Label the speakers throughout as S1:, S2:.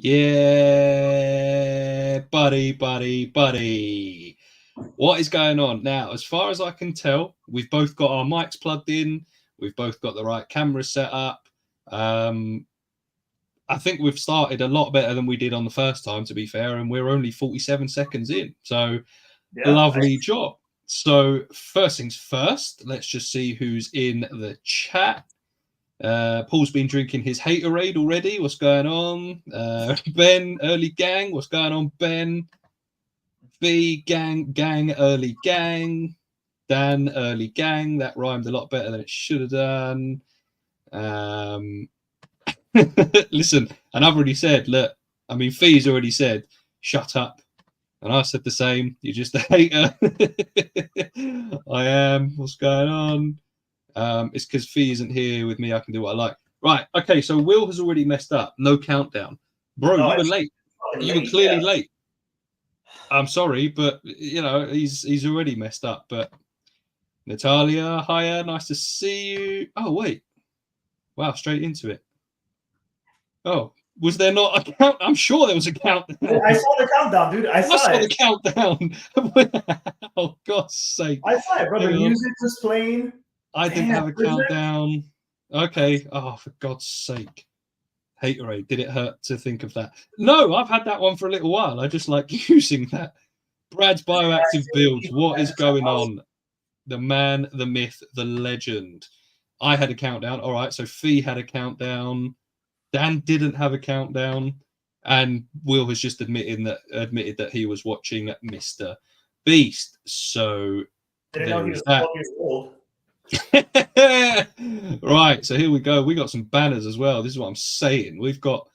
S1: Yeah, buddy. What is going on now? As far as I can tell, we've both got our mics plugged in. We've both got the right camera set up. I think we've started a lot better than we did on the first time, to be fair, and we're only 47 seconds in. So, lovely job. So, first things first, let's just see who's in the chat. Paul's been drinking his Haterade already. What's going on? Ben, early gang. What's going on, Ben? B, gang, early gang. Dan, early gang. That rhymed a lot better than it should have done. Listen, and I've already said, look, I mean, Fee's already said, shut up. And I said the same. You're just a hater. I am. What's going on? It's because Fee isn't here with me. I can do what I like. Right. Okay. So Will has already messed up. No countdown. Bro, you were late. You were clearly late. I'm sorry, but, you know, he's already messed up. But Natalia, hiya. Nice to see you. Oh, wait. Wow. Straight into it. Oh, was there not a count? I'm sure there was a countdown.
S2: I saw the countdown, dude. I saw
S1: the countdown. Oh, God's sake.
S2: I saw it, bro. The music was playing.
S1: I didn't have a countdown. Okay. Oh, for God's sake. Haterade. Did it hurt to think of that? No, I've had that one for a little while. I just like using that. Brad's bioactive builds. What is going on? The man, the myth, the legend. I had a countdown. All right. So Fee had a countdown. Dan didn't have a countdown. And Will has just admitted that he was watching Mr. Beast. So
S2: didn't know he was 12 years old.
S1: Right, so here we go. We got some banners as well. This is what I'm saying. We've got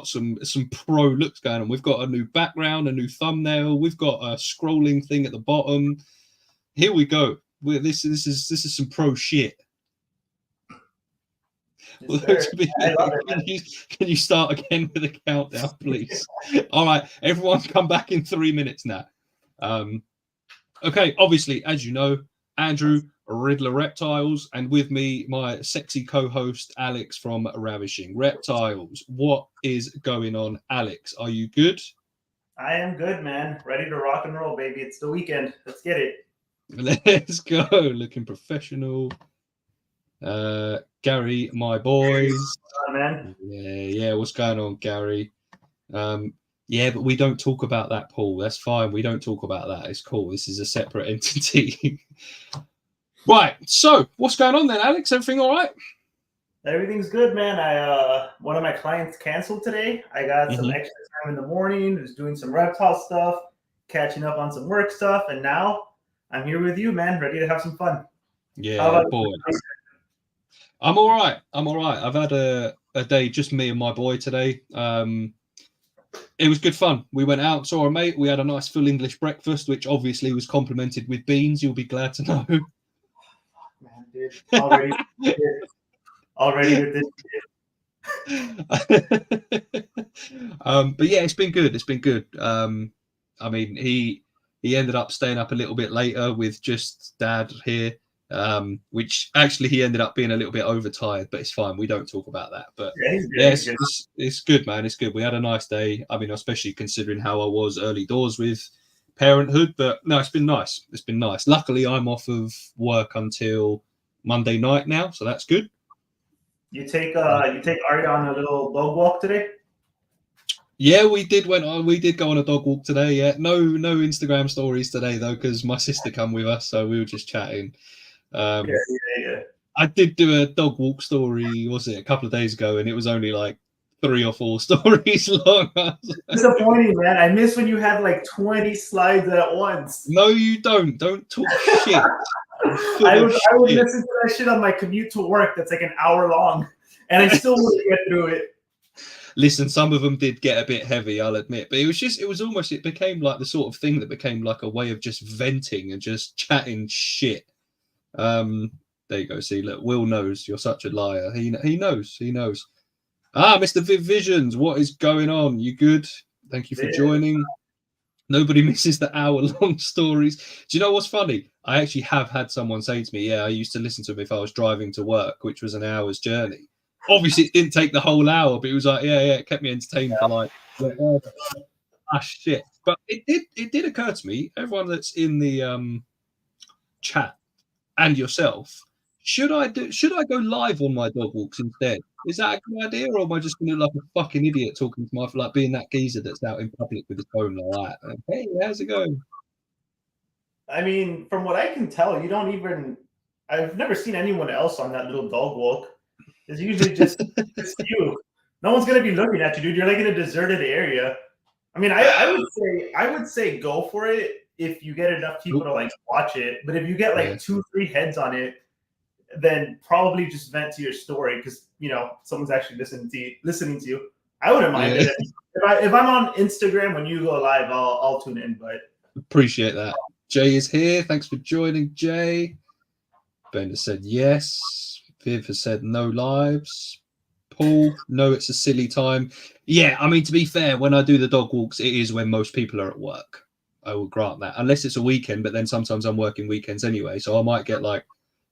S1: some pro looks going on. We've got a new background, a new thumbnail. We've got a scrolling thing at the bottom. Here we go. This is some pro shit. Can you start again with a countdown, please? All right, everyone, come back in 3 minutes now. Okay, obviously, as you know, Andrew Riddler Reptiles, and with me, my sexy co-host Alex from Ravishing Reptiles. What is going on, Alex? Are you good?
S2: I am good, man. Ready to rock and roll, baby. It's the weekend. Let's get it.
S1: Let's go. Looking professional. Gary, my boys.
S2: What's on, man?
S1: Yeah. What's going on, Gary? Yeah, but we don't talk about that, Paul. That's fine. We don't talk about that. It's cool. This is a separate entity. Right. So, what's going on then, Alex? Everything all right?
S2: Everything's good, man. One of my clients canceled today. I got some extra time in the morning. Was doing some reptile stuff, catching up on some work stuff, and now I'm here with you, man. Ready to have some fun.
S1: Yeah, boy. I'm all right. I've had a day just me and my boy today. It was good fun. We went out, saw a mate. We had a nice full English breakfast, which obviously was complemented with beans. You'll be glad to know.
S2: Man, dude, already with this
S1: shit. But yeah, it's been good. I mean, he ended up staying up a little bit later with just Dad here. Which actually he ended up being a little bit overtired, but it's fine. We don't talk about that. But it's good, man. It's good. We had a nice day. I mean, especially considering how I was early doors with parenthood. But no, it's been nice. It's been nice. Luckily, I'm off of work until Monday night now, so that's good.
S2: You take Ari on a little dog walk today?
S1: Yeah, we did go on a dog walk today. Yeah, no Instagram stories today though, because my sister come with us, so we were just chatting. Yeah. I did do a dog walk story, was it a couple of days ago, and it was only like 3 or 4 stories long.
S2: Disappointing, man. I miss when you had like 20 slides at once.
S1: No, you don't. Don't talk shit.
S2: I would listen to that shit on my commute to work. That's like an hour long, and I still wouldn't get through it.
S1: Listen, some of them did get a bit heavy, I'll admit, but it became like the sort of thing that became like a way of just venting and just chatting shit. There you go. See, look, Will knows. You're such a liar. He knows. Mr. Viv Visions, what is going on? You good? Thank you for joining. Nobody misses the hour-long stories. Do you know what's funny? I actually have had someone say to me, yeah, I used to listen to them if I was driving to work, which was an hour's journey. obviously it didn't take the whole hour, but it was like, yeah, it kept me entertained for like, shit. But it did occur to me, everyone that's in the chat and yourself, should I go live on my dog walks instead? Is that a good idea, or am I just going to look like a fucking idiot talking to my, like being that geezer that's out in public with his phone like that? Hey, how's it going?
S2: I mean, from what I can tell, you don't even. I've never seen anyone else on that little dog walk. It's usually just it's you. No one's gonna be looking at you, dude. You're like in a deserted area. I mean, I would say go for it if you get enough people to like watch it. But if you get like 2-3 heads on it, then probably just vent to your story because someone's actually listening to you. I wouldn't mind it. If I'm on Instagram when you go live, I'll tune in. But
S1: appreciate that. Jay is here. Thanks for joining, Jay. Ben has said yes. Viv has said no lives. Paul, no, it's a silly time. Yeah, I mean, to be fair, when I do the dog walks, it is when most people are at work. I will grant that, unless it's a weekend. But then sometimes I'm working weekends anyway, so I might get like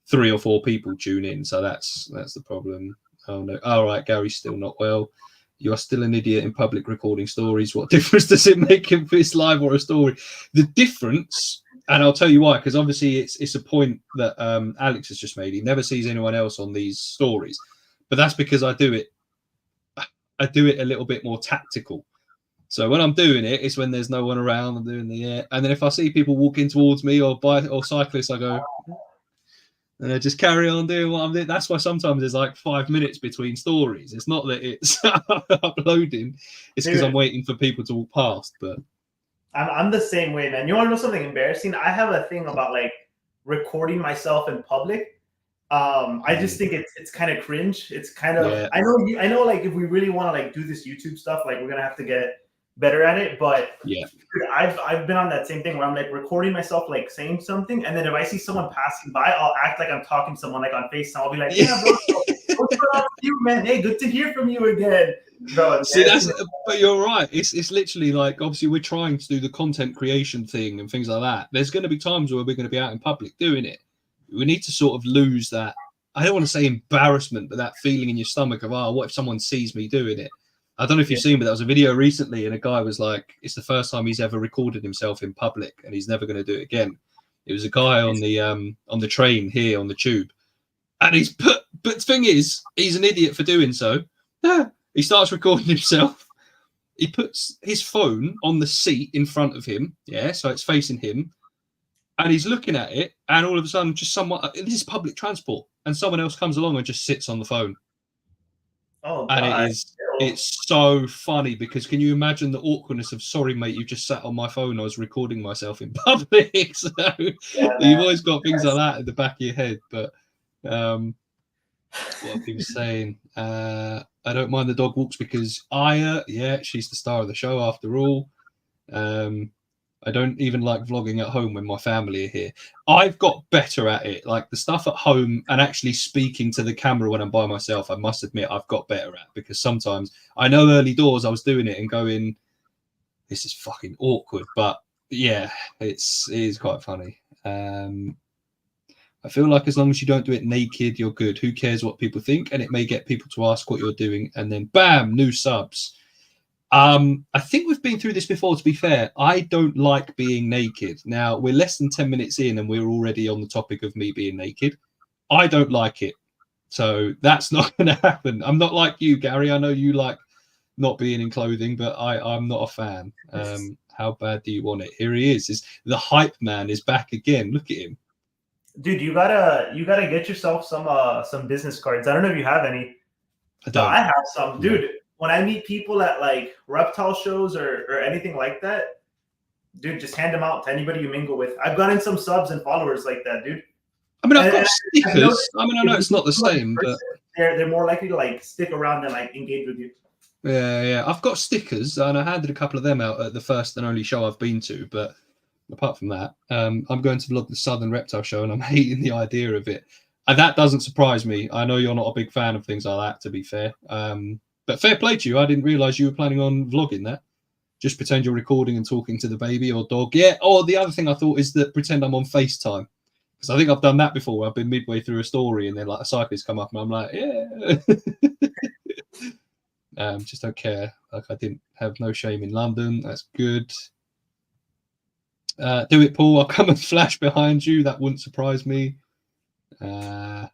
S1: 3 or 4 people tune in. So that's the problem. Oh no! All right, Gary's still not well. You are still an idiot in public recording stories. What difference does it make if it's live or a story? The difference, and I'll tell you why, because obviously it's a point that Alex has just made. He never sees anyone else on these stories, but that's because I do it a little bit more tactical. So when I'm doing it, it's when there's no one around. I'm doing the air, and then if I see people walking towards me or cyclists, I go. And I just carry on doing what I'm doing. That's why sometimes there's like 5 minutes between stories. It's not that it's uploading. It's because I'm waiting for people to walk past. But
S2: I'm the same way, man. You want to know something embarrassing? I have a thing about like recording myself in public. I just think it's kind of cringe. It's kind of I know like if we really want to like do this YouTube stuff, like we're gonna have to get better at it. But
S1: yeah,
S2: dude, I've been on that same thing where I'm like recording myself like saying something, and then if I see someone passing by, I'll act like I'm talking to someone like on FaceTime. I'll be like, yeah, bro, what's going on with you, man? Hey, good to hear from you again. Bro,
S1: see, but you're right. It's literally like, obviously we're trying to do the content creation thing and things like that. There's going to be times where we're going to be out in public doing it. We need to sort of lose that, I don't want to say embarrassment, but that feeling in your stomach of, what if someone sees me doing it? I don't know if you've seen, but there was a video recently and a guy was like, it's the first time he's ever recorded himself in public and he's never going to do it again. It was a guy on the train here on the tube. And but the thing is, he's an idiot for doing so. He starts recording himself. He puts his phone on the seat in front of him. Yeah, so it's facing him. And he's looking at it. And all of a sudden, this is public transport. And someone else comes along and just sits on the phone.
S2: Oh, God.
S1: And it's so funny because can you imagine the awkwardness of, sorry, mate, you just sat on my phone. I was recording myself in public. So you've always got things like that in the back of your head. But what are people saying? I don't mind the dog walks because Aya, she's the star of the show after all. I don't even like vlogging at home when my family are here. I've got better at it. Like the stuff at home and actually speaking to the camera when I'm by myself, I must admit I've got better at, because sometimes I know early doors I was doing it and going, this is fucking awkward. But yeah, it is quite funny. I feel like as long as you don't do it naked, you're good. Who cares what people think? And it may get people to ask what you're doing. And then bam, new subs. I think we've been through this before, to be fair. I don't like being naked. Now, we're less than 10 minutes in and we're already on the topic of me being naked. I don't like it. So that's not going to happen. I'm not like you, Gary. I know you like not being in clothing, but I'm not a fan. How bad do you want it? Here he is. The hype man is back again. Look at him.
S2: Dude, you gotta get yourself some business cards. I don't know if you have any.
S1: I don't.
S2: I have some. Dude, when I meet people at like reptile shows or anything like that, dude, just hand them out to anybody you mingle with. I've gotten some subs and followers like that, dude.
S1: I mean, I've got stickers. I know it's not the same, but
S2: they're more likely to like stick around and like engage with you.
S1: Yeah. I've got stickers and I handed a couple of them out at the first and only show I've been to, but apart from that, I'm going to vlog the Southern Reptile Show and I'm hating the idea of it. And that doesn't surprise me. I know you're not a big fan of things like that, to be fair. But fair play to you. I didn't realise you were planning on vlogging that. Just pretend you're recording and talking to the baby or dog. Yeah. Or the other thing I thought is that pretend I'm on FaceTime. Because I think I've done that before. I've been midway through a story and then like a cyclist come up and I'm like, yeah. Just don't care. Like I didn't have no shame in London. That's good. Do it, Paul. I'll come and flash behind you. That wouldn't surprise me. Mr.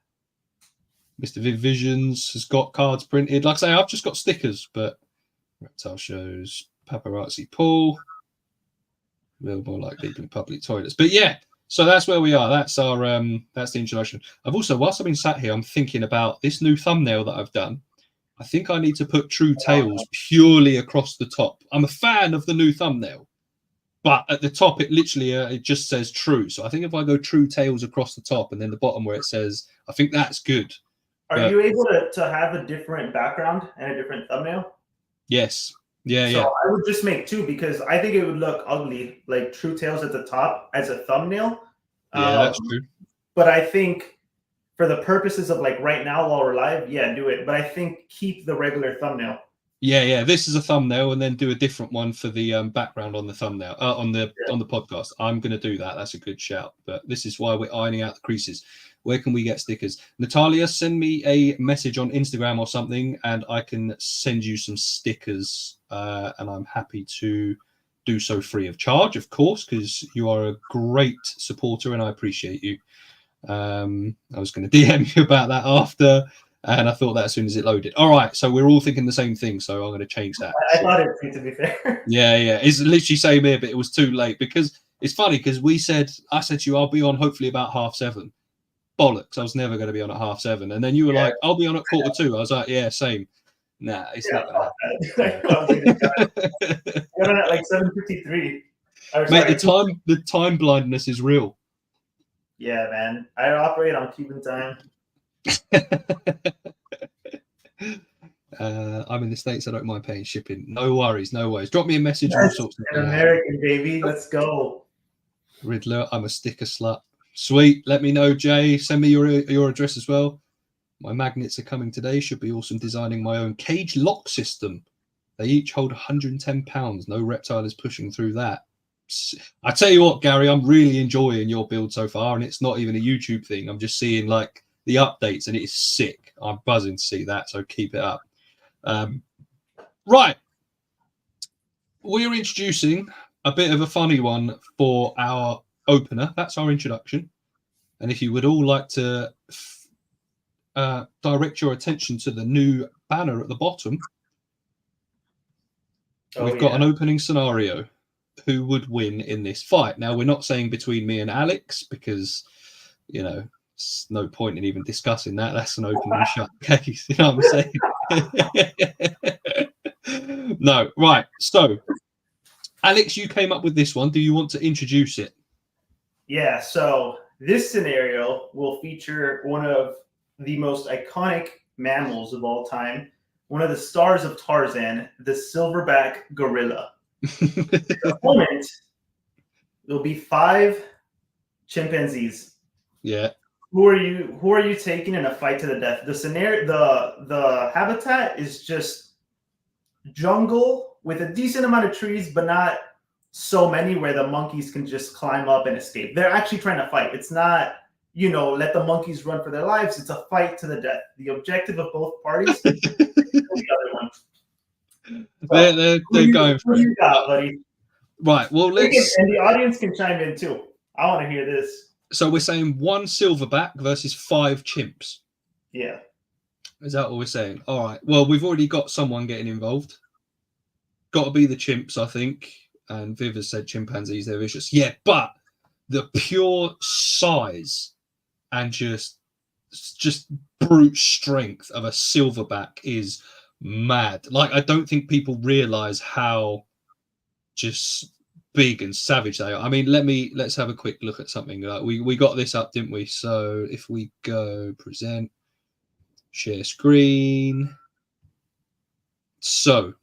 S1: Viv Visions has got cards printed. Like I say, I've just got stickers, but Reptile shows paparazzi Paul. A little more like people in public toilets. But yeah, so that's where we are. That's our that's the introduction. I've also, whilst I've been sat here, I'm thinking about this new thumbnail that I've done. I think I need to put True Tales purely across the top. I'm a fan of the new thumbnail, but at the top it literally it just says True. So I think if I go True Tales across the top and then the bottom where it says, I think that's good.
S2: Are you able to have a different background and a different thumbnail?
S1: Yes. Yeah,
S2: so I would just make two because I think it would look ugly, like True Tales at the top as a thumbnail.
S1: Yeah, that's true.
S2: But I think for the purposes of like right now while we're live, yeah, do it. But I think keep the regular thumbnail.
S1: Yeah. This is a thumbnail, and then do a different one for the background on the thumbnail on the podcast. I'm going to do that. That's a good shout. But this is why we're ironing out the creases. Where can we get stickers? Natalia, send me a message on Instagram or something, and I can send you some stickers. And I'm happy to do so free of charge, of course, because you are a great supporter, and I appreciate you. I was going to DM you about that after, and I thought that as soon as it loaded. All right, so we're all thinking the same thing, so I'm going to change that.
S2: I thought it would, to be fair.
S1: Yeah. It's literally same here, but it was too late because it's funny because I said to you, I'll be on hopefully about 7:30. Bollocks, I was never going to be on at 7:30. And then you were like, I'll be on at 1:45. I was like, yeah, same. Nah, it's not going to happen.
S2: You're at like 7:53.
S1: Mate, the time blindness is real.
S2: Yeah, man. I operate on Cuban time.
S1: I'm in the States. I don't mind paying shipping. No worries. Drop me a message.
S2: All sorts of American, baby. Let's go.
S1: Riddler, I'm a sticker slut. Sweet. Let me know, Jay. Send me your address as well. My magnets are coming today. Should be awesome. Designing my own cage lock system. They each hold 110 pounds. No reptile is pushing through that. I tell you what, Gary, I'm really enjoying your build so far, and it's not even a YouTube thing. I'm just seeing like the updates, and it is sick. I'm buzzing to see that, so keep it up. Right, we're introducing a bit of a funny one for our opener. That's our introduction, and if you would all like to direct your attention to the new banner at the bottom, we've got an opening scenario. Who would win in this fight? Now, we're not saying between me and Alex because, you know, there's no point in even discussing that. That's an open and shut case. You know what I'm saying? No, right. So, Alex, you came up with this one. Do you want to introduce it?
S2: Yeah. So this scenario will feature one of the most iconic mammals of all time, one of the stars of Tarzan, the silverback gorilla. The opponent will be 5 chimpanzees.
S1: Yeah.
S2: Who are you taking in a fight to the death? The scenario, the habitat is just jungle with a decent amount of trees, but not so many where the monkeys can just climb up and escape. They're actually trying to fight. It's not, let the monkeys run for their lives. It's a fight to the death. The objective of both parties is the other one.
S1: So, they're going for it.
S2: Buddy?
S1: Right. Well, let's.
S2: And the audience can chime in too. I want to hear this.
S1: So we're saying 1 silverback versus 5 chimps.
S2: Yeah.
S1: Is that what we're saying? All right. Well, we've already got someone getting involved. Got to be the chimps, I think. And Viv has said chimpanzees, they're vicious. Yeah, but the pure size and just brute strength of a silverback is mad. Like, I don't think people realize how just big and savage they are. I mean, let's have a quick look at something. We got this up, didn't we? So if we go present, share screen. So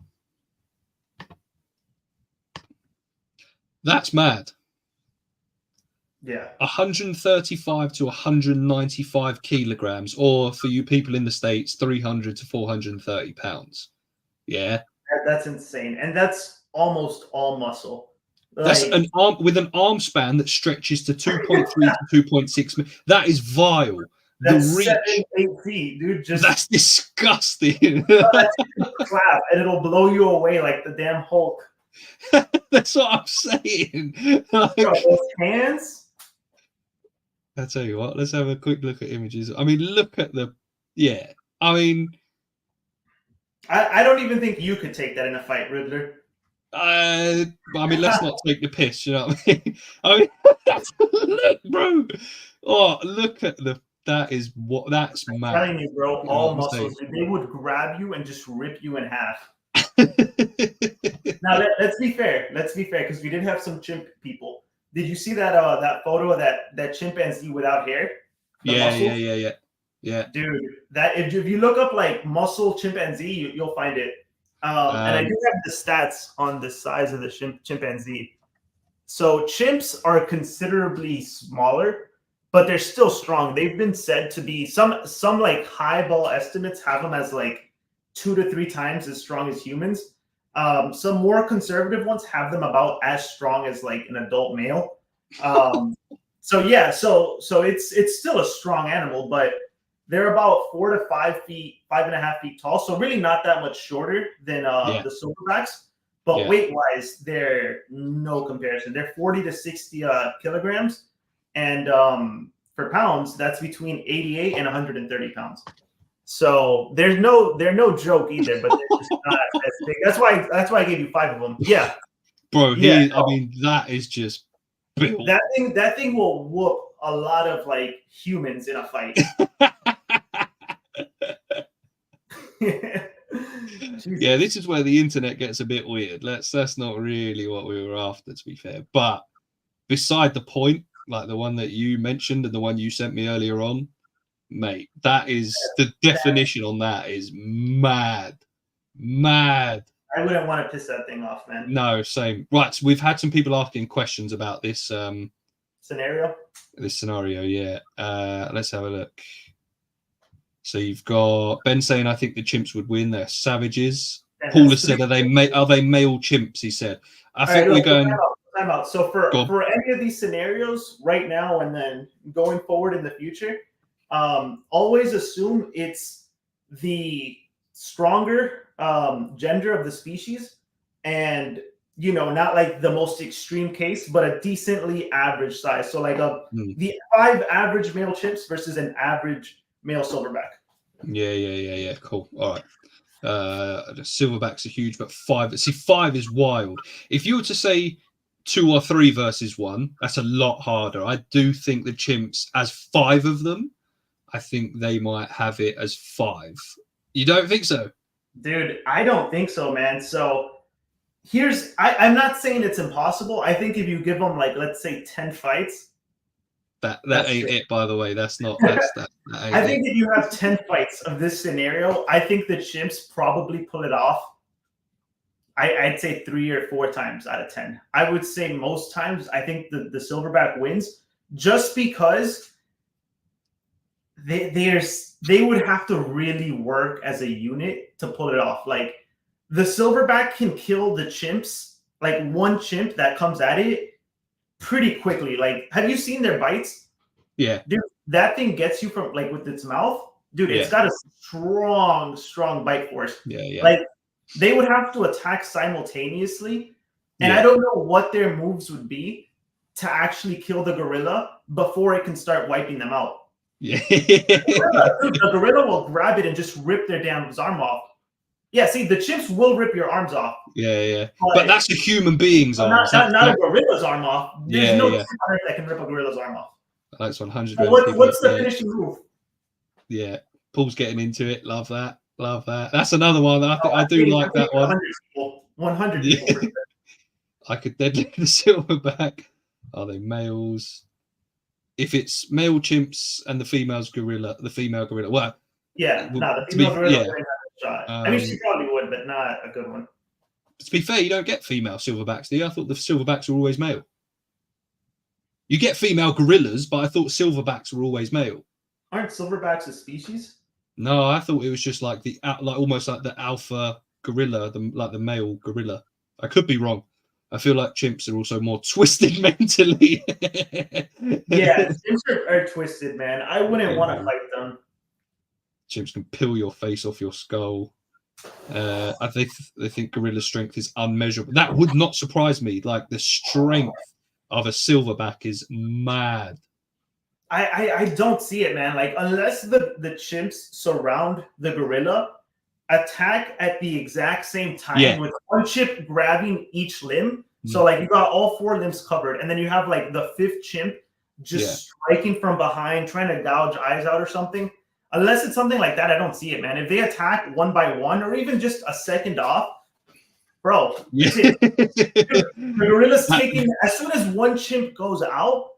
S1: that's mad.
S2: Yeah.
S1: 135 to 195 kilograms, or for you people in the States, 300 to 430 pounds. Yeah.
S2: That's insane. And that's almost all muscle.
S1: That's
S2: Like
S1: an arm with an arm span that stretches to 2.3 to 2.6. That is vile. The
S2: that's
S1: reach.
S2: 7-8 feet, dude. Just
S1: That's disgusting.
S2: that's clap, and it'll blow you away like the damn Hulk.
S1: That's what I'm saying. Like,
S2: Bro, those hands.
S1: I tell you what, let's have a quick look at images. I mean, look at the. Yeah. I mean,
S2: I don't even think you could take that in a fight, Riddler.
S1: I mean, let's not take the piss. You know what I mean? I mean, look, bro. Oh, look at the. That is what. That's
S2: I'm
S1: mad.
S2: telling you, bro,
S1: You know
S2: all
S1: what I'm saying?
S2: muscles. They would grab you and just rip you in half. Now let's be fair. Let's be fair, because we did have some chimp people. Did you see that that photo of that chimpanzee without hair? The muscles?
S1: Yeah.
S2: Dude, that if you look up like muscle chimpanzee, you'll find it. And I do have the stats on the size of the chimpanzee. So chimps are considerably smaller, but they're still strong. They've been said to be some like highball estimates have them as like 2 to 3 times as strong as humans. Some more conservative ones have them about as strong as like an adult male. So yeah, so it's still a strong animal, but they're about 4 to 5 feet, 5.5 feet tall. So really not that much shorter than the silverbacks. But weight-wise, they're no comparison. They're 40 to 60 kilograms, and for pounds, that's between 88 and 130 pounds. So they're no joke either. But they're just not as big. That's why I gave you 5 of them. Yeah,
S1: bro.
S2: Yeah,
S1: I mean, that is just built.
S2: that thing will whoop a lot of like humans in a fight.
S1: Yeah, this is where the internet gets a bit weird. That's not really what we were after, to be fair. But beside the point, like the one that you mentioned and the one you sent me earlier on, mate, that is the definition on that is mad.
S2: I wouldn't want to piss that thing off, man.
S1: No, same. Right, so we've had some people asking questions about this
S2: scenario.
S1: This scenario, yeah. Let's have a look. So you've got Ben saying, "I think the chimps would win. They're savages." Paul has said, "Are they male chimps?" He said. I think we're going.
S2: Time out. So for any of these scenarios right now and then going forward in the future, always assume it's the stronger gender of the species, and not like the most extreme case, but a decently average size. So like the 5 average male chimps versus an average male silverback.
S1: Yeah. Cool. All right. The silverbacks are huge, but 5. See, 5 is wild. If you were to say 2 or 3 versus 1, that's a lot harder. I do think the chimps, as 5 of them, I think they might have it as 5. You don't think so?
S2: Dude, I don't think so, man. So I'm not saying it's impossible. I think if you give them like, let's say 10 fights.
S1: That ain't it, by the way. That's not. That ain't
S2: I think if you have 10 fights of this scenario, I think the chimps probably pull it off. I'd say 3 or 4 times out of 10. I would say most times I think the silverback wins, just because they would have to really work as a unit to pull it off. Like the silverback can kill the chimps, like one chimp that comes at it pretty quickly. Like, have you seen their bites?
S1: Yeah,
S2: dude, that thing gets you from like with its mouth, dude. It's got a strong bite force.
S1: Yeah.
S2: Like they would have to attack simultaneously, and I don't know what their moves would be to actually kill the gorilla before it can start wiping them out.
S1: Yeah,
S2: the gorilla will grab it and just rip their damn arm off. Yeah, see, the chimps will rip your arms off.
S1: Yeah. But that's a human being's arm.
S2: Not a gorilla's arm off. There's no chimp on Earth that can rip a gorilla's arm off.
S1: That's 100.
S2: What's the finishing move?
S1: Yeah, Paul's getting into it. Love that. That's another one. I do like that one.
S2: 100 people.
S1: I could deadlift the silverback. Are they males? If it's male chimps and the female gorilla. Well,
S2: yeah, the female gorilla wouldn't have a shot. I mean, she probably would, but not a good one.
S1: To be fair, you don't get female silverbacks, do you? I thought the silverbacks were always male. You get female gorillas, but I thought silverbacks were always male.
S2: Aren't silverbacks a species?
S1: No, I thought it was just like almost like the alpha gorilla, the male gorilla. I could be wrong. I feel like chimps are also more twisted mentally.
S2: Yeah, chimps are twisted, man. I wouldn't want to fight them.
S1: Chimps can peel your face off your skull. They think gorilla strength is unmeasurable. That would not surprise me. Like the strength of a silverback is mad.
S2: I don't see it, man. Like unless the chimps surround the gorilla, attack at the exact same time with one chimp grabbing each limb. So like you got all 4 limbs covered, and then you have like the 5th chimp just striking from behind, trying to gouge eyes out or something. Unless it's something like that, I don't see it, man. If they attack one by one, or even just a second off, bro, that's it. Dude, the gorilla's taking, as soon as one chimp goes out,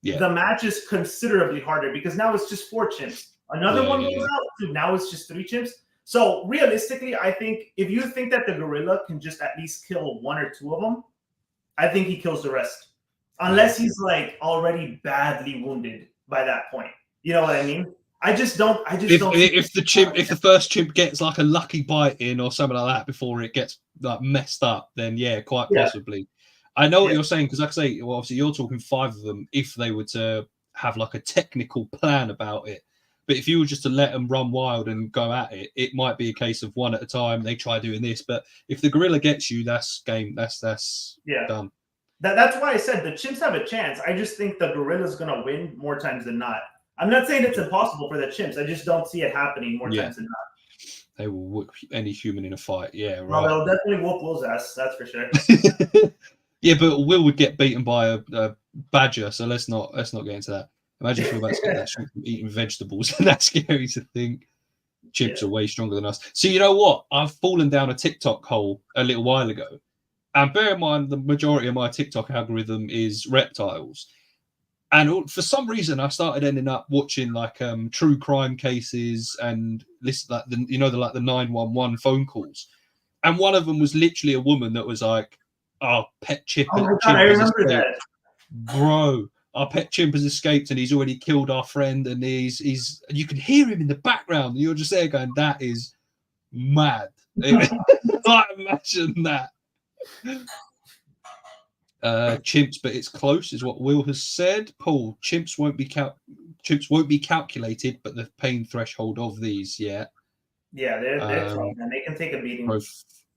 S2: the match is considerably harder because now it's just 4 chimps. Another one goes out, dude, now it's just 3 chimps. So realistically, I think if you think that the gorilla can just at least kill 1 or 2 of them, I think he kills the rest. Unless he's like already badly wounded by that point. You know what I mean? I just don't. If
S1: the first chimp gets like a lucky bite in or something like that before it gets like messed up, then quite possibly. I know what you're saying because, like I say, well, obviously you're talking 5 of them if they were to have like a technical plan about it. But if you were just to let them run wild and go at it, it might be a case of 1 at a time. They try doing this, but if the gorilla gets you, that's game. That's done.
S2: That's why I said the chimps have a chance. I just think the gorilla's gonna win more times than not. I'm not saying it's impossible for the chimps. I just don't see it happening more times than not.
S1: They will whoop any human in a fight. Yeah, right.
S2: Well, they'll definitely whoop Will's ass. That's for sure.
S1: But Will would get beaten by a badger. So let's not get into that. Imagine if we're about to get that strength from eating vegetables. That's scary to think. Chimps are way stronger than us. So you know what? I've fallen down a TikTok hole a little while ago. And bear in mind, the majority of my TikTok algorithm is reptiles. And for some reason, I started ending up watching like true crime cases and listen like the 911 phone calls. And one of them was literally a woman that was like, "Our pet chimp,
S2: I remember that,
S1: bro. Our pet chimp has escaped and he's already killed our friend, and he's you can hear him in the background, and you're just there going, that is mad." Like, imagine that. Chimps, but it's close, is what Will has said. Paul, chimps won't be calculated, but the pain threshold of these,
S2: they're tough, and they can take a beating.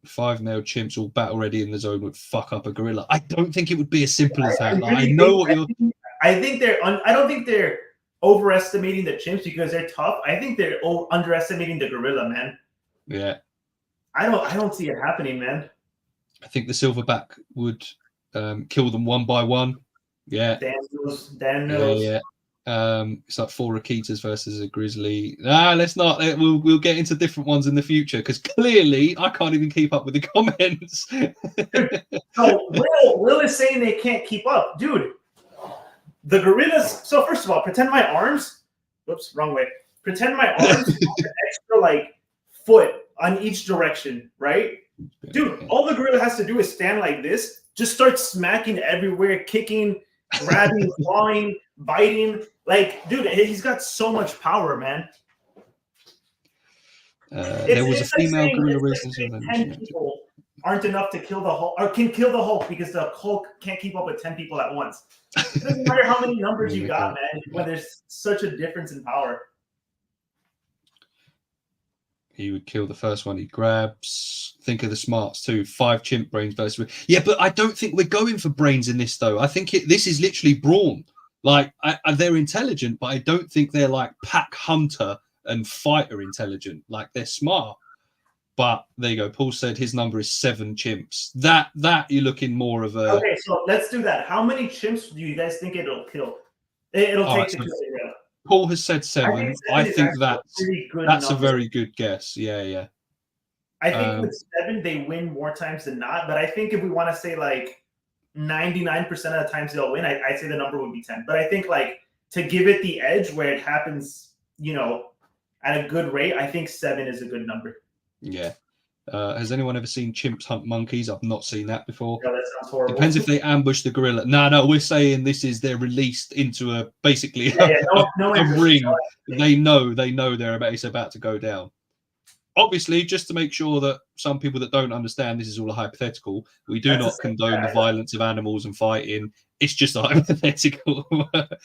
S1: 5 male chimps all battle ready in the zone would fuck up a gorilla. I don't think it would be as simple as that. I don't think they're overestimating the chimps because they're tough. I think they're underestimating the gorilla, man. Yeah.
S2: I don't see it happening, man.
S1: I think the silverback would kill them one by one. Yeah.
S2: Dan knows.
S1: Yeah. It's like 4 Akitas versus a grizzly. Let's not. We'll get into different ones in the future because clearly I can't even keep up with the comments.
S2: So Will is saying they can't keep up, dude. The gorillas. So first of all, pretend my arms. Whoops, wrong way. Pretend my arms have an extra like foot on each direction, right? Dude, all the gorilla has to do is stand like this, just start smacking everywhere, kicking, grabbing, clawing, biting. Like, dude, he's got so much power, man.
S1: There was a female gorilla recently.
S2: 10 people aren't enough to kill the Hulk, or can kill the Hulk because the Hulk can't keep up with 10 people at once. It doesn't matter how many numbers you got, man, when there's such a difference in power.
S1: He would kill the first one he grabs. Think of the smarts too. 5 chimp brains versus. Yeah, but I don't think we're going for brains in this though. I think this is literally brawn. Like they're intelligent, but I don't think they're like pack hunter and fighter intelligent. Like they're smart. But there you go. Paul said his number is 7 chimps. That you're looking more of a.
S2: Okay, so let's do that. How many chimps do you guys think it'll kill? It'll take to kill it.
S1: Paul has said 7. I think that's a very good guess. Yeah.
S2: I think with 7 they win more times than not. But I think if we want to say like 99% of the times they'll win, I'd say the number would be 10. But I think like to give it the edge where it happens, at a good rate, I think 7 is a good number.
S1: Yeah. Has anyone ever seen chimps hunt monkeys? I've not seen that before.
S2: Yeah, that sounds horrible.
S1: Depends if they ambush the gorilla. No, we're saying they're released into a basically a ring. They know it's about to go down. obviously, just to make sure that some people that don't understand, this is all a hypothetical. We do not condone the violence of animals and fighting. It's just a hypothetical. But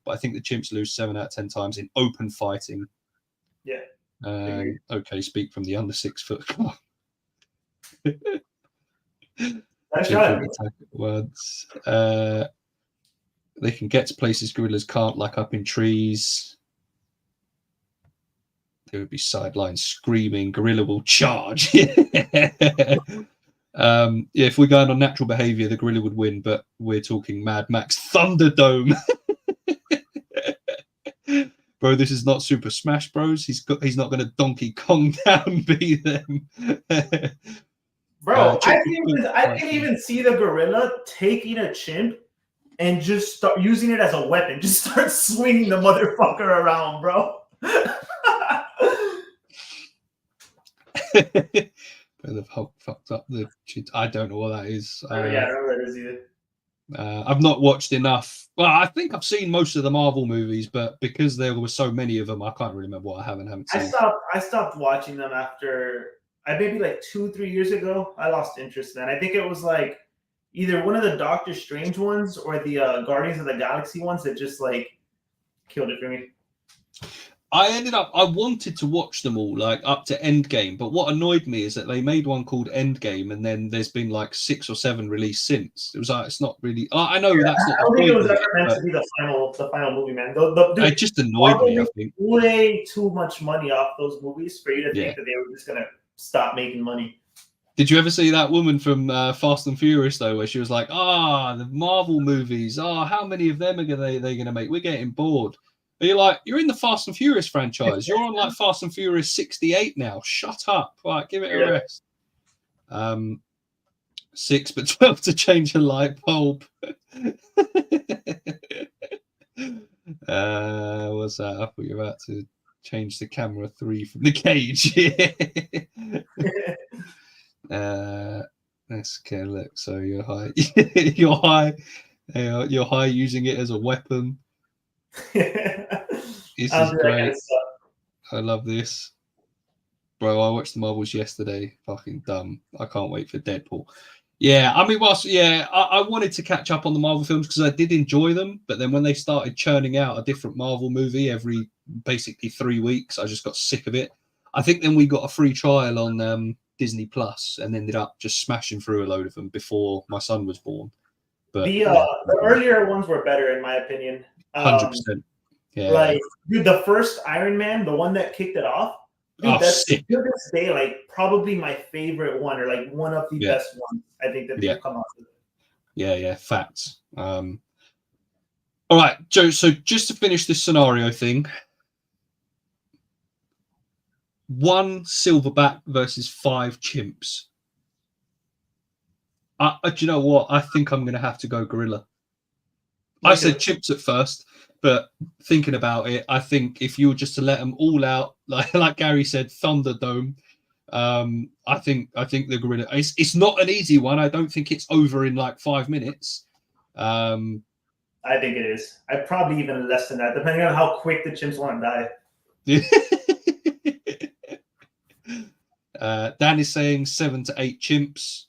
S1: I think the chimps lose 7 out of 10 times in open fighting.
S2: Yeah.
S1: Okay, speak from the under 6 foot club.
S2: That's right.
S1: Words. They can get to places gorillas can't, like up in trees. There would be sidelines screaming, gorilla will charge. If we're going on natural behavior, the gorilla would win, but we're talking Mad Max Thunderdome. Bro, this is not Super Smash Bros. He's not going to Donkey Kong down beat them.
S2: Bro, I can even see the gorilla taking a chimp and just start using it as a weapon. Just start swinging the motherfucker around, bro.
S1: The Hulk fucked up the. I don't know what that is.
S2: Yeah, I don't know what that is either.
S1: I've not watched enough. Well, I think I've seen most of the Marvel movies, but because there were so many of them, I can't really remember what I haven't seen.
S2: I stopped watching them after maybe like 2-3 years ago. I lost interest then. I think it was like either one of the Doctor Strange ones or the Guardians of the Galaxy ones that just like killed it for me.
S1: I wanted to watch them all, like up to Endgame, but what annoyed me is that they made one called Endgame, and then there's been like 6 or 7 released since. It was like, it's not really. I know that's not.
S2: I don't think it was ever meant to be the final movie, man. Dude,
S1: it just annoyed me. I think
S2: way too much money off those movies for you to think that they were just gonna stop making money.
S1: Did you ever see that woman from Fast and Furious though, where she was like, the Marvel movies, how many of them are they going to make? We're getting bored. But you're like, you're in the Fast and Furious franchise. You're on like Fast and Furious 68 now. Shut up. Like, give it a rest. 6 but 12 to change a light bulb. What's that? I thought you were about to change the camera 3 from the cage. Let's okay, look. So you're high. You're high using it as a weapon. This is great. I love this, bro. I watched the Marvels yesterday. Fucking dumb. I can't wait for Deadpool. Yeah, I mean, I wanted to catch up on the Marvel films because I did enjoy them, but then when they started churning out a different Marvel movie every basically 3 weeks, I just got sick of it. I think then we got a free trial on Disney Plus and ended up just smashing through a load of them before my son was born. But
S2: the earlier ones were better, in my opinion.
S1: 100%. Yeah.
S2: Like, dude, the first Iron Man, the one that kicked it off, dude, that's to this day, like, probably my favorite one, or like one of the best ones I think that they've come out with.
S1: Yeah, facts. All right, Joe. So just to finish this scenario thing, 1 silverback versus 5 chimps. Do you know what? I think I'm going to have to go gorilla. I said chimps at first, but thinking about it, I think if you were just to let them all out, like Gary said, Thunderdome, I think the gorilla. It's not an easy one. I don't think it's over in like 5 minutes.
S2: I think it is. I probably even less than that, depending on how quick the chimps want to
S1: die. Dan is saying 7 to 8 chimps.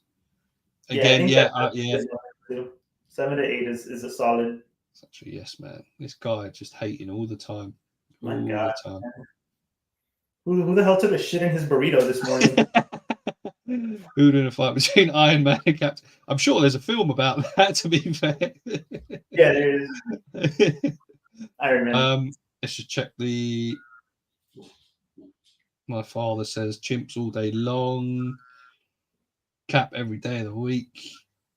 S1: Again,
S2: 7 to 8 is a solid.
S1: Such a yes, man. This guy just hating all the time.
S2: My God. Who the hell took a shit in his burrito this morning?
S1: Who'd in a fight between Iron Man and Captain? I'm sure there's a film about that, to be fair.
S2: Yeah, there is. Iron Man.
S1: Let's just check the. My father says chimps all day long. Cap every day of the week.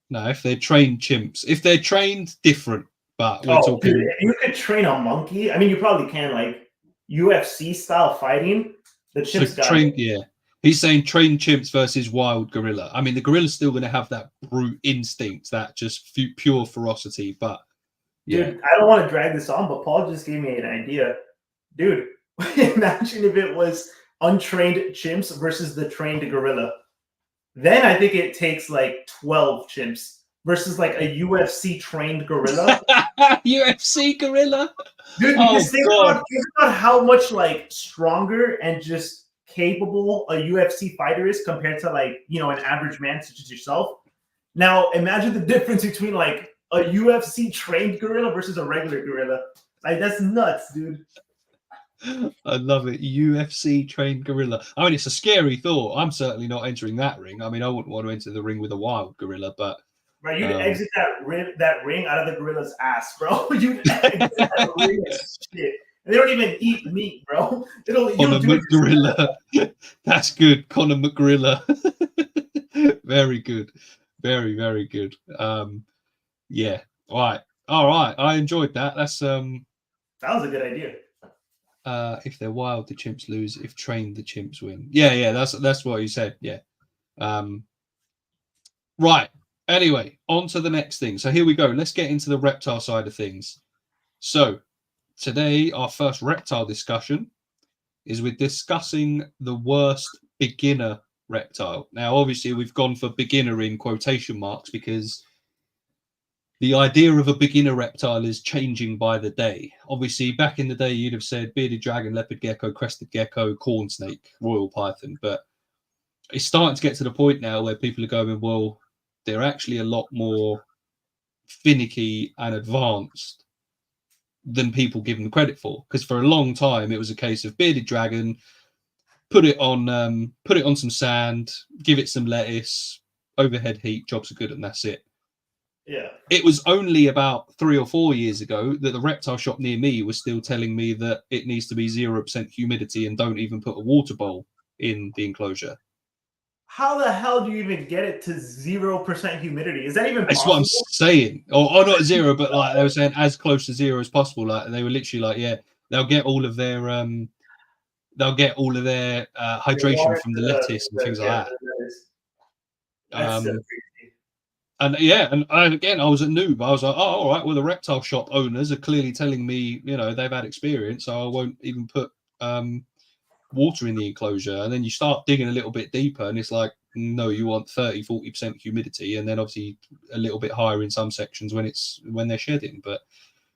S1: No, if they're trained chimps. If they're trained, different. But we're talking.
S2: Dude, if you could train a monkey, I mean, you probably can, like UFC style fighting. The chimps got
S1: trained. Yeah, he's saying trained chimps versus wild gorilla. I mean, the gorilla's still going to have that brute instinct, that just pure ferocity. But yeah,
S2: dude, I don't want to drag this on, but Paul just gave me an idea. Dude, imagine if it was untrained chimps versus the trained gorilla. Then I think it takes like 12 chimps versus like a UFC trained gorilla.
S1: UFC gorilla?
S2: Dude, because think about how much like stronger and just capable a UFC fighter is compared to like, you know, an average man such as yourself. Now imagine the difference between like a UFC trained gorilla versus a regular gorilla. Like that's nuts, dude.
S1: I love it. UFC trained gorilla. I mean, it's a scary thought. I'm certainly not entering that ring. I mean, I wouldn't want to enter the ring with a wild gorilla, but
S2: right, you'd exit that ring out of the gorilla's ass, bro. You'd exit that ring as shit. And they don't even eat meat, bro.
S1: Conor McGorilla. That's good. Conor McGorilla. Very good. Very, very good. Yeah. All right. I enjoyed that. That's
S2: that was a good idea.
S1: If they're wild, the chimps lose. If trained, the chimps win. Yeah. That's what you said. Yeah. Right. Anyway, on to the next thing. So here we go. Let's get into the reptile side of things. So today, our first reptile discussion is we're discussing the worst beginner reptile. Now, obviously, we've gone for beginner in quotation marks because the idea of a beginner reptile is changing by the day. Obviously, back in the day, you'd have said bearded dragon, leopard gecko, crested gecko, corn snake, royal python. But it's starting to get to the point now where people are going, well, they're actually a lot more finicky and advanced than people give them credit for. Because for a long time, it was a case of bearded dragon, put it on some sand, give it some lettuce, overhead heat, jobs are good, and that's it.
S2: Yeah.
S1: It was only about 3 or 4 years ago that the reptile shop near me was still telling me that it needs to be 0% humidity and don't even put a water bowl in the enclosure.
S2: How the hell do you even get it to 0% humidity? Is that even possible?
S1: That's what I'm saying. Or not zero, but like they were saying as close to zero as possible. Like they were literally like, yeah, they'll get all of their hydration from the lettuce and things like that.
S2: That's so crazy.
S1: And yeah, and I was a noob. I was like, oh, all right. Well, the reptile shop owners are clearly telling me, you know, they've had experience, so I won't even put water in the enclosure. And then you start digging a little bit deeper, and it's like, no, you want 30-40% humidity, and then obviously a little bit higher in some sections when they're shedding. But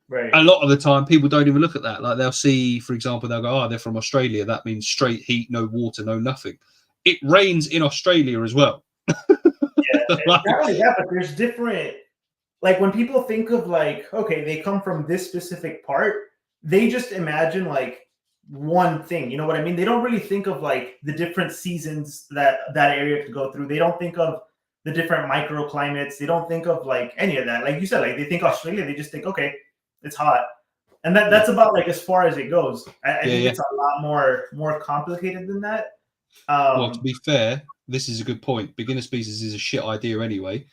S2: right.
S1: A lot of the time, people don't even look at that. Like they'll see, for example, they'll go, oh, they're from Australia. That means straight heat, no water, no nothing. It rains in Australia as well.
S2: Yeah, not only that, but there's different, like when people think of like, okay, they come from this specific part, they just imagine like one thing, you know what I mean? They don't really think of like the different seasons that area could go through. They don't think of the different microclimates. They don't think of like any of that. Like you said, like they think Australia, they just think, okay, it's hot. And that's about like as far as it goes. I think it's a lot more complicated than that.
S1: Well, to be fair, this is a good point. Beginner species is a shit idea anyway.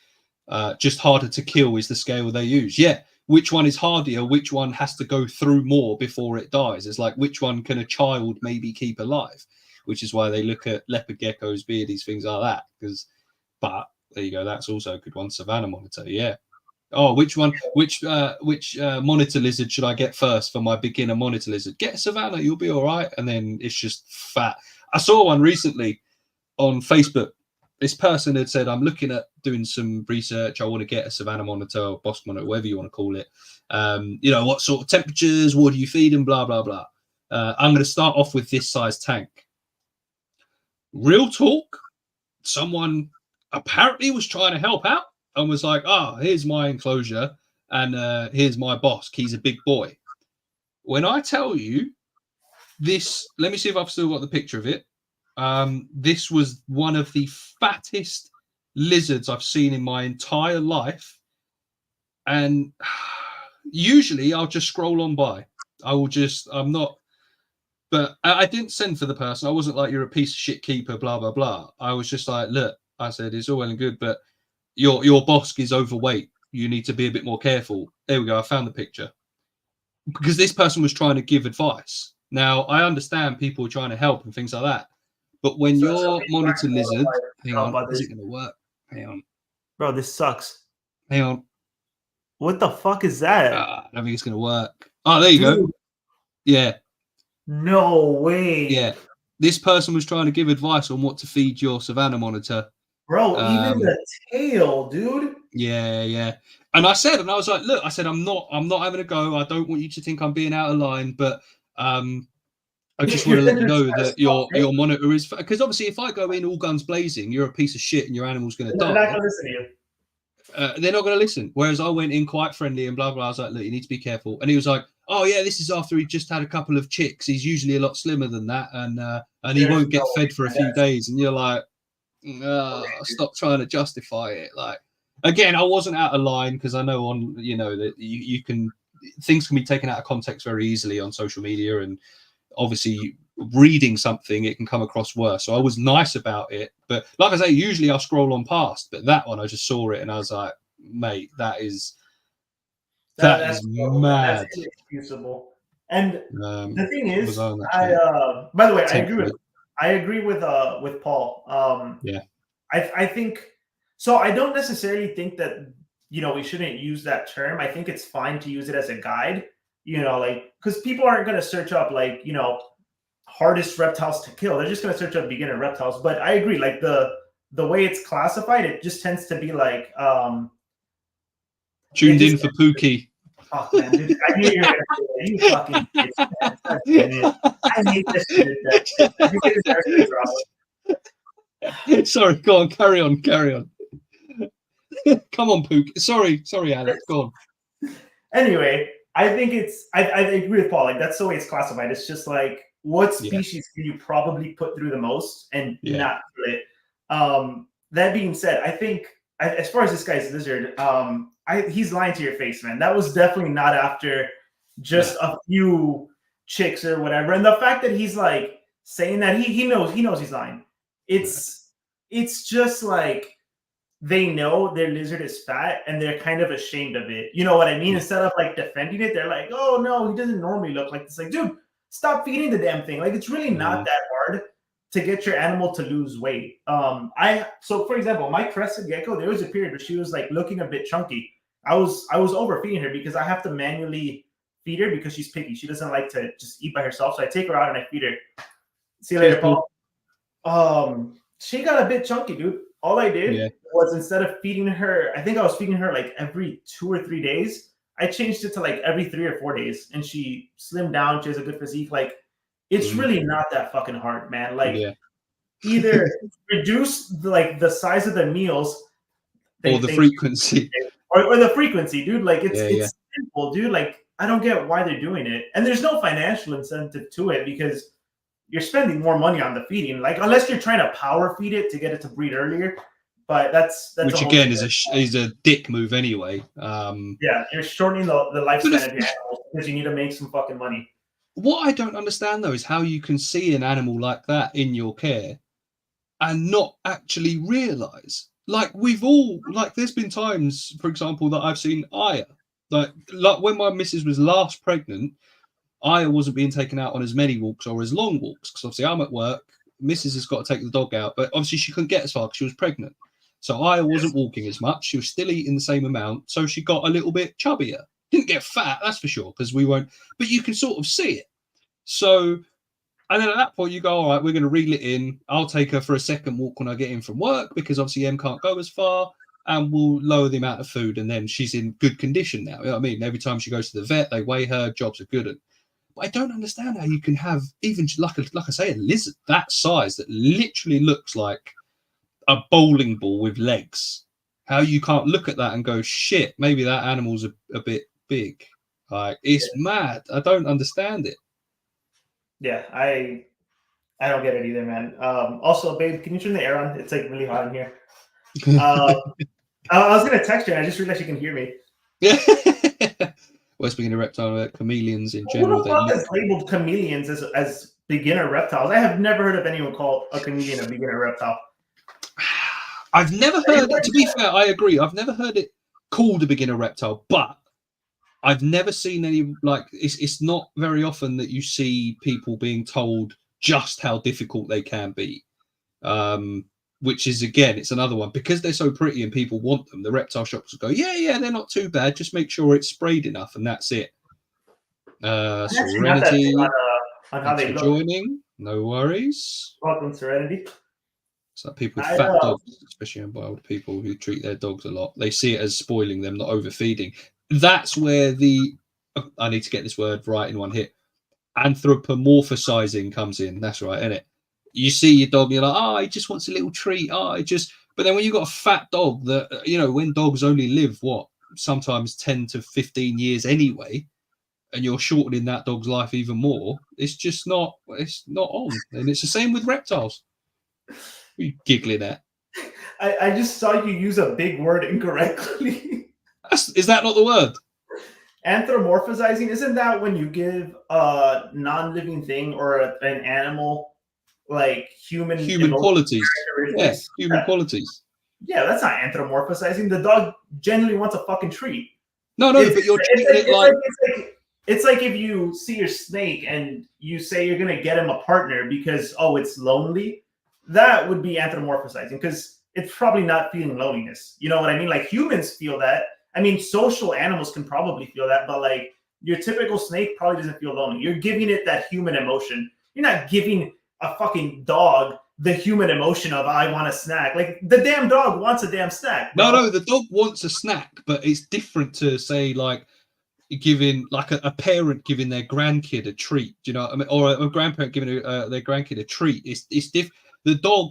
S1: Just harder to kill is the scale they use. Yeah. Which one is hardier? Which one has to go through more before it dies? It's like, which one can a child maybe keep alive? Which is why they look at leopard geckos, beardies, things like that. But there you go. That's also a good one. Savannah monitor. Yeah. Oh, which monitor lizard should I get first for my beginner monitor lizard? Get a Savannah, you'll be all right. And then it's just fat. I saw one recently on Facebook. This person had said, I'm looking at doing some research. I want to get a Savannah monitor or Boss monitor, whatever you want to call it. You know, what sort of temperatures, what do you feed them, blah, blah, blah. I'm going to start off with this size tank. Real talk, someone apparently was trying to help out and was like, here's my enclosure and here's my boss. He's a big boy. When I tell you this, let me see if I've still got the picture of it. This was one of the fattest lizards I've seen in my entire life. And usually I'll just scroll on by. But I didn't send for the person. I wasn't like, you're a piece of shit keeper, blah, blah, blah. I was just like, look, I said, it's all well and good, but your boss is overweight. You need to be a bit more careful. There we go. I found the picture. Because this person was trying to give advice. Now, I understand people are trying to help and things like that. But when your monitor lizard... Hang on. Is it going to work? Hang on.
S2: Bro, this sucks.
S1: Hang on.
S2: What the fuck is that?
S1: I don't think it's going to work. Oh, there you go. Yeah.
S2: No way.
S1: Yeah. This person was trying to give advice on what to feed your Savannah monitor.
S2: Bro, even the tail, dude.
S1: Yeah. And I was like, look, I said, I'm not having a go. I don't want you to think I'm being out of line, but I just want to let you know that your monitor is, because obviously if I go in all guns blazing, you're a piece of shit and your animal's going to die.
S2: They're not going to listen to you.
S1: They're not going to listen. Whereas I went in quite friendly and blah blah. I was like, look, you need to be careful. And he was like, oh yeah, this is after he just had a couple of chicks. He's usually a lot slimmer than that, and he won't get fed for a few days. And you're like, stop trying to justify it. Like, again, I wasn't out of line because I know on that you can, things can be taken out of context very easily on social media, and obviously reading something it can come across worse. So I was nice about it, but like I say, usually I'll scroll on past, but that one I just saw it and I was like, mate, that is mad.
S2: That's inexcusable. And the thing is, by the way, I agree with Paul.
S1: Yeah,
S2: I think so. I don't necessarily think that we shouldn't use that term. I think it's fine to use it as a guide. Like, because people aren't going to search up like hardest reptiles to kill. They're just going to search up beginner reptiles. But I agree, like the way it's classified, it just tends to be like
S1: tuned in for Pookie.
S2: Oh, man, dude, I knew you were going to do it. You fucking bitch. I hate this shit.
S1: Sorry, go on, carry on. Come on, Pookie. Sorry, Alex, go on.
S2: Anyway, I think I agree with Paul. Like, that's the way it's classified. It's just like, what species can you probably put through the most and not kill it? That being said, I think as far as this guy's lizard, he's lying to your face, man. That was definitely not after just a few chicks or whatever. And the fact that he's like saying that he knows he's lying. It's just like they know their lizard is fat and they're kind of ashamed of it. You know what I mean? Instead of like defending it, they're like, oh no, he doesn't normally look like this. Like, dude, stop feeding the damn thing. Like, it's really not that hard to get your animal to lose weight. So for example, my crested gecko, there was a period where she was like looking a bit chunky. I was overfeeding her because I have to manually feed her because she's picky. She doesn't like to just eat by herself. So I take her out and I feed her. See you later, Paul. She got a bit chunky, dude. All I did was, instead of feeding her, I think I was feeding her like every 2 or 3 days. I changed it to like every 3 or 4 days, and she slimmed down. She has a good physique. Like, it's really not that fucking hard, man. Like, either reduce the size of the meals,
S1: or the frequency,
S2: or the frequency, dude. Like, it's simple, dude. Like, I don't get why they're doing it, and there's no financial incentive to it because you're spending more money on the feeding, like, unless you're trying to power feed it to get it to breed earlier. But that's
S1: which again is a dick move anyway.
S2: You're shortening the lifespan of your animals because you need to make some fucking money.
S1: What I don't understand though is how you can see an animal like that in your care and not actually realize. Like, we've all, like, there's been times, for example, that I've seen Aya, like when my missus was last pregnant. Aya wasn't being taken out on as many walks or as long walks because obviously I'm at work. Mrs. has got to take the dog out, but obviously she couldn't get as far because she was pregnant. So Aya wasn't walking as much. She was still eating the same amount. So she got a little bit chubbier. Didn't get fat, that's for sure, because we won't. But you can sort of see it. So, and then at that point you go, all right, we're going to reel it in. I'll take her for a second walk when I get in from work because obviously Em can't go as far. And we'll lower the amount of food. And then she's in good condition now. You know what I mean? Every time she goes to the vet, they weigh her. Jobs are good. But I don't understand how you can have even like I say, a lizard that size that literally looks like a bowling ball with legs. How you can't look at that and go, shit, maybe that animal's a bit big. Like, it's mad. I don't understand it.
S2: Yeah, I don't get it either, man. Also, babe, can you turn the air on? It's like really hot in here. I was gonna text you and I just realized you can hear me.
S1: Yeah. Well, speaking of reptile, chameleons in general.
S2: Who the fuck has labeled chameleons as beginner reptiles? I have never heard of anyone call a chameleon a beginner reptile.
S1: I've never heard it. To be fair, I agree. I've never heard it called a beginner reptile, but I've never seen any, like, it's not very often that you see people being told just how difficult they can be. Which is, again, it's another one. Because they're so pretty and people want them, the reptile shops will go, yeah, they're not too bad. Just make sure it's sprayed enough, and that's it. Serenity,
S2: on how they look.
S1: Joining. No worries.
S2: Welcome, Serenity.
S1: It's like people with fat dogs, especially in wild people who treat their dogs a lot. They see it as spoiling them, not overfeeding. That's where I need to get this word right in one hit. anthropomorphizing comes in. That's right, isn't it? You see your dog, and you're like, oh, he just wants a little treat. Oh, it just. But then when you've got a fat dog that, you know, when dogs only live sometimes 10 to 15 years anyway, and you're shortening that dog's life even more, it's not on. And it's the same with reptiles. What are you giggling at?
S2: I just saw you use a big word incorrectly.
S1: Is that not the word?
S2: Anthropomorphizing, isn't that when you give a non-living thing or an animal like human
S1: qualities? Yeah, human qualities.
S2: Yeah, that's not anthropomorphizing. The dog genuinely wants a fucking treat.
S1: No, but you're treating it like...
S2: It's like if you see your snake and you say you're going to get him a partner because, oh, it's lonely. That would be anthropomorphizing because it's probably not feeling loneliness. You know what I mean? Like humans feel that. I mean, social animals can probably feel that, but like your typical snake probably doesn't feel lonely. You're giving it that human emotion. You're not giving a fucking dog the human emotion of, I want a snack. Like the damn dog wants a damn snack. Bro.
S1: No, the dog wants a snack, but it's different to say like giving like a parent giving their grandkid a treat. Do you know what I mean? Or a grandparent giving their grandkid a treat. It's different. The dog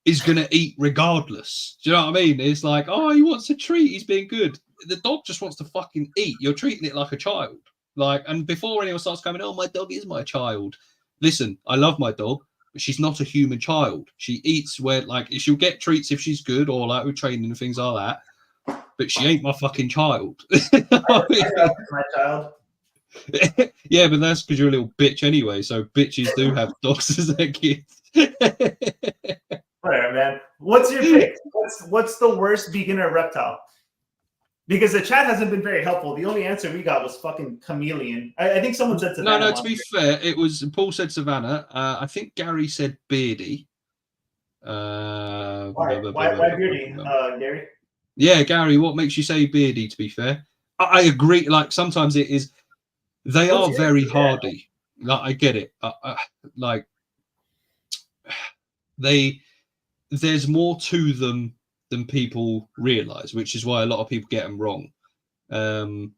S1: is going to eat regardless. Do you know what I mean? It's like, oh, he wants a treat. He's being good. The dog just wants to fucking eat. You're treating it like a child. Like, and before anyone starts coming, oh, my dog is my child. Listen, I love my dog, but she's not a human child. She eats where, like, she'll get treats if she's good or like with training and things like that. But she ain't my fucking child.
S2: My child.
S1: Yeah, but that's because you're a little bitch anyway. So bitches do have dogs as their kids.
S2: Whatever, man. What's your pick? What's the worst beginner reptile? Because the chat hasn't been very helpful. The only answer we got was fucking chameleon. I think someone said Savannah.
S1: No, to be fair, it was Paul said Savannah. I think Gary said Beardy.
S2: Why Beardy, Gary?
S1: Yeah, Gary, what makes you say Beardy, to be fair? I agree. Like, sometimes it is... They are very hardy. Like, I get it. Like, there's more to them than people realize, which is why a lot of people get them wrong. And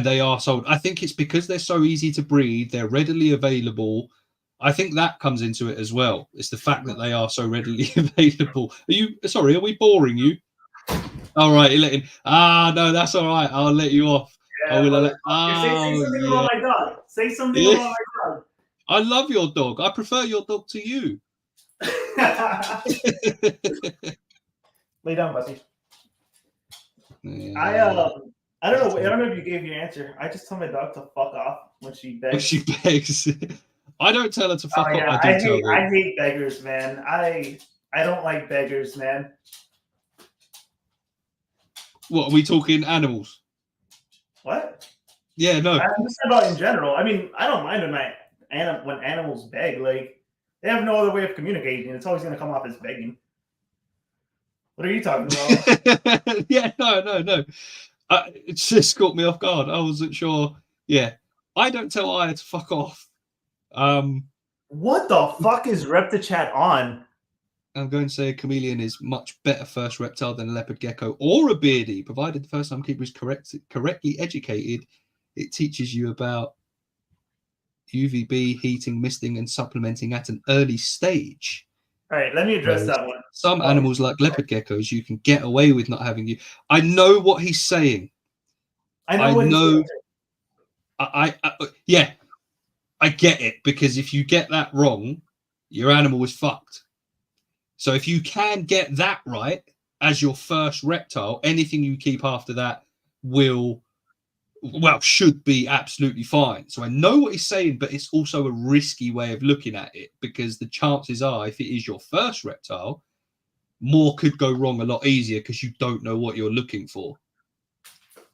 S1: they are sold. I think it's because they're so easy to breed, they're readily available. I think that comes into it as well. It's the fact that they are so readily available. Are we boring you? All right, you're letting... no, that's all right. I'll let you off.
S2: Yeah, say something about my dog. Say something about my dog.
S1: I love your dog. I prefer your dog to you.
S2: Lay down, Bussy. Yeah. I don't know. I don't know if you gave your answer. I just tell my dog to fuck off when she begs.
S1: When she begs. I don't tell her to fuck off.
S2: Yeah. I hate beggars, man. I don't like beggars, man.
S1: What, are we talking animals?
S2: What?
S1: Yeah, no.
S2: I'm just about in general. I mean, I don't mind when animals beg. Like, they have no other way of communicating. It's always going to come off as begging. What are you talking about?
S1: Yeah, no. It just caught me off guard. I wasn't sure. Yeah. I don't tell Aya to fuck off.
S2: What the fuck is Reptichat on?
S1: I'm going to say a chameleon is much better first reptile than a leopard gecko or a beardy, provided the first time keeper is correctly educated. It teaches you about UVB, heating, misting, and supplementing at an early stage.
S2: All right, let me address that one.
S1: Some animals like leopard geckos, you can get away with not having you. I know what he's saying. I get it, because if you get that wrong, your animal is fucked. So if you can get that right as your first reptile, anything you keep after that should be absolutely fine. So I know what he's saying, but it's also a risky way of looking at it, because the chances are, if it is your first reptile, more could go wrong a lot easier because you don't know what you're looking for.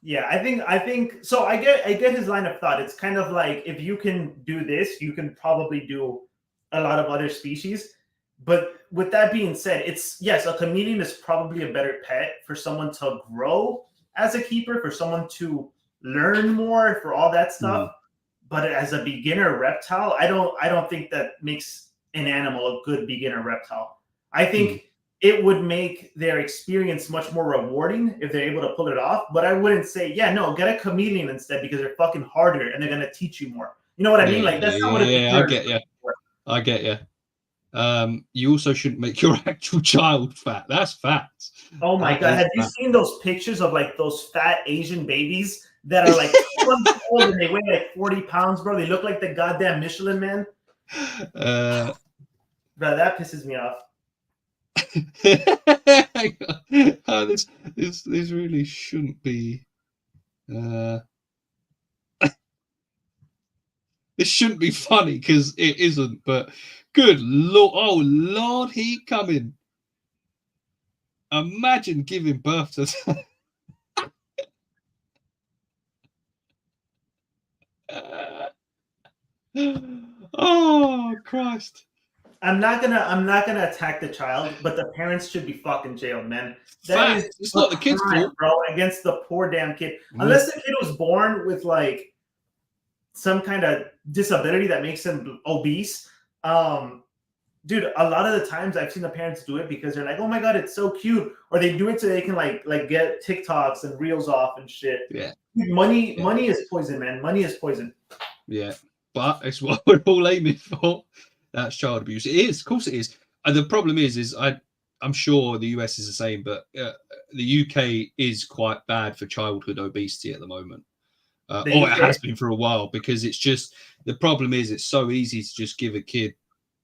S2: Yeah, I think so. I get his line of thought. It's kind of like, if you can do this, you can probably do a lot of other species. But with that being said, a chameleon is probably a better pet for someone to grow as a keeper, for someone to learn more, for all that stuff. But as a beginner reptile, I don't think that makes an animal a good beginner reptile. I think it would make their experience much more rewarding if they're able to pull it off. But I wouldn't say, get a chameleon instead, because they're fucking harder and they're going to teach you more. You know what I mean? Like that's not what it's
S1: I get you. I get you. You also shouldn't make your actual child fat. That's facts.
S2: Oh my god, have you seen those pictures of like those fat Asian babies that are like 2 months old and they weigh like 40 pounds, bro? They look like the goddamn Michelin man. Bro, that pisses me off.
S1: This really shouldn't be. This shouldn't be funny because it isn't. But good lord, oh lord, he coming. Imagine giving birth to. Oh Christ.
S2: I'm not gonna attack the child, but the parents should be fucking jailed, man. That is
S1: it's not the kid's fault,
S2: bro, against the poor damn kid. Unless the kid was born with like some kind of disability that makes him obese. Dude, a lot of the times I've seen the parents do it because they're like, "Oh my god, it's so cute," or they do it so they can like get TikToks and reels off and shit.
S1: Yeah,
S2: money is poison, man. Money is poison.
S1: Yeah, but it's what we're all aiming for. That's child abuse. It is, of course, it is. And the problem is I'm sure the US is the same, but the UK is quite bad for childhood obesity at the moment. Or it has been for a while, because it's just, the problem is it's so easy to just give a kid,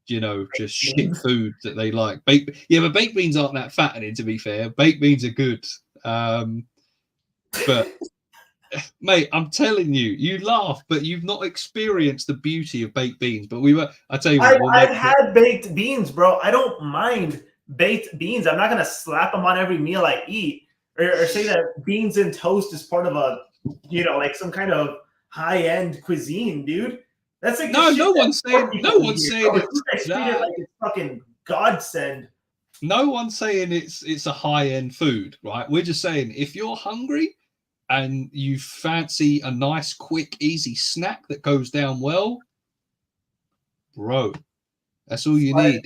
S1: you know, just shit food that they like. But baked beans aren't that fattening, to be fair. Baked beans are good. But mate, I'm telling you, you laugh, but you've not experienced the beauty of baked beans. But I tell you what,
S2: I've had baked beans, bro. I don't mind baked beans. I'm not gonna slap them on every meal I eat, or say that beans and toast is part of a, you know, like some kind of high-end cuisine, dude. That's like
S1: no one's saying
S2: it's like it's fucking godsend.
S1: No one's saying it's a high-end food, right? We're just saying if you're hungry and you fancy a nice, quick, easy snack that goes down well, bro, that's all you need.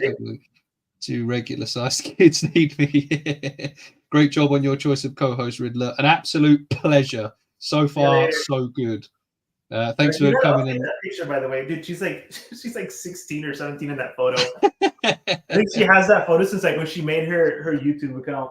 S1: 2 regular-sized kids need me. Great job on your choice of co-host, Riddler. An absolute pleasure. So far, so good. Thanks for coming in.
S2: That picture, by the way, dude, she's like 16 or 17 in that photo. I think she has that photo since like when she made her YouTube account.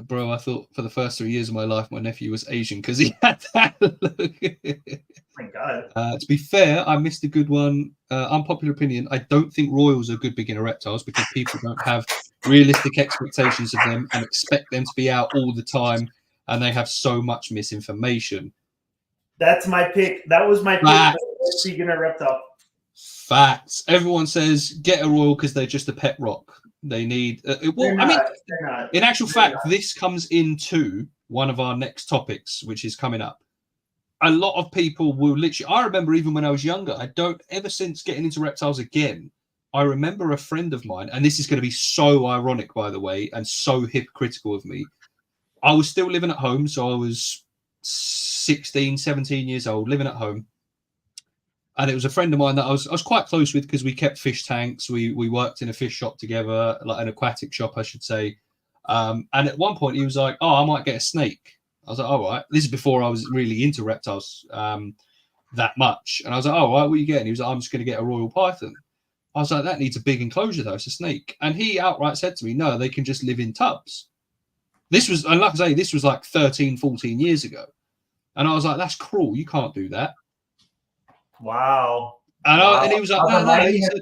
S1: Bro, I thought for the first 3 years of my life, my nephew was Asian because he had that look.
S2: Oh my God.
S1: To be fair, I missed a good one. Unpopular opinion, I don't think royals are good beginner reptiles because people don't have realistic expectations of them and expect them to be out all the time, and they have so much misinformation.
S2: That's my pick. That was my pick for beginner reptile.
S1: Facts. Everyone says get a royal because they're just a pet rock. They need. In actual fact, this comes into one of our next topics, which is coming up. A lot of people will literally. I remember even when I was younger. Ever since getting into reptiles again, I remember a friend of mine, and this is going to be so ironic, by the way, and so hypocritical of me. I was still living at home, so I was 16, 17 years old, living at home. And it was a friend of mine that I was quite close with because we kept fish tanks. We worked in a fish shop together, like an aquatic shop, I should say. And at one point he was like, "Oh, I might get a snake." I was like, "All right." This is before I was really into reptiles that much. And I was like, "Oh, right, what are you getting?" He was like, "I'm just going to get a royal python." I was like, "That needs a big enclosure though. It's a snake." And he outright said to me, "No, they can just live in tubs." This was, and like I say, this was like 13, 14 years ago. And I was like, "That's cruel. You can't do that."
S2: Wow.
S1: And he was like, "No."
S2: He said,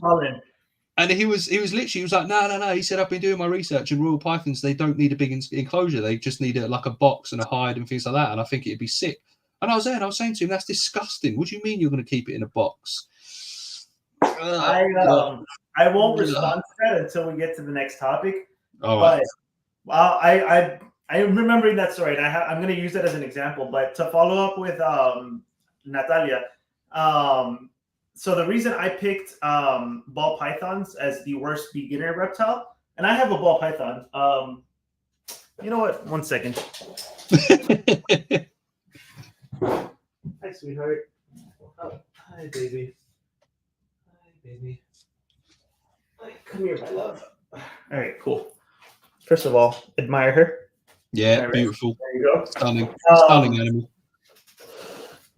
S1: and he was literally, he was like, no. He said, "I've been doing my research, and royal pythons, they don't need a big enclosure. They just need like a box and a hide and things like that. And I think it'd be sick." And I was there, and I was saying to him, "That's disgusting. What do you mean you're going to keep it in a box?"
S2: I won't respond to that until we get to the next topic.
S1: All right.
S2: But I'm remembering that story, and I'm going to use that as an example. But to follow up with Natalia, so the reason I picked ball pythons as the worst beginner reptile, and I have a ball python. You know what? 1 second. Hi, sweetheart. Oh, hi, baby. Hi, baby. Hi, come here, my love. All right, cool. First of all, admire her.
S1: Yeah, beautiful.
S2: There you go.
S1: Stunning animal.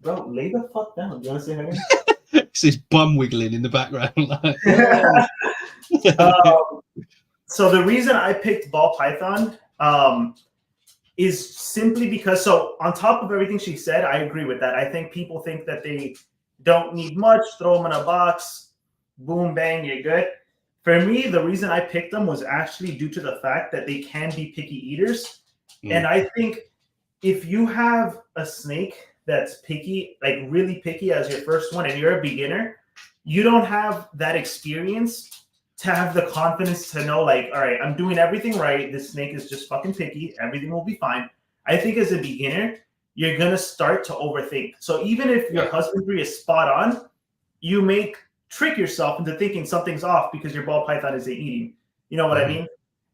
S2: Bro, lay the fuck down. You want to say hi?
S1: It's his bum wiggling in the background. Like,
S2: so the reason I picked ball python is simply because, so on top of everything she said, I agree with that. I think people think that they don't need much, throw them in a box, boom, bang, you're good. For me, the reason I picked them was actually due to the fact that they can be picky eaters. And I think if you have a snake that's picky, like really picky as your first one, and you're a beginner, you don't have that experience to have the confidence to know, like, all right, I'm doing everything right. This snake is just fucking picky. Everything will be fine. I think as a beginner, you're going to start to overthink. So even if your husbandry is spot on, you may trick yourself into thinking something's off because your ball python isn't eating. You know what I mean?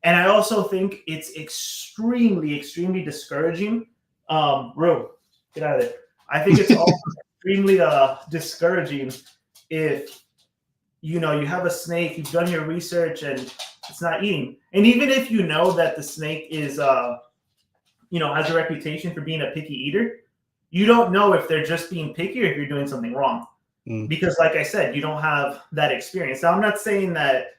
S2: And I also think it's extremely, extremely discouraging. Ro, get out of there. I think it's also extremely discouraging if, you know, you have a snake, you've done your research, and it's not eating. And even if you know that the snake is, you know, has a reputation for being a picky eater, you don't know if they're just being picky or if you're doing something wrong. Because, like I said, you don't have that experience. Now, I'm not saying that,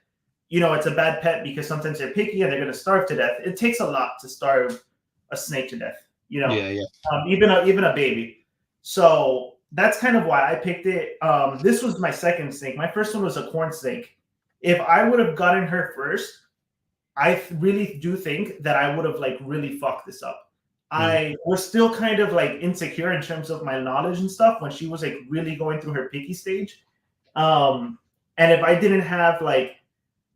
S2: you know, it's a bad pet because sometimes they're picky and they're going to starve to death. It takes a lot to starve a snake to death, you know, even a baby. So that's kind of why I picked it. This was my second snake. My first one was a corn snake. If I would have gotten her first, I really do think that I would have like really fucked this up. I was still kind of like insecure in terms of my knowledge and stuff when she was like really going through her picky stage. And if I didn't have like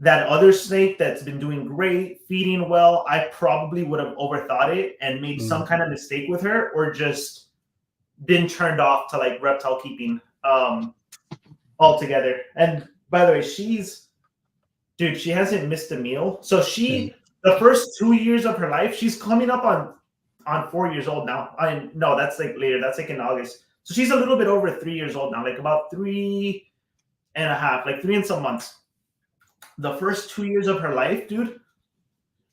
S2: that other snake that's been doing great, feeding well, I probably would have overthought it and made some kind of mistake with her, or just been turned off to like reptile keeping altogether. And by the way, she hasn't missed a meal. So the first 2 years of her life, she's coming up on 4 years old now. No, that's like later. That's like in August. So she's a little bit over 3 years old now, like about 3 and a half, like 3 and some months. The first 2 years of her life, dude,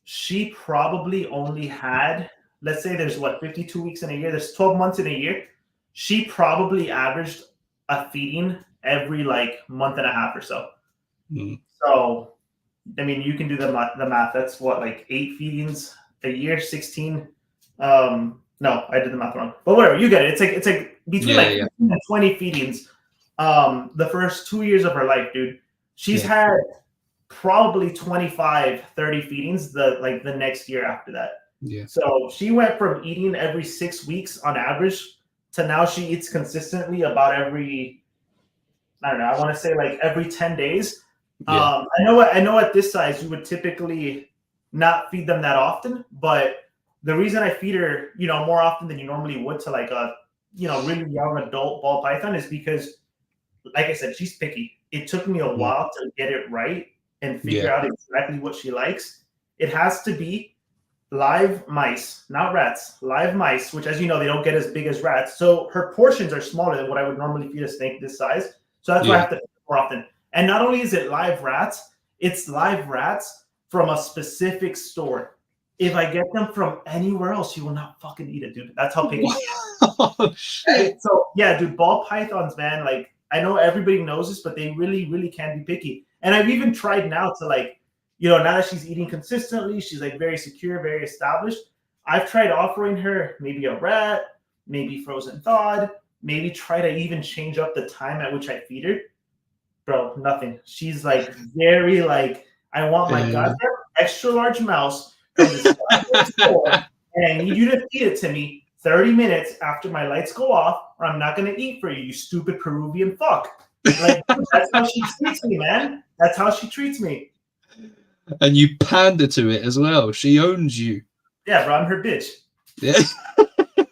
S2: she probably only had, let's say there's 52 weeks in a year. There's 12 months in a year. She probably averaged a feeding every like month and a half or so. So, I mean, you can do the math. That's what, like 8 feedings a year, 16. No, I did the math wrong. But whatever, you get it. It's like between 15 and 20 feedings. The first 2 years of her life, dude. She's had probably 25, 30 feedings the next year after that. So she went from eating every 6 weeks on average to now she eats consistently about every, I don't know, I want to say like every 10 days. I know at this size you would typically not feed them that often, but the reason I feed her, you know, more often than you normally would to like a, you know, really young adult ball python is because, like I said, she's picky. It took me a while to get it right and figure out exactly what she likes. It has to be live mice, not rats, live mice, which, as you know, they don't get as big as rats. So her portions are smaller than what I would normally feed a snake this size. So that's why I have to feed more often. And not only is it live rats, it's live rats from a specific store. If I get them from anywhere else, you will not fucking eat it, dude. That's how picky.
S1: Oh, shit.
S2: So yeah, dude, ball pythons, man. Like, I know everybody knows this, but they really, really can be picky. And I've even tried now to, like, you know, now that she's eating consistently, she's like very secure, very established. I've tried offering her maybe a rat, maybe frozen thawed, maybe try to even change up the time at which I feed her. Bro, nothing. She's like very like, I want my goddamn extra large mouse from the store, and I need you to feed it to me 30 minutes after my lights go off, or I'm not going to eat for you, you stupid Peruvian fuck. Like, that's how she treats me, man. That's how she treats me.
S1: And you pander to it as well. She owns you.
S2: Yeah, bro, I'm her bitch.
S1: Yeah.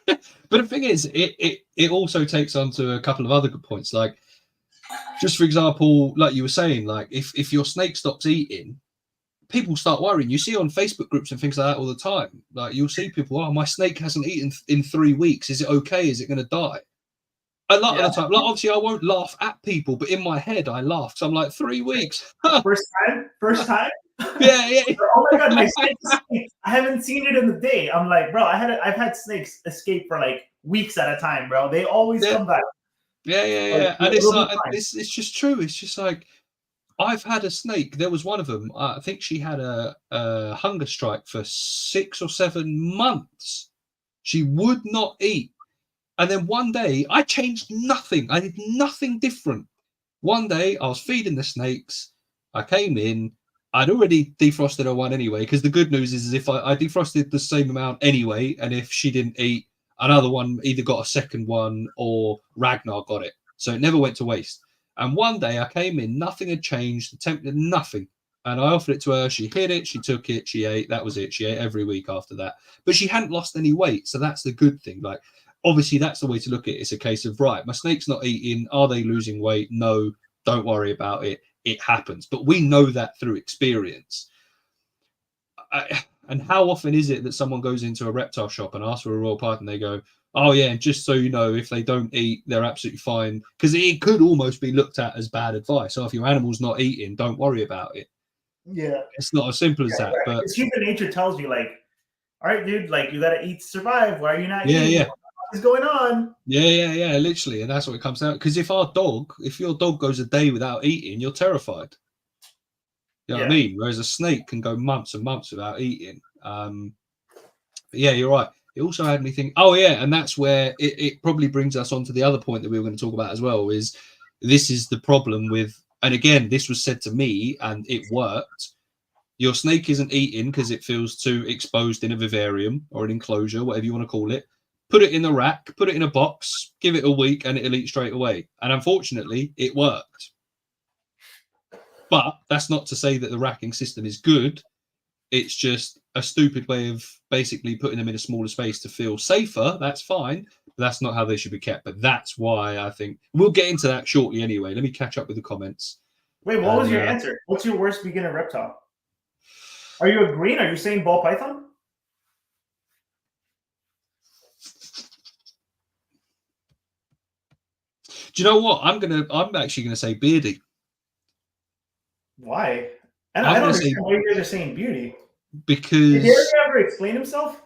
S1: But the thing is, it also takes on to a couple of other good points. Like, just for example, like you were saying, like if your snake stops eating, people start worrying. You see on Facebook groups and things like that all the time. Like, you'll see people, oh, my snake hasn't eaten in 3 weeks. Is it okay? Is it going to die? A lot of the time, like, obviously I won't laugh at people, but in my head I laugh. So I'm like, 3 weeks.
S2: First time?
S1: Yeah.
S2: Oh my god, my snake escaped. I haven't seen it in the day. I'm like, bro, I've had snakes escape for like weeks at a time, bro. They always come back.
S1: Yeah. And it's
S2: It'll be
S1: like
S2: fine.
S1: it's just true. It's just like I've had a snake. There was one of them. I think she had a hunger strike for 6 or 7 months. She would not eat. And then one day I changed nothing. I did nothing different. One day I was feeding the snakes. I came in. I'd already defrosted her one anyway, because the good news is if I defrosted the same amount anyway, and if she didn't eat, another one either got a second one or Ragnar got it. So it never went to waste. And one day I came in, nothing had changed, the temperature, nothing. And I offered it to her. She hit it, she took it, she ate. That was it. She ate every week after that. But she hadn't lost any weight. So that's the good thing. Like, obviously, that's the way to look at it. It's a case of, right, my snake's not eating. Are they losing weight? No, don't worry about it. It happens. But we know that through experience. And how often is it that someone goes into a reptile shop and asks for a royal python? They go, oh, yeah, and just so you know, if they don't eat, they're absolutely fine. Because it could almost be looked at as bad advice. So if your animal's not eating, don't worry about it.
S2: Yeah.
S1: It's not as simple as that.
S2: Right.
S1: But
S2: because human nature tells you, like, all right, dude, like, you got to eat to survive. Why are you not eating?
S1: Yeah.
S2: What is going on?
S1: Yeah, literally. And that's what it comes down. Because if your dog goes a day without eating, you're terrified. You know what I mean? Whereas a snake can go months and months without eating. But yeah, you're right. It also had me think, oh yeah, and that's where it probably brings us on to the other point that we were going to talk about as well, is this is the problem with, and again, this was said to me and it worked. Your snake isn't eating because it feels too exposed in a vivarium or an enclosure, whatever you want to call it. Put it in a rack, put it in a box, give it a week and it'll eat straight away. And unfortunately, it worked. But that's not to say that the racking system is good. It's just a stupid way of basically putting them in a smaller space to feel safer. That's fine. But that's not how they should be kept. But that's why I think we'll get into that shortly anyway. Let me catch up with the comments.
S2: Wait, what was your answer? What's your worst beginner reptile? Are you agreeing? Are you saying ball python?
S1: Do you know what? I'm actually gonna say beardy.
S2: Why? I don't understand why you guys are saying beauty.
S1: Because
S2: did Gary ever explain himself?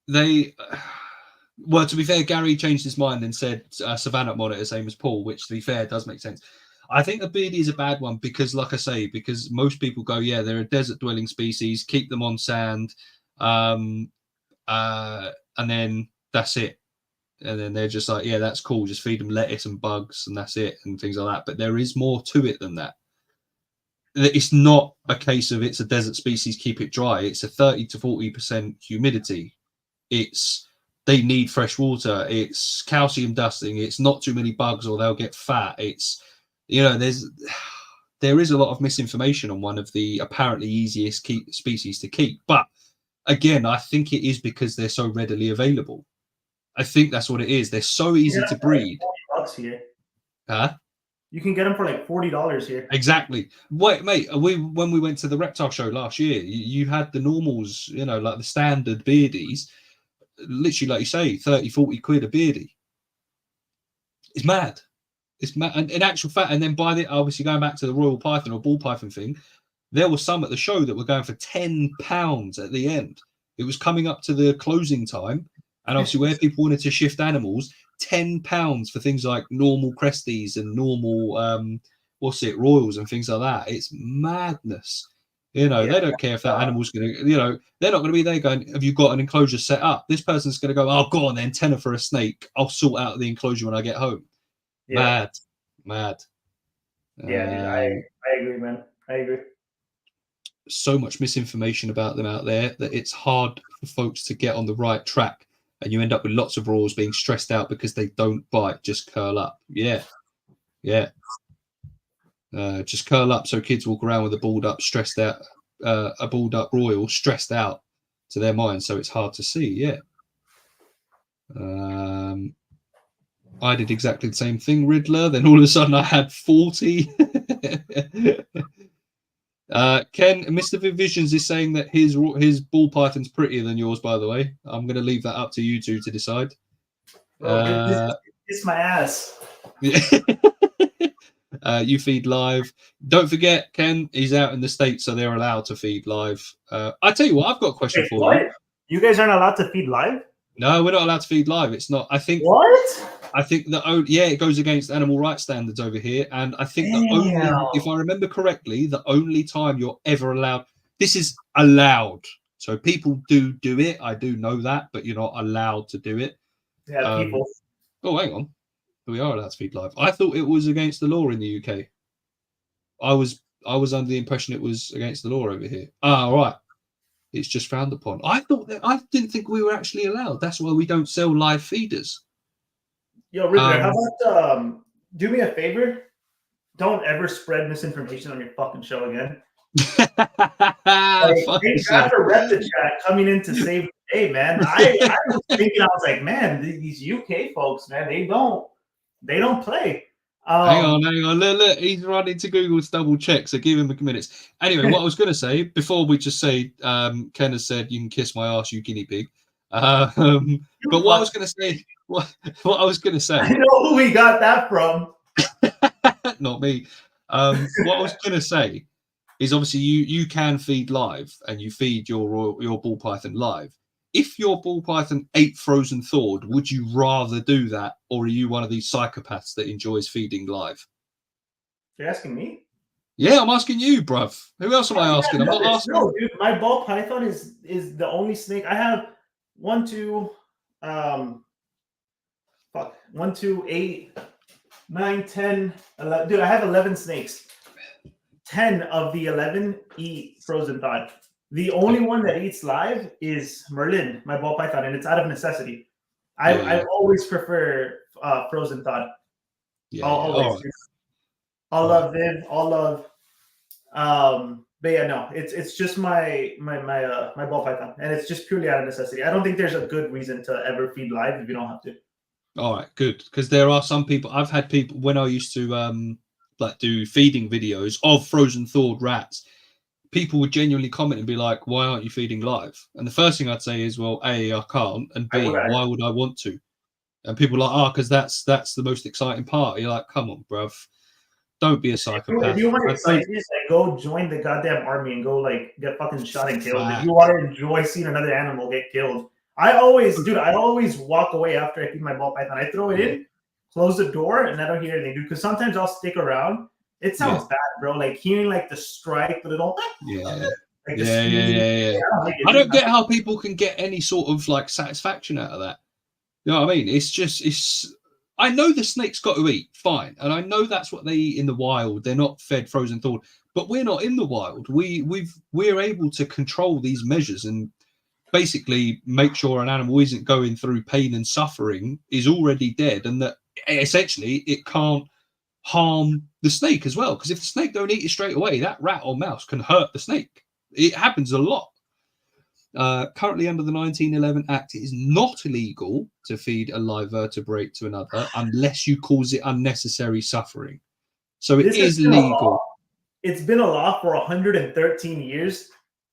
S1: Well, to be fair, Gary changed his mind and said Savannah monitor, same as Paul, which to be fair does make sense. I think a beardy is a bad one because, like I say, because most people go, yeah, they're a desert dwelling species, keep them on sand, and then that's it. And then they're just like, yeah, that's cool. Just feed them lettuce and bugs and that's it and things like that. But there is more to it than that. It's not a case of it's a desert species, keep it dry. It's a 30 to 40% humidity. They need fresh water. It's calcium dusting. It's not too many bugs or they'll get fat. It's, there is a lot of misinformation on one of the apparently easiest species to keep. But again, I think it is because they're so readily available. I think that's what it is. They're so easy to breed.
S2: $40 here.
S1: Huh?
S2: You can get them for like $40 here.
S1: Exactly. Wait, mate. When we went to the reptile show last year, you had the normals, like the standard beardies, literally, like you say, 30, 40 quid a beardie. It's mad. It's mad. And in actual fact, and then obviously going back to the royal python or ball python thing, there were some at the show that were going for £10 at the end. It was coming up to the closing time. And obviously, where people wanted to shift animals, £10 for things like normal cresties and normal, royals and things like that. It's madness. They don't care if that animal's going to, they're not going to be there going, have you got an enclosure set up? This person's going to go, oh, go on then, tenner for a snake. I'll sort out the enclosure when I get home. Yeah. Mad.
S2: Yeah, dude, I agree, man. I agree.
S1: So much misinformation about them out there that it's hard for folks to get on the right track. And you end up with lots of royals being stressed out because they don't bite, just curl up. Yeah. Just curl up so kids walk around with a balled up, stressed out, a balled up royal, stressed out to their mind. So it's hard to see. Yeah. I did exactly the same thing, Riddler. Then all of a sudden I had 40. Ken, Mr. Visions is saying that his ball python's prettier than yours, by the way. I'm going to leave that up to you two to decide.
S2: It's my ass.
S1: You feed live. Don't forget, Ken, he's out in the States, so they're allowed to feed live. I tell you what, I've got a question for you.
S2: You guys aren't allowed to feed live?
S1: No, we're not allowed to feed live. It's not. I think
S2: What?
S1: it goes against animal rights standards over here. And I think the only,
S2: Damn.
S1: if I remember correctly, the only time you're ever allowed, this is allowed. So people do it. I do know that, but you're not allowed to do it.
S2: Yeah, people.
S1: Oh, hang on. We are allowed to feed live. I thought it was against the law in the UK. I was under the impression it was against the law over here. Ah, right. It's just frowned upon. I didn't think we were actually allowed. That's why we don't sell live feeders.
S2: Yo, Ritter, how about do me a favor? Don't ever spread misinformation on your fucking show again. Thank God for Reptile coming in to save the day, man. I was thinking, I was like, man, these UK folks, man, they don't play.
S1: Hang on. Look, he's running to Google to double check, so give him a minute. Anyway, what I was going to say, before we just say, Ken has said, you can kiss my ass, you guinea pig. But what I was going to say, what I was going to say.
S2: I know who we got that from.
S1: Not me. What I was going to say is obviously you can feed live, and you feed your ball python live. If your ball python ate frozen thawed, would you rather do that, or are you one of these psychopaths that enjoys feeding live?
S2: You're asking me?
S1: Yeah, I'm asking you, bruv. Who else am I asking? I'm not asking.
S2: No, dude, my ball python is the only snake I have. 1, 2, 8, 9, 10, 11. Dude, I have 11 snakes. 10 of the 11 eat frozen thawed. The only one that eats live is Merlin, my ball python, and it's out of necessity. I always prefer frozen thawed.
S1: Yeah,
S2: always. All love Viv, all love. But yeah, no, it's just my ball python, and it's just purely out of necessity. I don't think there's a good reason to ever feed live if you don't have to.
S1: All right, good, because there are some people. I've had people when I used to do feeding videos of frozen thawed rats. People would genuinely comment and be like, "Why aren't you feeding live?" And the first thing I'd say is, "Well, A, I can't, and B, why would I want to?" And people are like, because that's the most exciting part. You're like, come on, bruv. Don't be a psychopath.
S2: If you want excitement, go join the goddamn army and go get fucking shot and killed. If you want to enjoy seeing another animal get killed, I always walk away after I feed my ball python. I throw it in, close the door, and I don't hear anything, dude. Because sometimes I'll stick around. It sounds bad, bro. Like hearing the strike, the little
S1: yeah. I don't get how people can get any sort of satisfaction out of that. You know what I mean? I know the snake's got to eat, fine, and I know that's what they eat in the wild. They're not fed frozen thawed, but we're not in the wild. We're able to control these measures and basically make sure an animal isn't going through pain and suffering, is already dead, and that essentially it can't harm the snake as well. Because if the snake don't eat it straight away, that rat or mouse can hurt the snake. It happens a lot. Currently under the 1911 Act, it is not illegal to feed a live vertebrate to another unless you cause it unnecessary suffering. So it is legal.
S2: It's been a law for 113 years,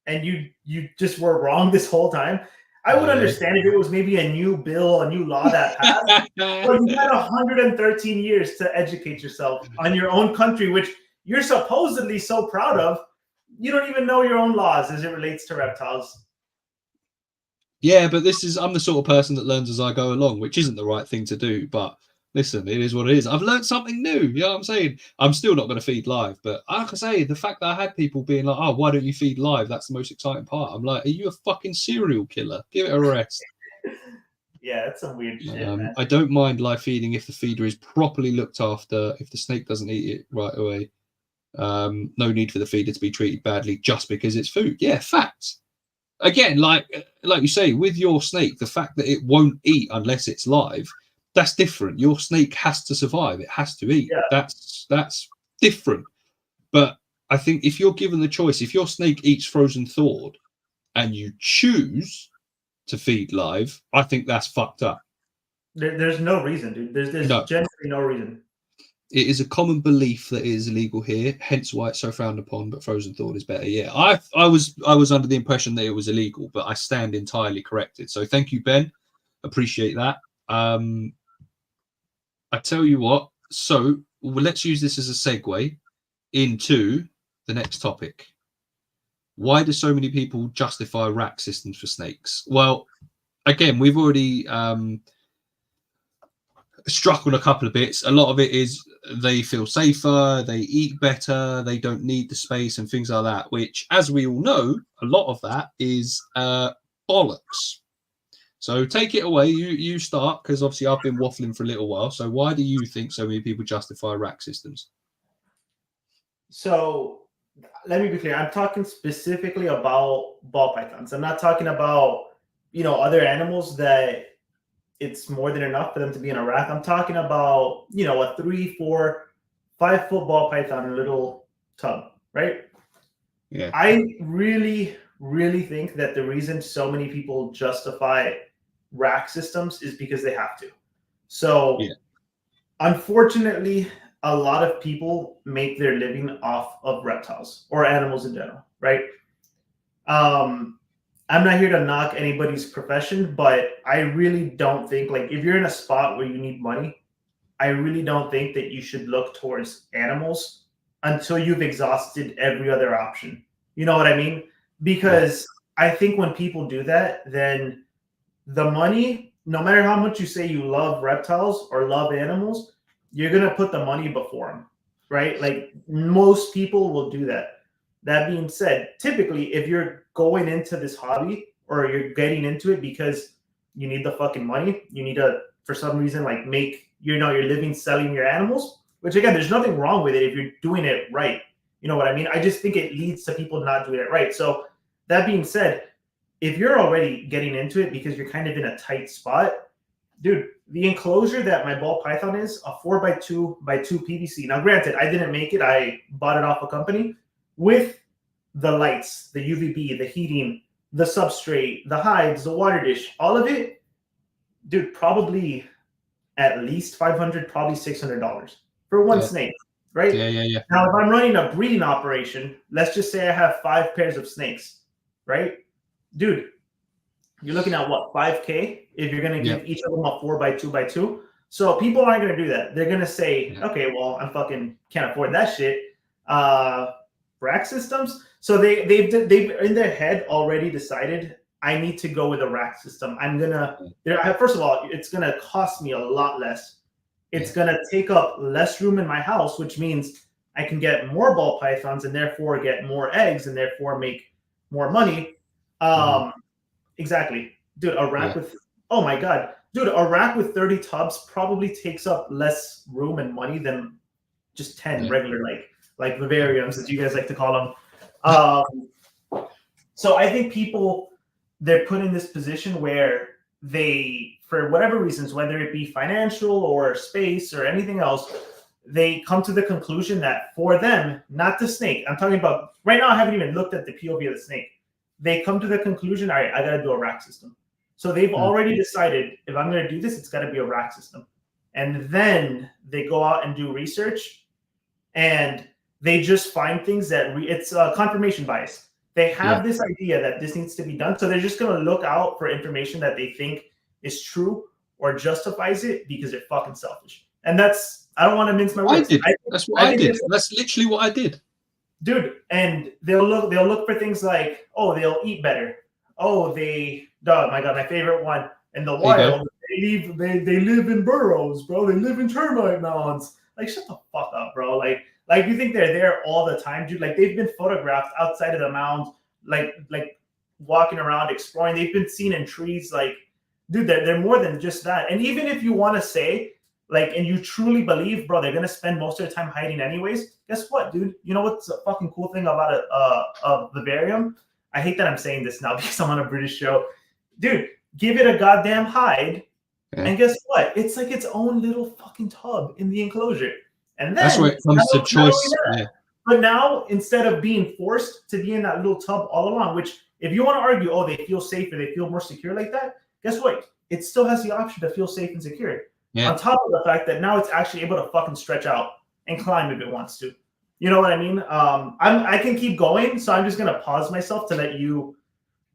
S2: and you just were wrong this whole time. I would understand if it was maybe a new bill, a new law that passed. But you had 113 years to educate yourself on your own country, which you're supposedly so proud of. You don't even know your own laws as it relates to reptiles.
S1: Yeah, but I'm the sort of person that learns as I go along, which isn't the right thing to do. But listen, it is what it is. I've learned something new. You know what I'm saying? I'm still not going to feed live. But like I say, the fact that I had people being like, oh, why don't you feed live? That's the most exciting part. I'm like, are you a fucking serial killer? Give it a rest.
S2: Yeah, that's some weird shit, man.
S1: I don't mind live feeding if the feeder is properly looked after, if the snake doesn't eat it right away. No need for the feeder to be treated badly just because it's food. Yeah, facts. Again, like you say, with your snake, the fact that it won't eat unless it's live, that's different. Your snake has to survive. It has to eat. Yeah. That's different. But I think if you're given the choice, if your snake eats frozen thawed and you choose to feed live, I think that's fucked up.
S2: There's no reason, dude. There's generally no reason.
S1: It is a common belief that it is illegal here, hence why it's so frowned upon. But frozen thawed is better. Yeah, I was under the impression that it was illegal, but I stand entirely corrected. So thank you, Ben. Appreciate that. I tell you what. So let's use this as a segue into the next topic. Why do so many people justify rack systems for snakes? Well, again, we've already struck on a couple of bits. A lot of it is they feel safer, they eat better, they don't need the space and things like that, which, as we all know, a lot of that is bollocks. So take it away. You start, because obviously I've been waffling for a little while. So why do you think so many people justify rack systems?
S2: So let me be clear. I'm talking specifically about ball pythons. I'm not talking about, other animals that it's more than enough for them to be in a rack. I'm talking about, a 3, 4, 5 foot ball python in a little tub, right?
S1: Yeah.
S2: I really, really think that the reason so many people justify rack systems is because they have to. So, unfortunately, a lot of people make their living off of reptiles or animals in general, right? I'm not here to knock anybody's profession, but I really don't think, like, if you're in a spot where you need money, I really don't think that you should look towards animals until you've exhausted every other option. You know what I mean? Because I think when people do that, then the money, no matter how much you say you love reptiles or love animals, you're going to put the money before them, right? Like, most people will do that. That being said, typically, if you're going into this hobby or you're getting into it because you need the fucking money, you need to, for some reason, like, make your living selling your animals, which, again, there's nothing wrong with it if you're doing it right. You know what I mean? I just think it leads to people not doing it right. So that being said, if you're already getting into it because you're kind of in a tight spot, dude, the enclosure that my ball python is a 4x2 by 2 PVC. Now, granted, I didn't make it. I bought it off a company with the lights, the UVB, the heating, the substrate, the hides, the water dish, all of it, dude, probably at least $500, probably $600 for one snake, right?
S1: Yeah.
S2: Now, if I'm running a breeding operation, let's just say I have 5 pairs of snakes, right? Dude, you're looking at what, $5K if you're going to give each of them a 4x2 by 2. So people aren't going to do that. They're going to say, okay, well, I'm fucking can't afford that shit. Rack systems. So they've in their head already decided, I need to go with a rack system. First of all, it's gonna cost me a lot less. It's gonna take up less room in my house, which means I can get more ball pythons and therefore get more eggs and therefore make more money. Exactly, dude. A rack with a rack with 30 tubs probably takes up less room and money than just 10 regular like vivariums, as you guys like to call them. So I think people, they're put in this position where they, for whatever reasons, whether it be financial or space or anything else, they come to the conclusion that for them, not the snake, I'm talking about right now, I haven't even looked at the POV of the snake. They come to the conclusion, all right, I got to do a rack system. So they've already decided, if I'm going to do this, it's got to be a rack system. And then they go out and do research, and they just find things that it's confirmation bias. They have this idea that this needs to be done. So they're just going to look out for information that they think is true or justifies it because they're fucking selfish. And that's, I don't want to mince my words.
S1: That's what I did. That's literally what I did.
S2: Dude, and they'll look for things like, oh, they'll eat better. Oh, my God, my favorite one. In the wild, they live in burrows, bro. They live in termite mounds. Like, shut the fuck up, bro. Like you think they're there all the time, dude? Like, they've been photographed outside of the mound, like walking around, exploring. They've been seen in trees. Like, dude, they're more than just that. And even if you want to say, like, and you truly believe, bro, they're gonna spend most of their time hiding anyways, guess what, dude? You know what's a fucking cool thing about a vivarium? I hate that I'm saying this now because I'm on a British show. Dude, give it a goddamn hide, and guess what? It's like its own little fucking tub in the enclosure. And then,
S1: that's where it comes to choice.
S2: But now, instead of being forced to be in that little tub all along, which if you want to argue, oh, they feel safer, they feel more secure like that, guess what? It still has the option to feel safe and secure. On top of the fact that now it's actually able to fucking stretch out and climb if it wants to. You know what I mean? I can keep going, so I'm just going to pause myself to let you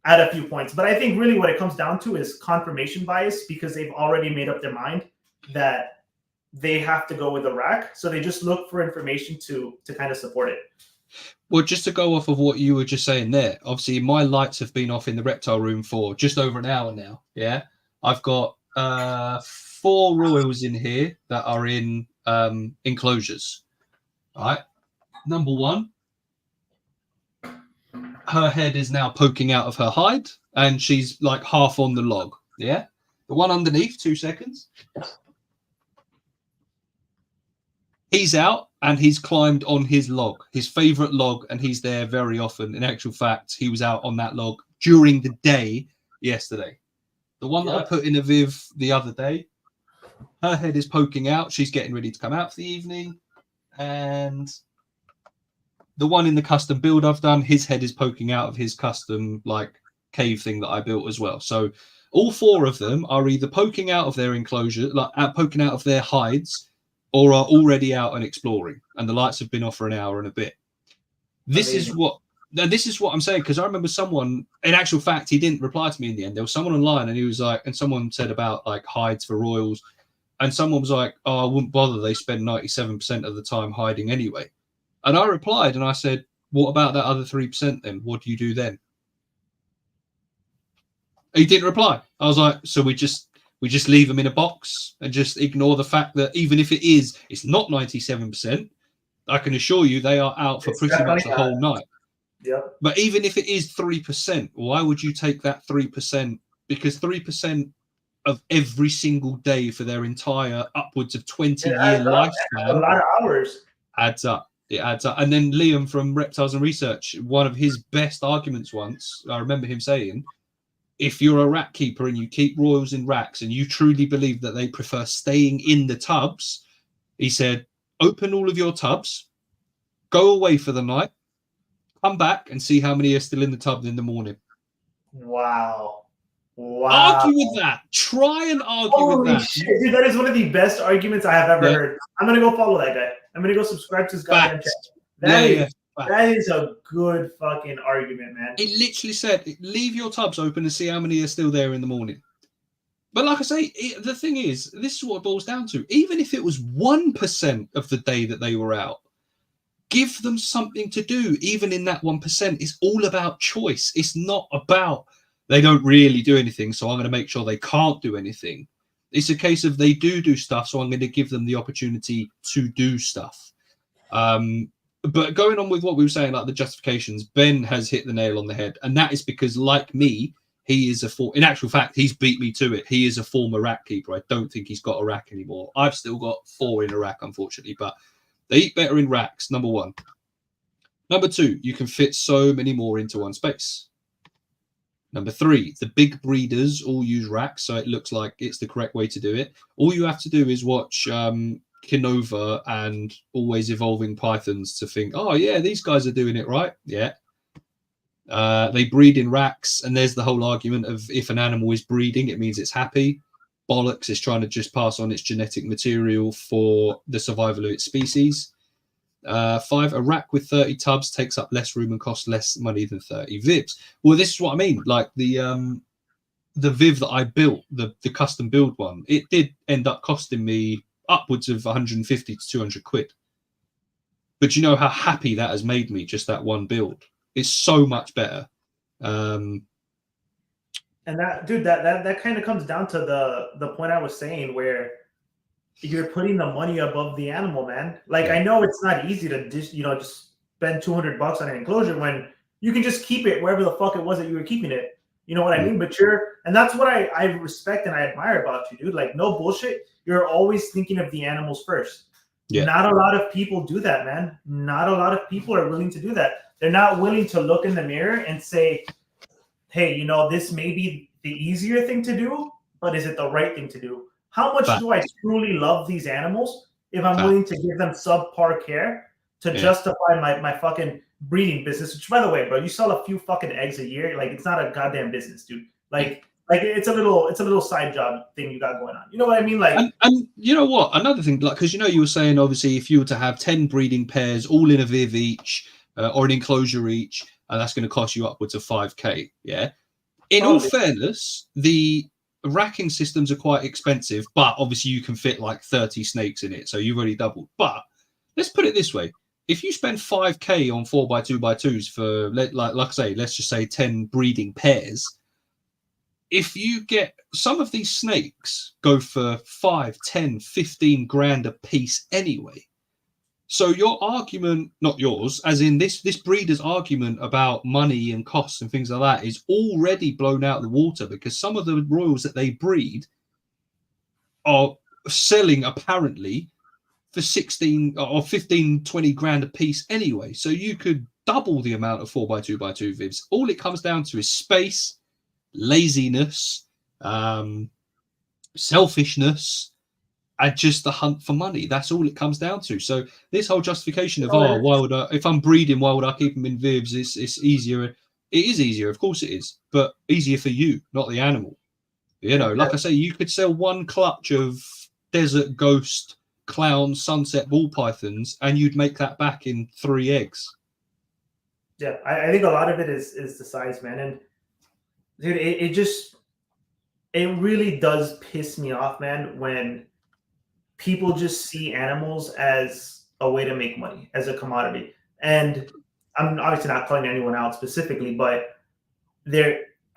S2: add a few points. But I think really what it comes down to is confirmation bias, because they've already made up their mind that they have to go with a rack. So they just look for information to kind of support it.
S1: Well, just to go off of what you were just saying there, obviously my lights have been off in the reptile room for just over an hour now. Yeah, I've got 4 royals in here that are in enclosures. All right, number 1, her head is now poking out of her hide, and she's like half on the log. Yeah, the one underneath, 2 seconds. He's out and he's climbed on his log, his favorite log, and he's there very often. In actual fact, he was out on that log during the day yesterday. The one that I put in a Viv the other day, her head is poking out. She's getting ready to come out for the evening. And the one in the custom build I've done, his head is poking out of his custom like cave thing that I built as well. So all 4 of them are either poking out of their enclosure, like poking out of their hides, or are already out and exploring, and the lights have been off for an hour and a bit. This is what I'm saying, because I remember someone, in actual fact, he didn't reply to me in the end. There was someone online, and he was like, and someone said about like hides for royals, and someone was like, "Oh, I wouldn't bother. They spend 97% of the time hiding anyway." And I replied, and I said, "What about that other 3% then? What do you do then?" He didn't reply. I was like, "So we just leave them in a box and just ignore the fact that even if it's not 97%, I can assure you they are out for pretty much the whole night."
S2: Yep.
S1: But even if it is 3%, why would you take that 3%? Because 3% of every single day for their entire upwards of 20-year lifespan,
S2: a lot of hours,
S1: adds up. It adds up. And then Liam from Reptiles and Research, one of his best arguments once, I remember him saying, if you're a rack keeper and you keep royals in racks and you truly believe that they prefer staying in the tubs, he said, open all of your tubs, go away for the night, come back and see how many are still in the tub in the morning.
S2: Wow.
S1: Argue with that. Try and argue with that.
S2: Shit, dude, that is one of the best arguments I have ever heard. I'm going to go follow that guy. I'm going to go subscribe to his goddamn channel. That is a good fucking argument, man.
S1: It literally said, leave your tubs open and see how many are still there in the morning. But like I say, the thing is, this is what it boils down to. Even if it was 1% of the day that they were out, give them something to do. Even in that 1%, it's all about choice. It's not about they don't really do anything, so I'm going to make sure they can't do anything. It's a case of they do stuff, so I'm going to give them the opportunity to do stuff. But going on with what we were saying, like the justifications, Ben has hit the nail on the head. And that is because, like me, he is in actual fact, he's beat me to it. He is a former rack keeper. I don't think he's got a rack anymore. I've still got 4 in a rack, unfortunately, but they eat better in racks, number 1. Number 2, you can fit so many more into one space. Number 3, the big breeders all use racks, so it looks like it's the correct way to do it. All you have to do is watch Kinova and Always Evolving Pythons to think, oh yeah, these guys are doing it right. Yeah. They breed in racks, and there's the whole argument of if an animal is breeding, it means it's happy. Bollocks, is trying to just pass on its genetic material for the survival of its species. 5, a rack with 30 tubs takes up less room and costs less money than 30 Vivs. Well, this is what I mean. Like the Viv that I built, the custom build one, it did end up costing me upwards of 150 to 200 quid. But you know how happy that has made me, just that one build. It's so much better.
S2: And that, dude, that kind of comes down to the point I was saying, where you're putting the money above the animal, man. Like, yeah. I know it's not easy to just spend $200 on an enclosure when you can just keep it wherever the fuck it was that you were keeping it. You know what I mean? But and that's what I respect and I admire about you, dude. Like, no bullshit. You're always thinking of the animals first. Yeah. Not a lot of people do that, man. Not a lot of people are willing to do that. They're not willing to look in the mirror and say, hey, this may be the easier thing to do, but is it the right thing to do? How much do I truly love these animals if I'm willing to give them subpar care to justify my fucking breeding business? Which, by the way, bro, you sell a few fucking eggs a year. Like, it's not a goddamn business, dude. Like it's a little side job thing you got going on. You know what I mean? Like,
S1: and you know what? Another thing, like, because you were saying, obviously, if you were to have 10 breeding pairs, all in a Viv each, or an enclosure each, and that's going to cost you upwards of 5k. Yeah. In all fairness, the racking systems are quite expensive, but obviously you can fit like 30 snakes in it, so you've already doubled. But let's put it this way: if you spend 5k on 4x2x2s for like I say, let's just say 10 breeding pairs, if you get some of these snakes go for 5, 10, 15 grand a piece anyway. So your argument, not yours, as in this breeder's argument about money and costs and things like that, is already blown out of the water, because some of the royals that they breed are selling apparently for 16 or 15, 20 grand a piece anyway. So you could double the amount of 4x2x2 vivs. All it comes down to is space, laziness, selfishness, and just the hunt for money. That's all it comes down to. So this whole justification of why would I, if I'm breeding, why would I keep them in vivs? It's easier. It is easier, of course it is, but easier for you, not the animal. You know, like I say, you could sell one clutch of desert ghost clown sunset ball pythons and you'd make that back in 3 eggs.
S2: Yeah, I think a lot of it is the size, man. And dude, it really does piss me off, man, when people just see animals as a way to make money, as a commodity. And I'm obviously not calling anyone out specifically, but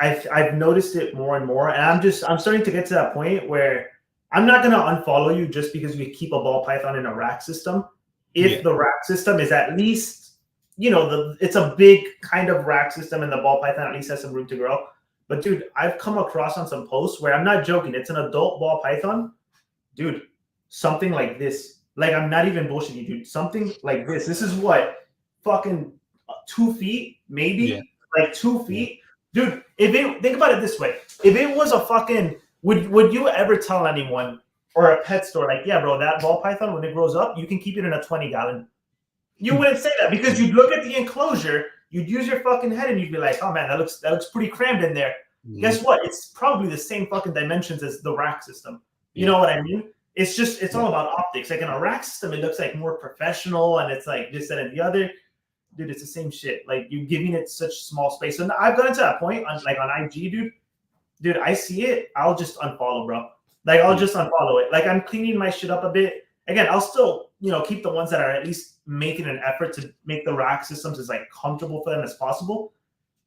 S2: I've noticed it more and more. And I'm starting to get to that point where I'm not going to unfollow you just because you keep a ball python in a rack system. If the rack system is at least, you know, it's a big kind of rack system and the ball python at least has some room to grow. But dude, I've come across on some posts where I'm not joking. It's an adult ball python. Dude, something like this. Like, I'm not even bullshitting you, dude. Something like this. This is what? Fucking 2 feet, maybe?
S1: Yeah.
S2: Like 2 feet? Dude, think about it this way. If it was a fucking, would you ever tell anyone or a pet store, like, yeah, bro, that ball python, when it grows up, you can keep it in a 20-gallon. You wouldn't say that, because you'd look at the enclosure, you'd use your fucking head, and you'd be like, oh man, that looks pretty crammed in there. Guess what? It's probably the same fucking dimensions as the rack system. You know what I mean? It's just, it's all about optics. Like in a rack system, it looks like more professional, and it's like this, that, and the other. Dude, it's the same shit. Like, you're giving it such small space. So I've gotten to that point on IG, dude, I see it, I'll just unfollow, bro. Like, I'll just unfollow it. Like, I'm cleaning my shit up a bit. Again, I'll still, you know, keep the ones that are at least making an effort to make the rack systems as like comfortable for them as possible.